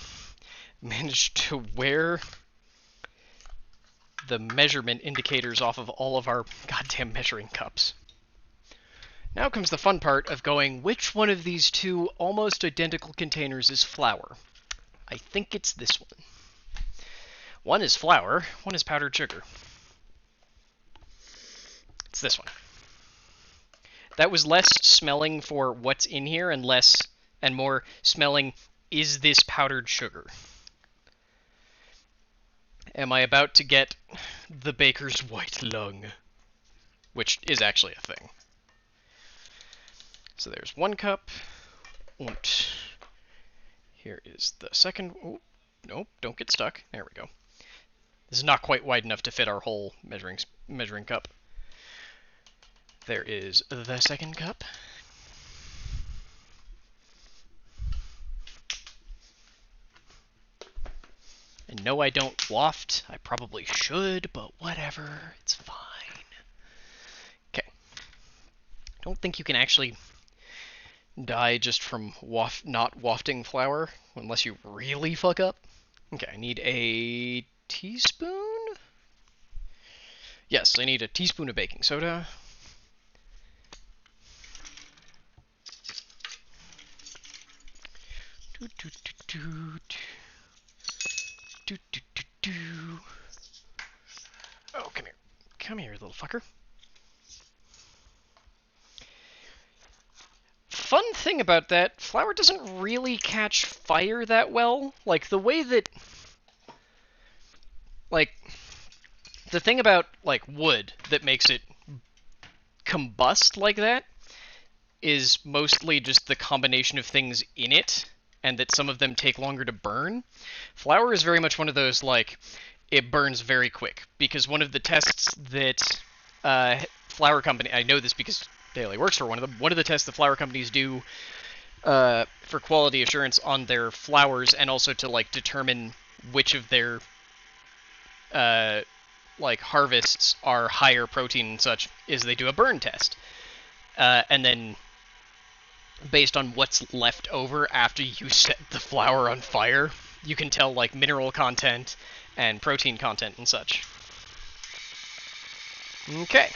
managed to wear the measurement indicators off of all of our goddamn measuring cups. Now comes the fun part of going, which one of these 2 almost identical containers is flour? I think it's this one. One is flour, one is powdered sugar. It's this one. That was less smelling for what's in here and more smelling, is this powdered sugar? Am I about to get the baker's white lung? Which is actually a thing. So there's 1 cup. And here is the second. Oh, nope, don't get stuck. There we go. This is not quite wide enough to fit our whole measuring cup. There is the second cup. And no, I don't waft. I probably should, but whatever. It's fine. Okay. Don't think you can actually die just from not wafting flour, unless you really fuck up. Okay, I need a teaspoon? Yes, I need a teaspoon of baking soda. Oh, come here. Come here, little fucker. Fun thing about that, flour doesn't really catch fire that well. Like, the way that... Like, the thing about, like, wood that makes it combust like that is mostly just the combination of things in it and that some of them take longer to burn. Flour is very much one of those, like, it burns very quick, because one of the tests that flour company, I know this because Hailey works for one of them, one of the tests the flour companies do for quality assurance on their flours, and also to, like, determine which of their like harvests are higher protein and such, is they do a burn test, and then based on what's left over after you set the flour on fire, you can tell, like, mineral content and protein content and such. Okay,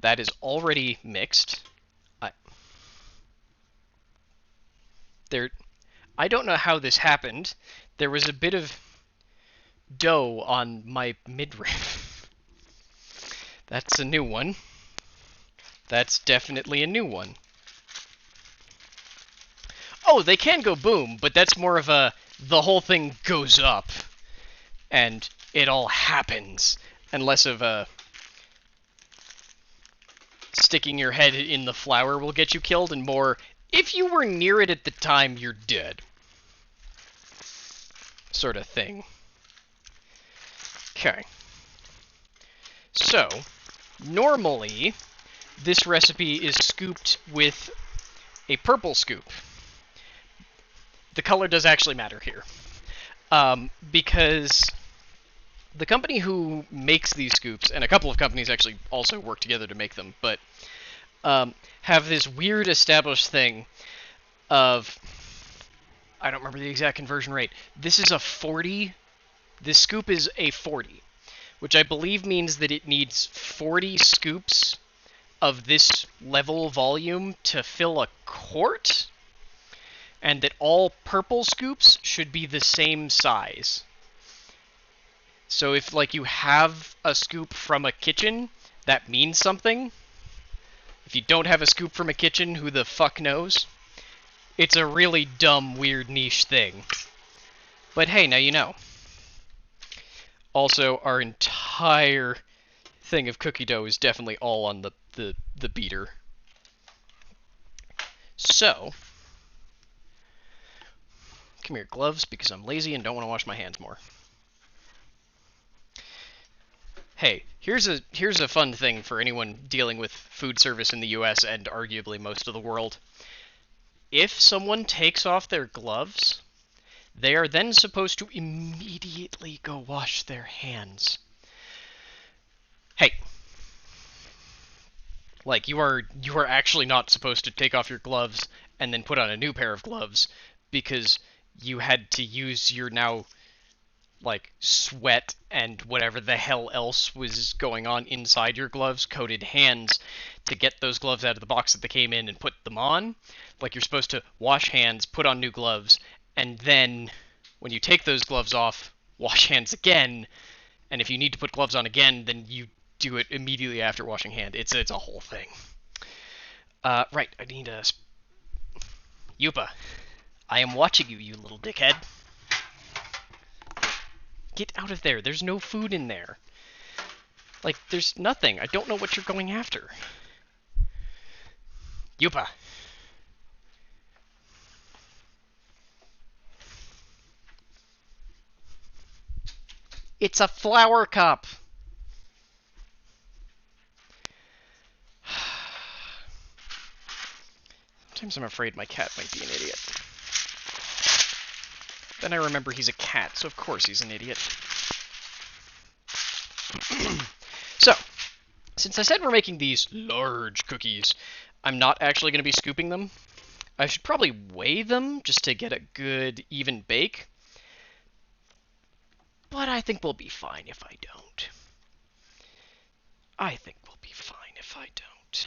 that is already mixed. I don't know how this happened. There was a bit of dough on my midriff. That's a new one. That's definitely a new one. Oh, they can go boom, but that's more of a, the whole thing goes up, and it all happens, and less of a sticking your head in the flour will get you killed, and more, if you were near it at the time, you're dead. Sort of thing. Okay. So, normally, this recipe is scooped with a purple scoop. The color does actually matter here. Because the company who makes these scoops, and a couple of companies actually also work together to make them, but have this weird established thing of, I don't remember the exact conversion rate. This is a 40. This scoop is a 40, which I believe means that it needs 40 scoops of this level volume to fill a quart, and that all purple scoops should be the same size. So if, like, you have a scoop from a kitchen, that means something. If you don't have a scoop from a kitchen, who the fuck knows? It's a really dumb, weird niche thing. But hey, now you know. Also, our entire thing of cookie dough is definitely all on the beater. So, come here, gloves, because I'm lazy and don't want to wash my hands more. Hey, here's a fun thing for anyone dealing with food service in the US and arguably most of the world. If someone takes off their gloves, they are then supposed to immediately go wash their hands. Hey, like, you are actually not supposed to take off your gloves and then put on a new pair of gloves because you had to use your now, like, sweat and whatever the hell else was going on inside your gloves, coated hands, to get those gloves out of the box that they came in and put them on. Like, you're supposed to wash hands, put on new gloves, and then, when you take those gloves off, wash hands again, and if you need to put gloves on again, then you do it immediately after washing hand. It's a whole thing. Right, I need a... Yupa, I am watching you, you little dickhead. Get out of there. There's no food in there. Like, there's nothing. I don't know what you're going after. Yupa. It's a flower cup. Sometimes I'm afraid my cat might be an idiot. Then I remember he's a cat, so of course he's an idiot. So, since I said we're making these large cookies, I'm not actually going to be scooping them. I should probably weigh them just to get a good, even bake. But I think we'll be fine if I don't. I think we'll be fine if I don't.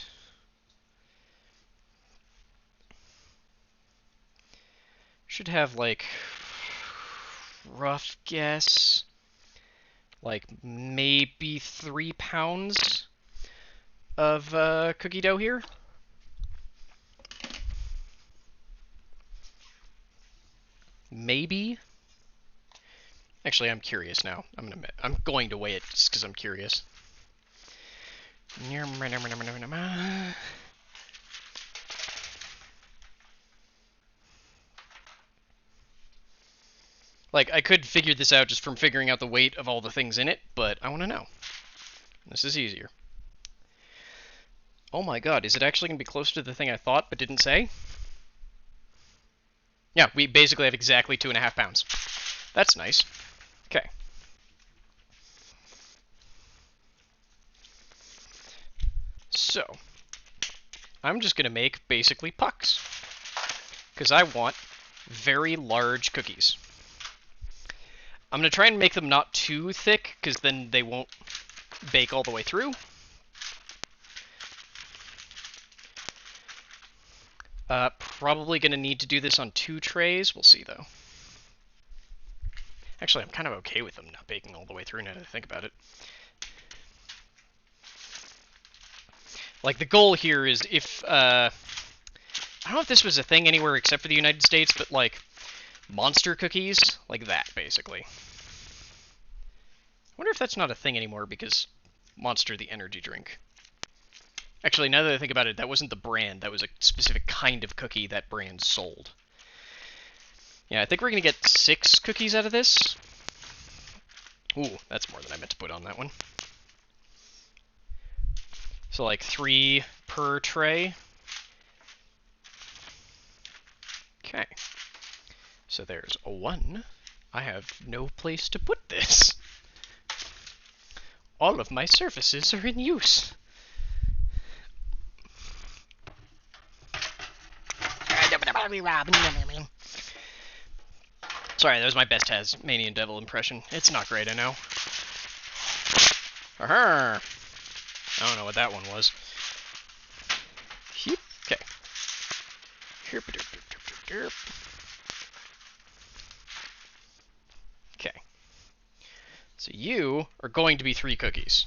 Should have, like, rough guess, like, maybe 3 pounds of cookie dough here. Maybe. Actually, I'm curious now. I'm going to weigh it just because I'm curious. Like, I could figure this out just from figuring out the weight of all the things in it, but I want to know. This is easier. Oh my god, is it actually going to be closer to the thing I thought but didn't say? Yeah, we basically have exactly 2.5 pounds. That's nice. Okay. So, I'm just going to make basically pucks. Because I want very large cookies. I'm going to try and make them not too thick, because then they won't bake all the way through. Probably going to need to do this on 2 trays. We'll see, though. Actually, I'm kind of okay with them not baking all the way through now that I think about it. Like, the goal here is if, I don't know if this was a thing anywhere except for the United States, but, like, monster cookies, like that, basically. I wonder if that's not a thing anymore, because Monster, the energy drink. Actually, now that I think about it, that wasn't the brand, that was a specific kind of cookie that brand sold. Yeah, I think we're going to get 6 cookies out of this. Ooh, that's more than I meant to put on that one. So, like, 3 per tray. Okay. So there's a 1. I have no place to put this. All of my surfaces are in use. Sorry, that was my best Tasmanian Devil impression. It's not great, I know. I don't know what that one was. Okay. Okay. So you are going to be 3 cookies.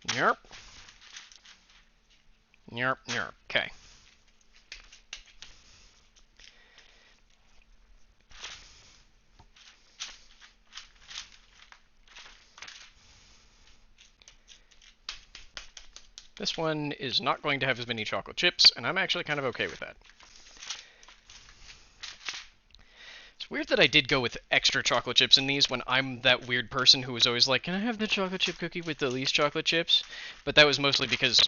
Yerp. Yerp, yerp. Okay. This one is not going to have as many chocolate chips, and I'm actually kind of okay with that. It's weird that I did go with extra chocolate chips in these when I'm that weird person who was always like, can I have the chocolate chip cookie with the least chocolate chips? But that was mostly because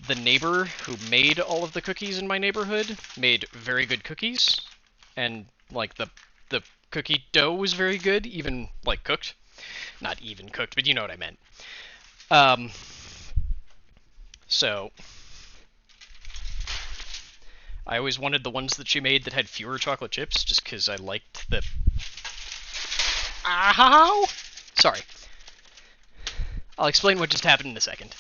the neighbor who made all of the cookies in my neighborhood made very good cookies, and like the cookie dough was very good, even like cooked. Not even cooked, but you know what I meant. So I always wanted the ones that she made that had fewer chocolate chips, just because I liked the... Ow! Sorry. I'll explain what just happened in a second.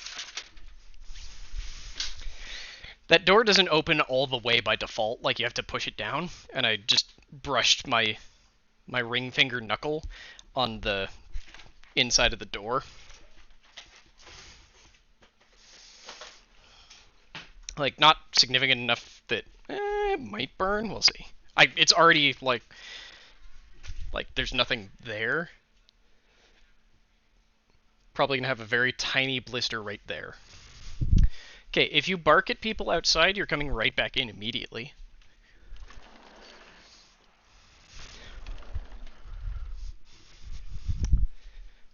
That door doesn't open all the way by default, like you have to push it down, and I just brushed my ring finger knuckle on the inside of the door. Like, not significant enough that it might burn. We'll see. It's already, like, there's nothing there. Probably gonna have a very tiny blister right there. Okay, if you bark at people outside, you're coming right back in immediately.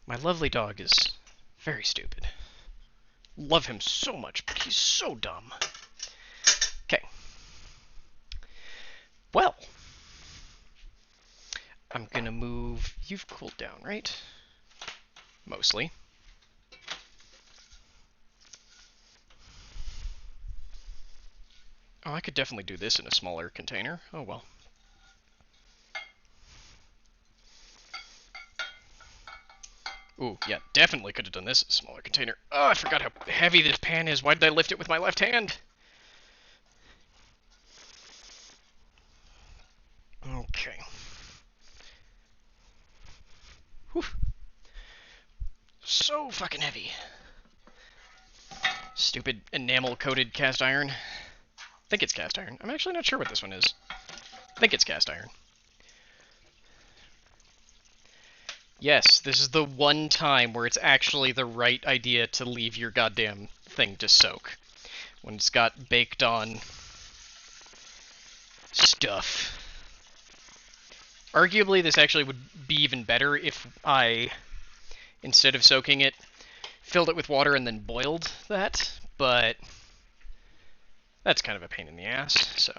My lovely dog is very stupid. Love him so much, but he's so dumb. Okay. Well, I'm gonna move... You've cooled down, right? Mostly. Oh, I could definitely do this in a smaller container. Oh well. Ooh, yeah, definitely could have done this in a smaller container. Oh, I forgot how heavy this pan is. Why did I lift it with my left hand? Okay. Whew. So fucking heavy. Stupid enamel-coated cast iron. I think it's cast iron. I'm actually not sure what this one is. I think it's cast iron. Yes, this is the one time where it's actually the right idea to leave your goddamn thing to soak. When it's got baked on stuff. Arguably, this actually would be even better if I, instead of soaking it, filled it with water and then boiled that, but that's kind of a pain in the ass, so.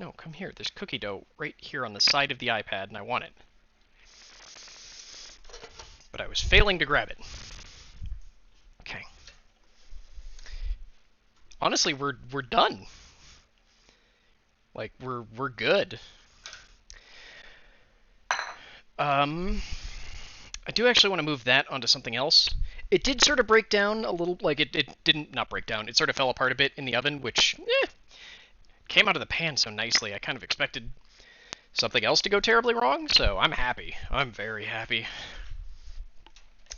No, come here. There's cookie dough right here on the side of the iPad, and I want it. But I was failing to grab it. Okay. Honestly, we're done. Like, we're good. I do actually want to move that onto something else. It did sort of break down a little, like, it didn't, not break down, it sort of fell apart a bit in the oven, which, came out of the pan so nicely. I kind of expected something else to go terribly wrong, so I'm happy. I'm very happy.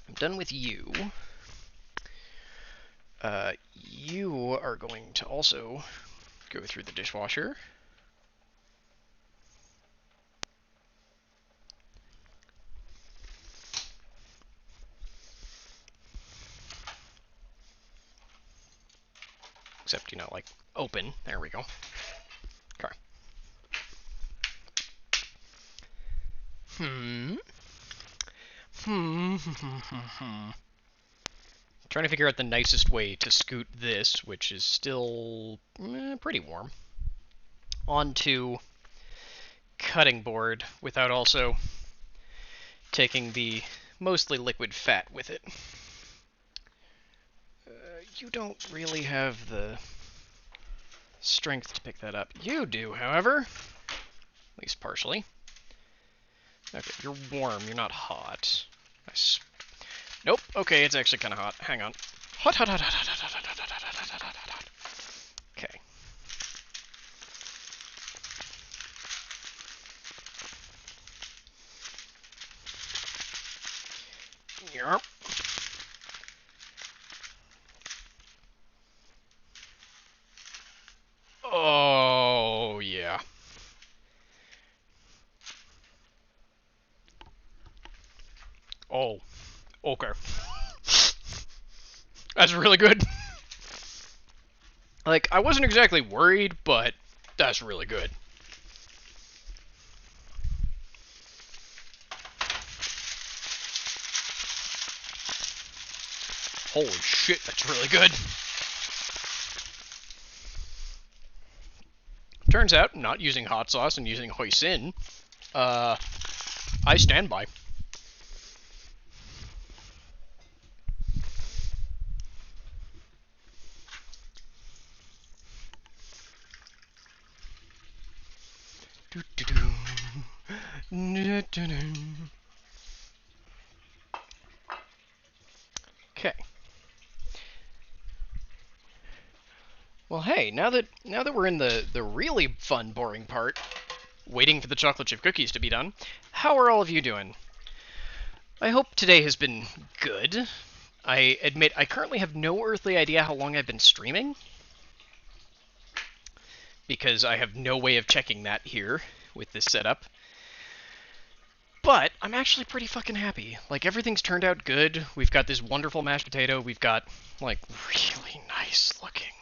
I'm done with you. You are going to also go through the dishwasher. Except, you know, like, open. There we go. Okay. Trying to figure out the nicest way to scoot this, which is still pretty warm, onto cutting board without also taking the mostly liquid fat with it. You don't really have the strength to pick that up. You do, however. At least partially. Okay, you're warm, you're not hot. Nope, okay, it's actually kind of hot. Hang on. Hot, hot, hot, hot, hot, hot, hot, hot, hot, hot, hot, hot, hot. Okay. Yep. Oh, yeah. Oh, okay. That's really good. Like, I wasn't exactly worried, but that's really good. Holy shit, that's really good. Turns out, not using hot sauce and using hoisin, I stand by. Okay. Well, hey, now that we're in the really fun, boring part, waiting for the chocolate chip cookies to be done, how are all of you doing? I hope today has been good. I admit I currently have no earthly idea how long I've been streaming, because I have no way of checking that here with this setup. But I'm actually pretty fucking happy. Like, everything's turned out good. We've got this wonderful mashed potato. We've got, like, really nice looking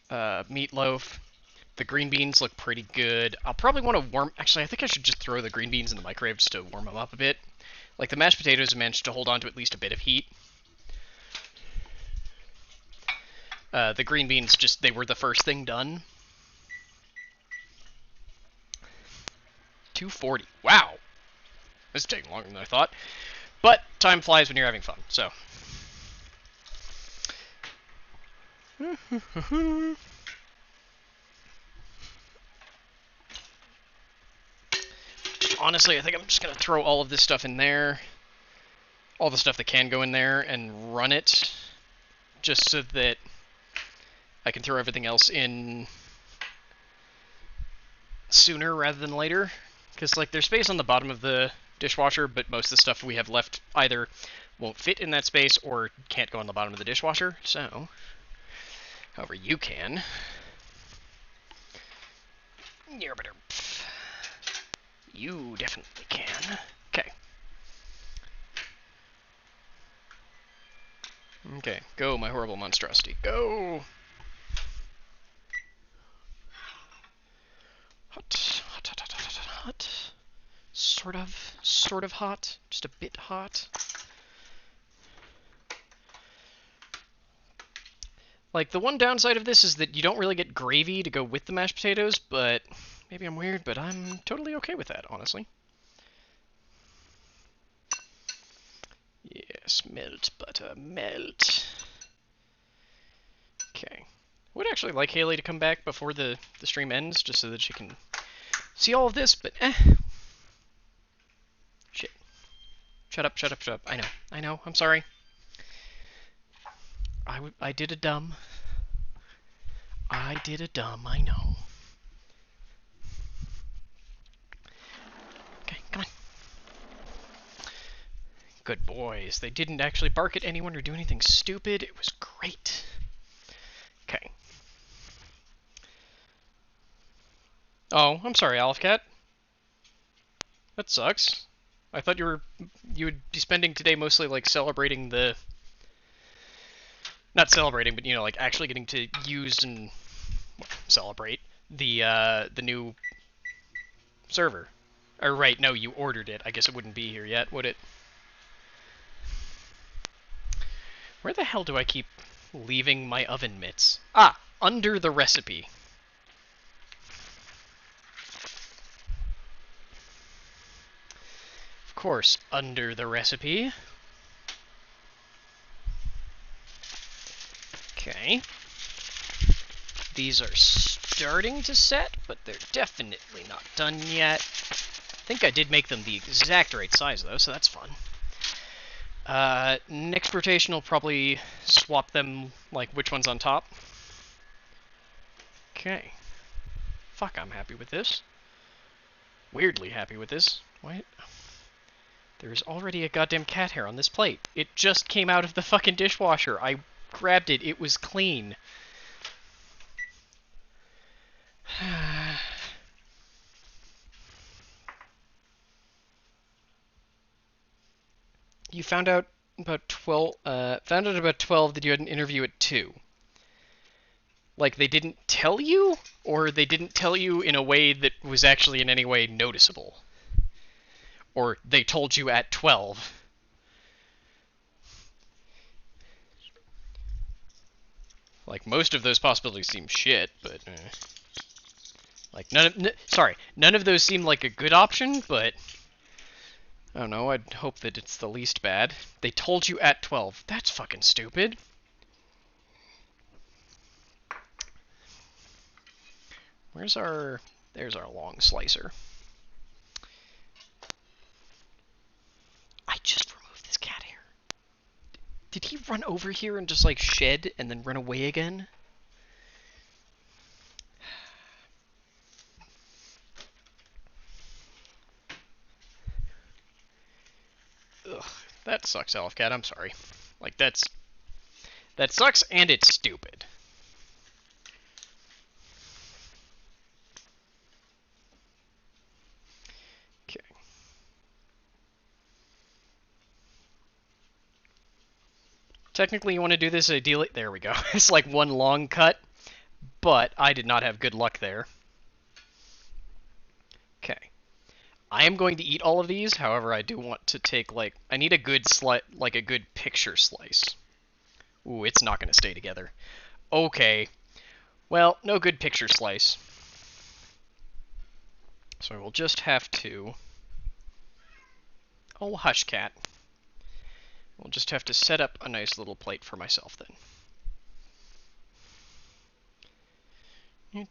meatloaf. The green beans look pretty good. I'll probably want to warm... Actually, I think I should just throw the green beans in the microwave just to warm them up a bit. Like, the mashed potatoes managed to hold on to at least a bit of heat. The green beans, just, they were the first thing done. 240. Wow. This is taking longer than I thought. But time flies when you're having fun, so. Honestly, I think I'm just going to throw all of this stuff in there. All the stuff that can go in there and run it. Just so that I can throw everything else in sooner rather than later. Because, like, there's space on the bottom of the dishwasher, but most of the stuff we have left either won't fit in that space or can't go on the bottom of the dishwasher. So, however you can. You definitely can. Okay. Okay, go, my horrible monstrosity. Go! Hot, hot, hot, hot, hot, sort of hot, just a bit hot. Like, the one downside of this is that you don't really get gravy to go with the mashed potatoes, but maybe I'm weird, but I'm totally okay with that, honestly. Yes, melt, butter, melt. Okay. I would actually like Hailey to come back before the stream ends, just so that she can see all of this, but shit. Shut up, shut up, shut up. I know, I'm sorry. I did a dumb. I know. Okay, come on. Good boys. They didn't actually bark at anyone or do anything stupid. It was great. Okay. Oh, I'm sorry, Cat. That sucks. I thought you would be spending today mostly like celebrating the... Not celebrating, but, you know, like actually getting to use and celebrate the new server. Or right, no, you ordered it. I guess it wouldn't be here yet, would it? Where the hell do I keep leaving my oven mitts? Ah, under the recipe. Of course, under the recipe. Okay. These are starting to set, but they're definitely not done yet. I think I did make them the exact right size, though, so that's fun. Next rotation will probably swap them, like, which one's on top. Okay. Fuck, I'm happy with this. Weirdly happy with this. What? There's already a goddamn cat hair on this plate. It just came out of the fucking dishwasher. I grabbed it. It was clean. You found out about 12. Found out about 12 that you had an interview at 2. Like, they didn't tell you, or they didn't tell you in a way that was actually in any way noticeable, or they told you at 12. Like, most of those possibilities seem shit, but like none of those seem like a good option, but I don't know, I'd hope that it's the least bad. They told you at 12. That's fucking stupid. There's our long slicer. I just removed this cat hair. Did he run over here and just like shed and then run away again? Ugh, that sucks, Cat. I'm sorry. Like, that sucks, and it's stupid. Okay. Technically, you want to do this ideally... There we go. It's like one long cut, but I did not have good luck there. Okay. I am going to eat all of these, however, I do want to take, like... I need a good a good picture slice. Ooh, it's not going to stay together. Okay. Well, no good picture slice. So I will just have to... Oh, hush, cat. We'll just have to set up a nice little plate for myself, then.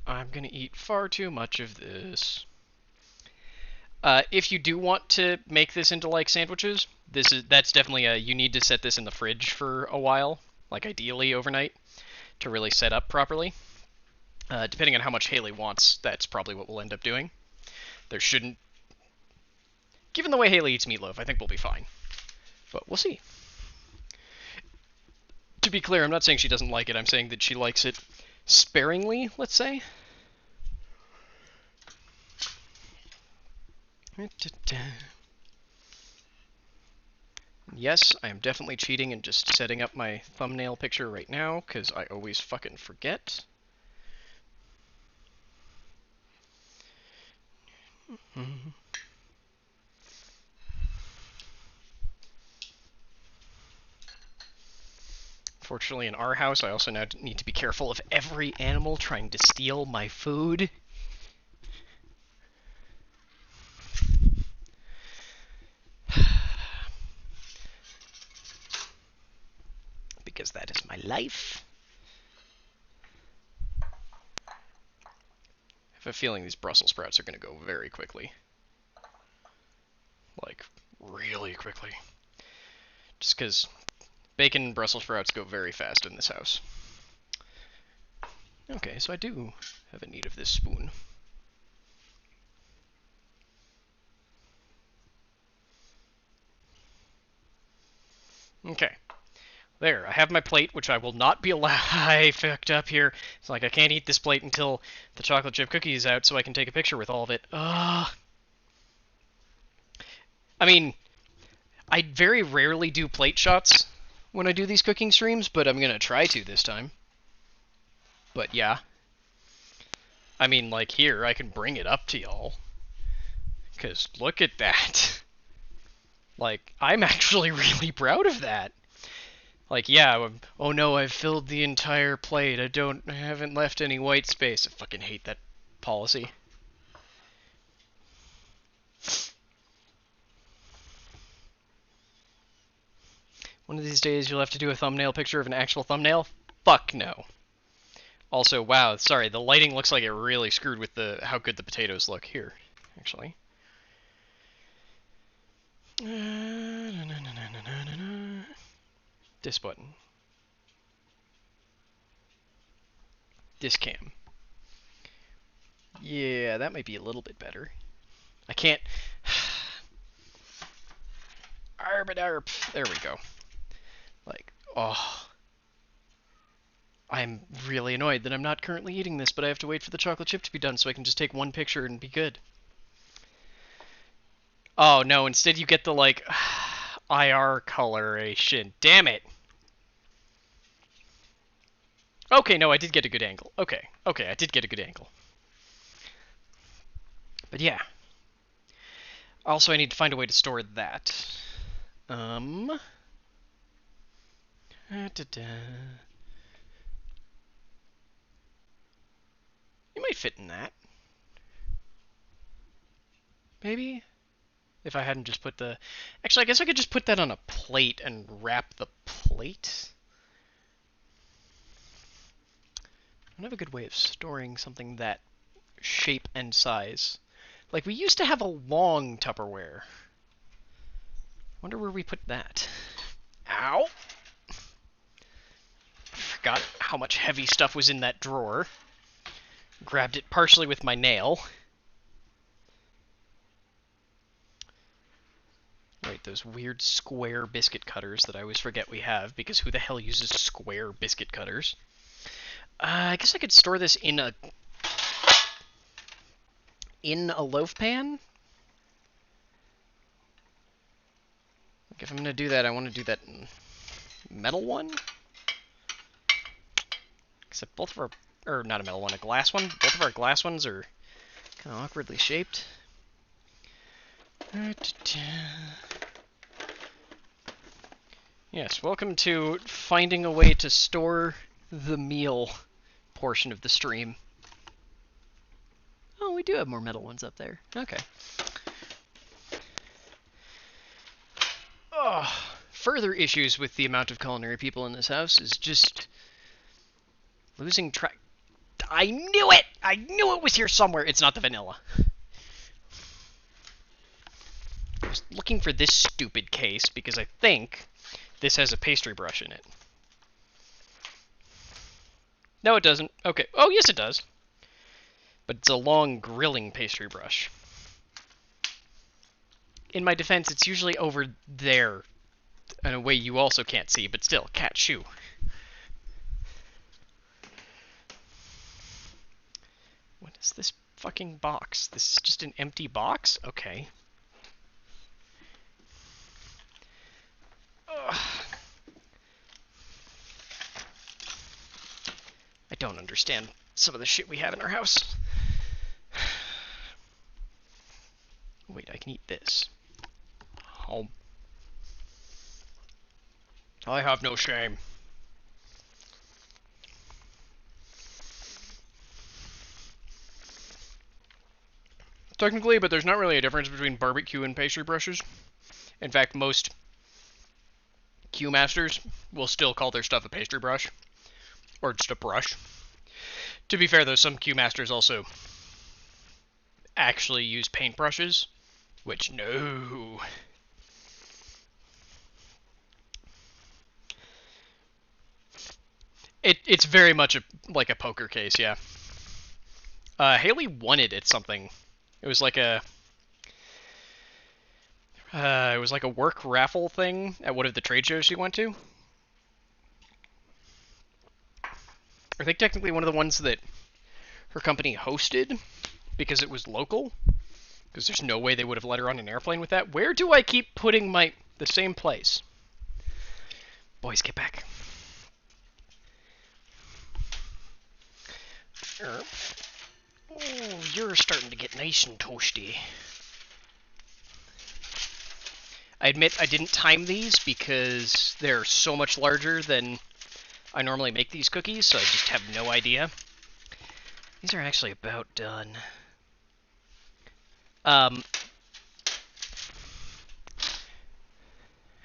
I'm going to eat far too much of this. If you do want to make this into, like, sandwiches, that's definitely you need to set this in the fridge for a while, like, ideally overnight, to really set up properly. Depending on how much Hailey wants, that's probably what we'll end up doing. There shouldn't... Given the way Hailey eats meatloaf, I think we'll be fine. But we'll see. To be clear, I'm not saying she doesn't like it. I'm saying that she likes it sparingly, let's say. Yes, I am definitely cheating and just setting up my thumbnail picture right now, because I always fucking forget. Fortunately, in our house, I also now need to be careful of every animal trying to steal my food. Because that is my life. I have a feeling these Brussels sprouts are going to go very quickly. Like, really quickly. Just because bacon and Brussels sprouts go very fast in this house. Okay, so I do have a need of this spoon. Okay. There, I have my plate, which I will not be allowed. I fucked up here. It's like I can't eat this plate until the chocolate chip cookie is out so I can take a picture with all of it. I mean, I very rarely do plate shots when I do these cooking streams, but I'm gonna try to this time. But yeah. I mean, like here, I can bring it up to y'all. Because look at that. Like, I'm actually really proud of that. Like, yeah, oh no, I've filled the entire plate. I haven't left any white space. I fucking hate that policy. One of these days you'll have to do a thumbnail picture of an actual thumbnail? Fuck no. Also, wow, sorry, the lighting looks like it really screwed with how good the potatoes look here, actually. This button. This cam. Yeah, that might be a little bit better. I can't... Arb. There we go. Like, oh... I'm really annoyed that I'm not currently eating this, but I have to wait for the chocolate chip to be done so I can just take one picture and be good. Oh, no, instead you get the, like, IR coloration. Damn it! Okay, no, I did get a good angle. Okay, I did get a good angle. But yeah. Also, I need to find a way to store that. You might fit in that. Maybe? If I hadn't just put the... Actually, I guess I could just put that on a plate and wrap the plate. I don't have a good way of storing something that shape and size. Like, we used to have a long Tupperware. Wonder where we put that. Ow! Forgot how much heavy stuff was in that drawer. Grabbed it partially with my nail. Right, those weird square biscuit cutters that I always forget we have, because who the hell uses square biscuit cutters? I guess I could store this in a loaf pan? Like, if I'm gonna do that, I want to do that in metal one? Except both of our... Or, not a metal one, a glass one. Both of our glass ones are kind of awkwardly shaped. Yes, welcome to finding a way to store the meal portion of the stream. Oh, we do have more metal ones up there. Okay. Oh, further issues with the amount of culinary people in this house is just losing track. I knew it! I knew it was here somewhere! It's not the vanilla. I was looking for this stupid case because I think this has a pastry brush in it. No, it doesn't. Okay. Oh, yes, it does. But it's a long grilling pastry brush. In my defense, it's usually over there in a way you also can't see, but still, cat shoe. What is this fucking box? This is just an empty box? Okay. Ugh. I don't understand some of the shit we have in our house. Wait, I can eat this. Oh. I have no shame. technically, but there's not really a difference between barbecue and pastry brushes. In fact, most Q masters will still call their stuff a pastry brush, or just a brush. To be fair, though, some Q masters also actually use paint brushes, which no. It's very much like a poker case, yeah. Hailey won it at something. It was like a work raffle thing at one of the trade shows she went to. I think technically one of the ones that her company hosted because it was local. Because there's no way they would have let her on an airplane with that. Where do I keep putting the same place? Boys, get back. Oh, you're starting to get nice and toasty. I admit I didn't time these because they're so much larger than I normally make these cookies, so I just have no idea. These are actually about done. Hang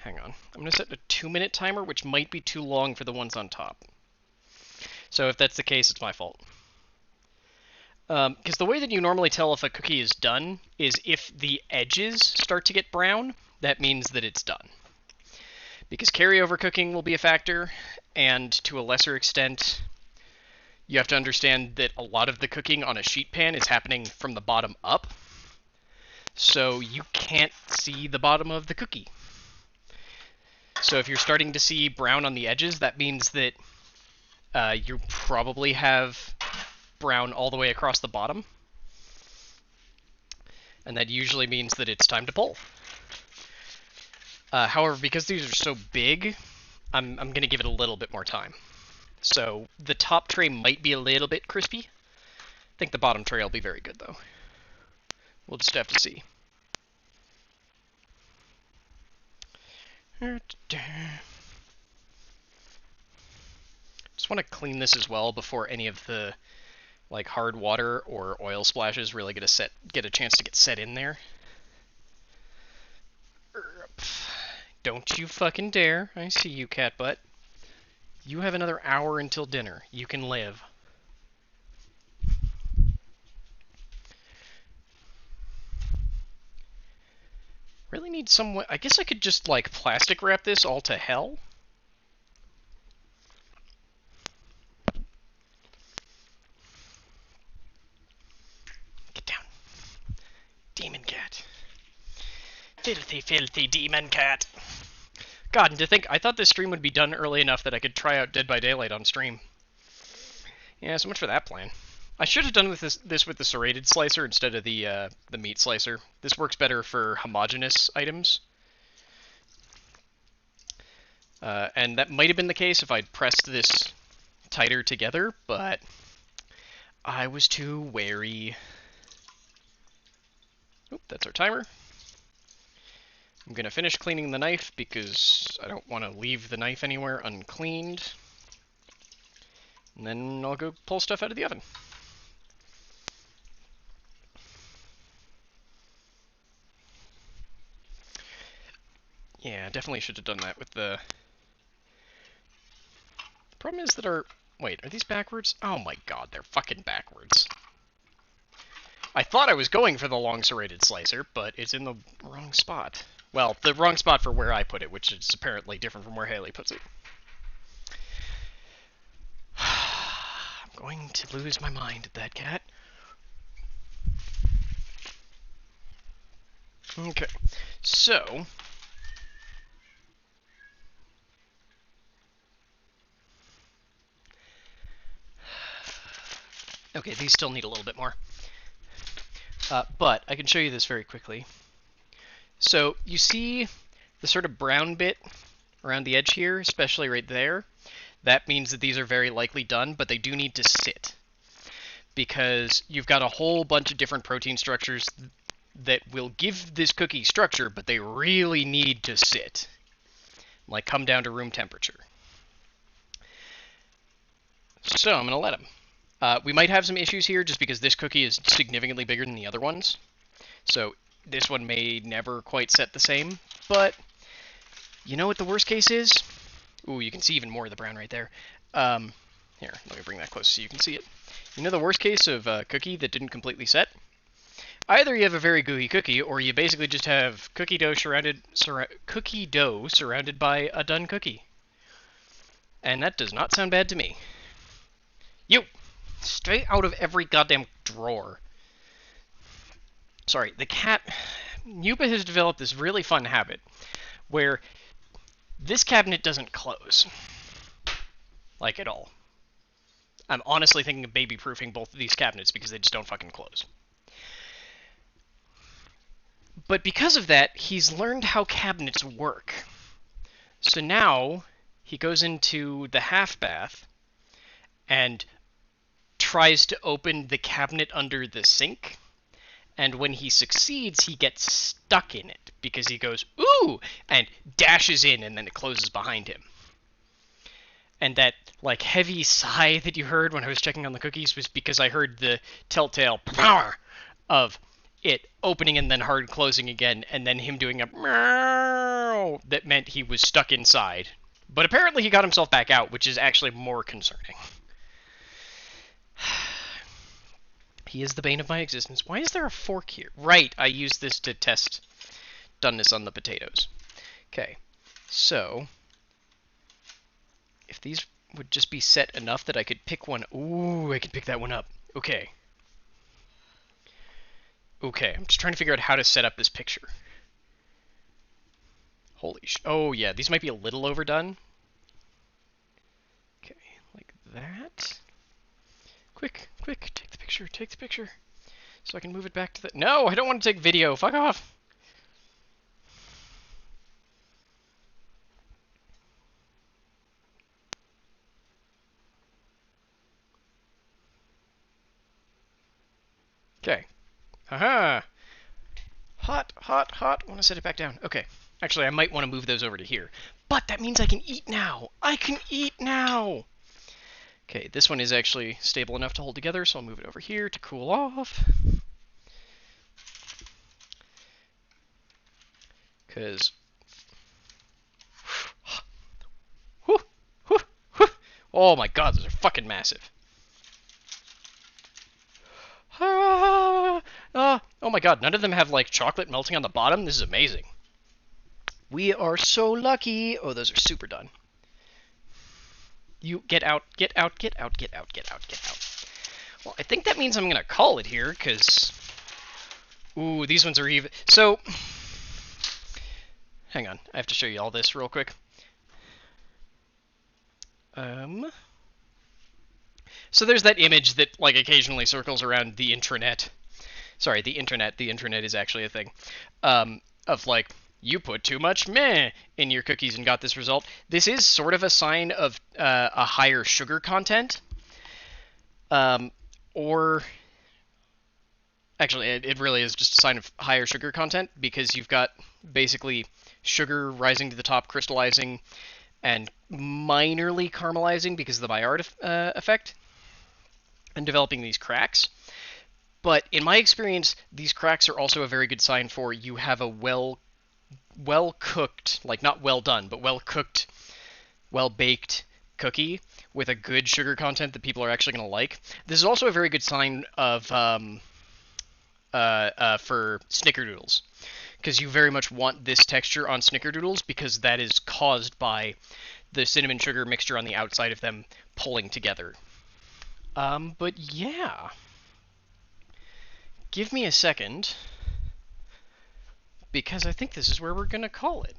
on. I'm going to set a 2-minute timer, which might be too long for the ones on top. So if that's the case, it's my fault. Because the way that you normally tell if a cookie is done is if the edges start to get brown, that means that it's done. Because carryover cooking will be a factor, and to a lesser extent, you have to understand that a lot of the cooking on a sheet pan is happening from the bottom up, so you can't see the bottom of the cookie. So if you're starting to see brown on the edges, that means that you probably have brown all the way across the bottom. And that usually means that it's time to pull. However, because these are so big, I'm going to give it a little bit more time. So the top tray might be a little bit crispy. I think the bottom tray will be very good, though. We'll just have to see. Just want to clean this as well before any of the hard water or oil splashes really get a chance to get set in there. Don't you fucking dare. I see you, cat butt. You have another hour until dinner. You can live. Really need some way. I guess I could just plastic wrap this all to hell. Get down. Demon cat. Filthy, filthy demon cat. God, and to think, I thought this stream would be done early enough that I could try out Dead by Daylight on stream. Yeah, so much for that plan. I should have done this with the serrated slicer instead of the meat slicer. This works better for homogeneous items. And that might have been the case if I'd pressed this tighter together, but I was too wary. Oop, that's our timer. I'm going to finish cleaning the knife because I don't want to leave the knife anywhere uncleaned. And then I'll go pull stuff out of the oven. Yeah, definitely should have done that with the... The problem is that our... Wait, are these backwards? Oh my god, they're fucking backwards. I thought I was going for the long serrated slicer, but it's in the wrong spot. Well, the wrong spot for where I put it, which is apparently different from where Hailey puts it. I'm going to lose my mind at that cat. Okay, so... Okay, these still need a little bit more. But I can show you this very quickly. So you see the sort of brown bit around the edge here, especially right there? That means that these are very likely done, but they do need to sit. Because you've got a whole bunch of different protein structures that will give this cookie structure, but they really need to sit. Come down to room temperature. So I'm going to let them. We might have some issues here just because this cookie is significantly bigger than the other ones. So this one may never quite set the same, but you know what the worst case is? Ooh, you can see even more of the brown right there. Here, let me bring that close so you can see it. You know the worst case of a cookie that didn't completely set? Either you have a very gooey cookie, or you basically just have cookie dough surrounded by a done cookie. And that does not sound bad to me. You! Stay out of every goddamn drawer. Sorry, the cat... Yupa has developed this really fun habit where this cabinet doesn't close. Like, at all. I'm honestly thinking of baby-proofing both of these cabinets because they just don't fucking close. But because of that, he's learned how cabinets work. So now, he goes into the half bath and tries to open the cabinet under the sink. And when he succeeds, he gets stuck in it because he goes, ooh, and dashes in and then it closes behind him. And that, like, heavy sigh that you heard when I was checking on the cookies was because I heard the telltale power of it opening and then hard closing again, and then him doing a meow that meant he was stuck inside. But apparently he got himself back out, which is actually more concerning. He is the bane of my existence. Why is there a fork here? Right, I used this to test doneness on the potatoes. Okay, so... if these would just be set enough that I could pick one... Ooh, I could pick that one up. Okay. Okay, I'm just trying to figure out how to set up this picture. Holy sh... Oh, yeah, these might be a little overdone. Okay, like that. Quick, quick, take the picture. So I can move it back to the... No, I don't want to take video, fuck off! Okay. Haha! Hot, hot, hot. I want to set it back down. Okay. Actually, I might want to move those over to here. But that means I can eat now! I can eat now! Okay, this one is actually stable enough to hold together, so I'll move it over here to cool off. Because... Oh my god, those are fucking massive. Oh my god, none of them have, like, chocolate melting on the bottom? This is amazing. We are so lucky. Oh, those are super done. You get out, get out, get out, get out, get out, get out. Well, I think that means I'm gonna call it here, because... Ooh, these ones are even... So... Hang on, I have to show you all this real quick. So there's that image that, like, occasionally circles around the intranet. Sorry, the internet. The internet is actually a thing. Of, like, you put too much meh in your cookies and got this result. This is sort of a sign of a higher sugar content. Or... Actually, it really is just a sign of higher sugar content, because you've got basically sugar rising to the top, crystallizing, and minorly caramelizing because of the Maillard effect, and developing these cracks. But in my experience, these cracks are also a very good sign for you have a well-cooked, like not well done, but well-cooked, well-baked cookie with a good sugar content that people are actually going to like. This is also a very good sign of for snickerdoodles, because you very much want this texture on snickerdoodles, because that is caused by the cinnamon sugar mixture on the outside of them pulling together. But yeah. Give me a second, because I think this is where we're gonna call it.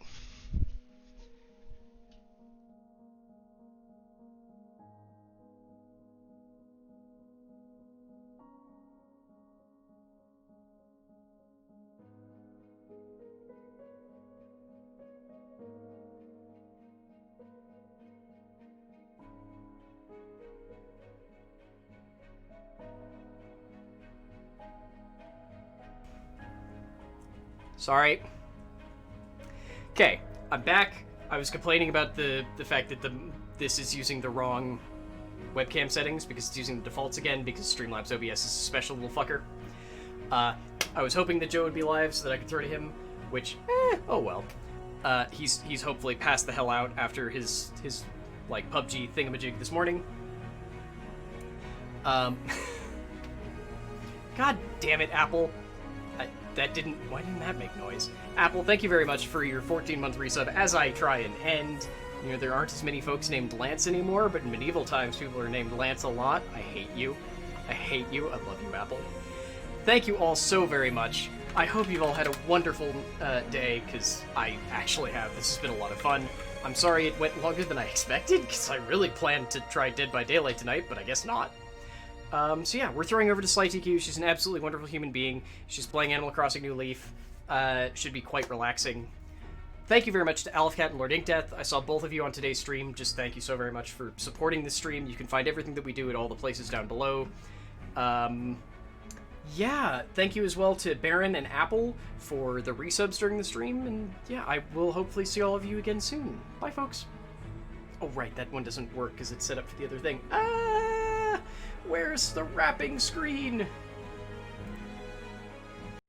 Sorry. Okay, I'm back. I was complaining about the fact that this is using the wrong webcam settings because it's using the defaults again, because Streamlabs OBS is a special little fucker. I was hoping that Joe would be live so that I could throw to him, which, oh well. He's hopefully passed the hell out after his like PUBG thingamajig this morning. God damn it, Apple. Why didn't that make noise? Apple, thank you very much for your 14-month resub. As I try and end, you know, there aren't as many folks named Lance anymore, but in medieval times people are named Lance a lot. I hate you. I hate you. I love you, Apple. Thank you all so very much. I hope you've all had a wonderful day, because I actually have. This has been a lot of fun. I'm sorry it went longer than I expected, because I really planned to try Dead by Daylight tonight, but I guess not. So yeah, we're throwing over to Sly TQ. She's an absolutely wonderful human being. She's playing Animal Crossing New Leaf. Should be quite relaxing. Thank you very much to Alfcat and Lord Inkdeath. I saw both of you on today's stream. Just thank you so very much for supporting this stream. You can find everything that we do at all the places down below. Yeah, thank you as well to Baron and Apple for the resubs during the stream. And yeah, I will hopefully see all of you again soon. Bye, folks. Oh, right, that one doesn't work because it's set up for the other thing. Where's the wrapping screen?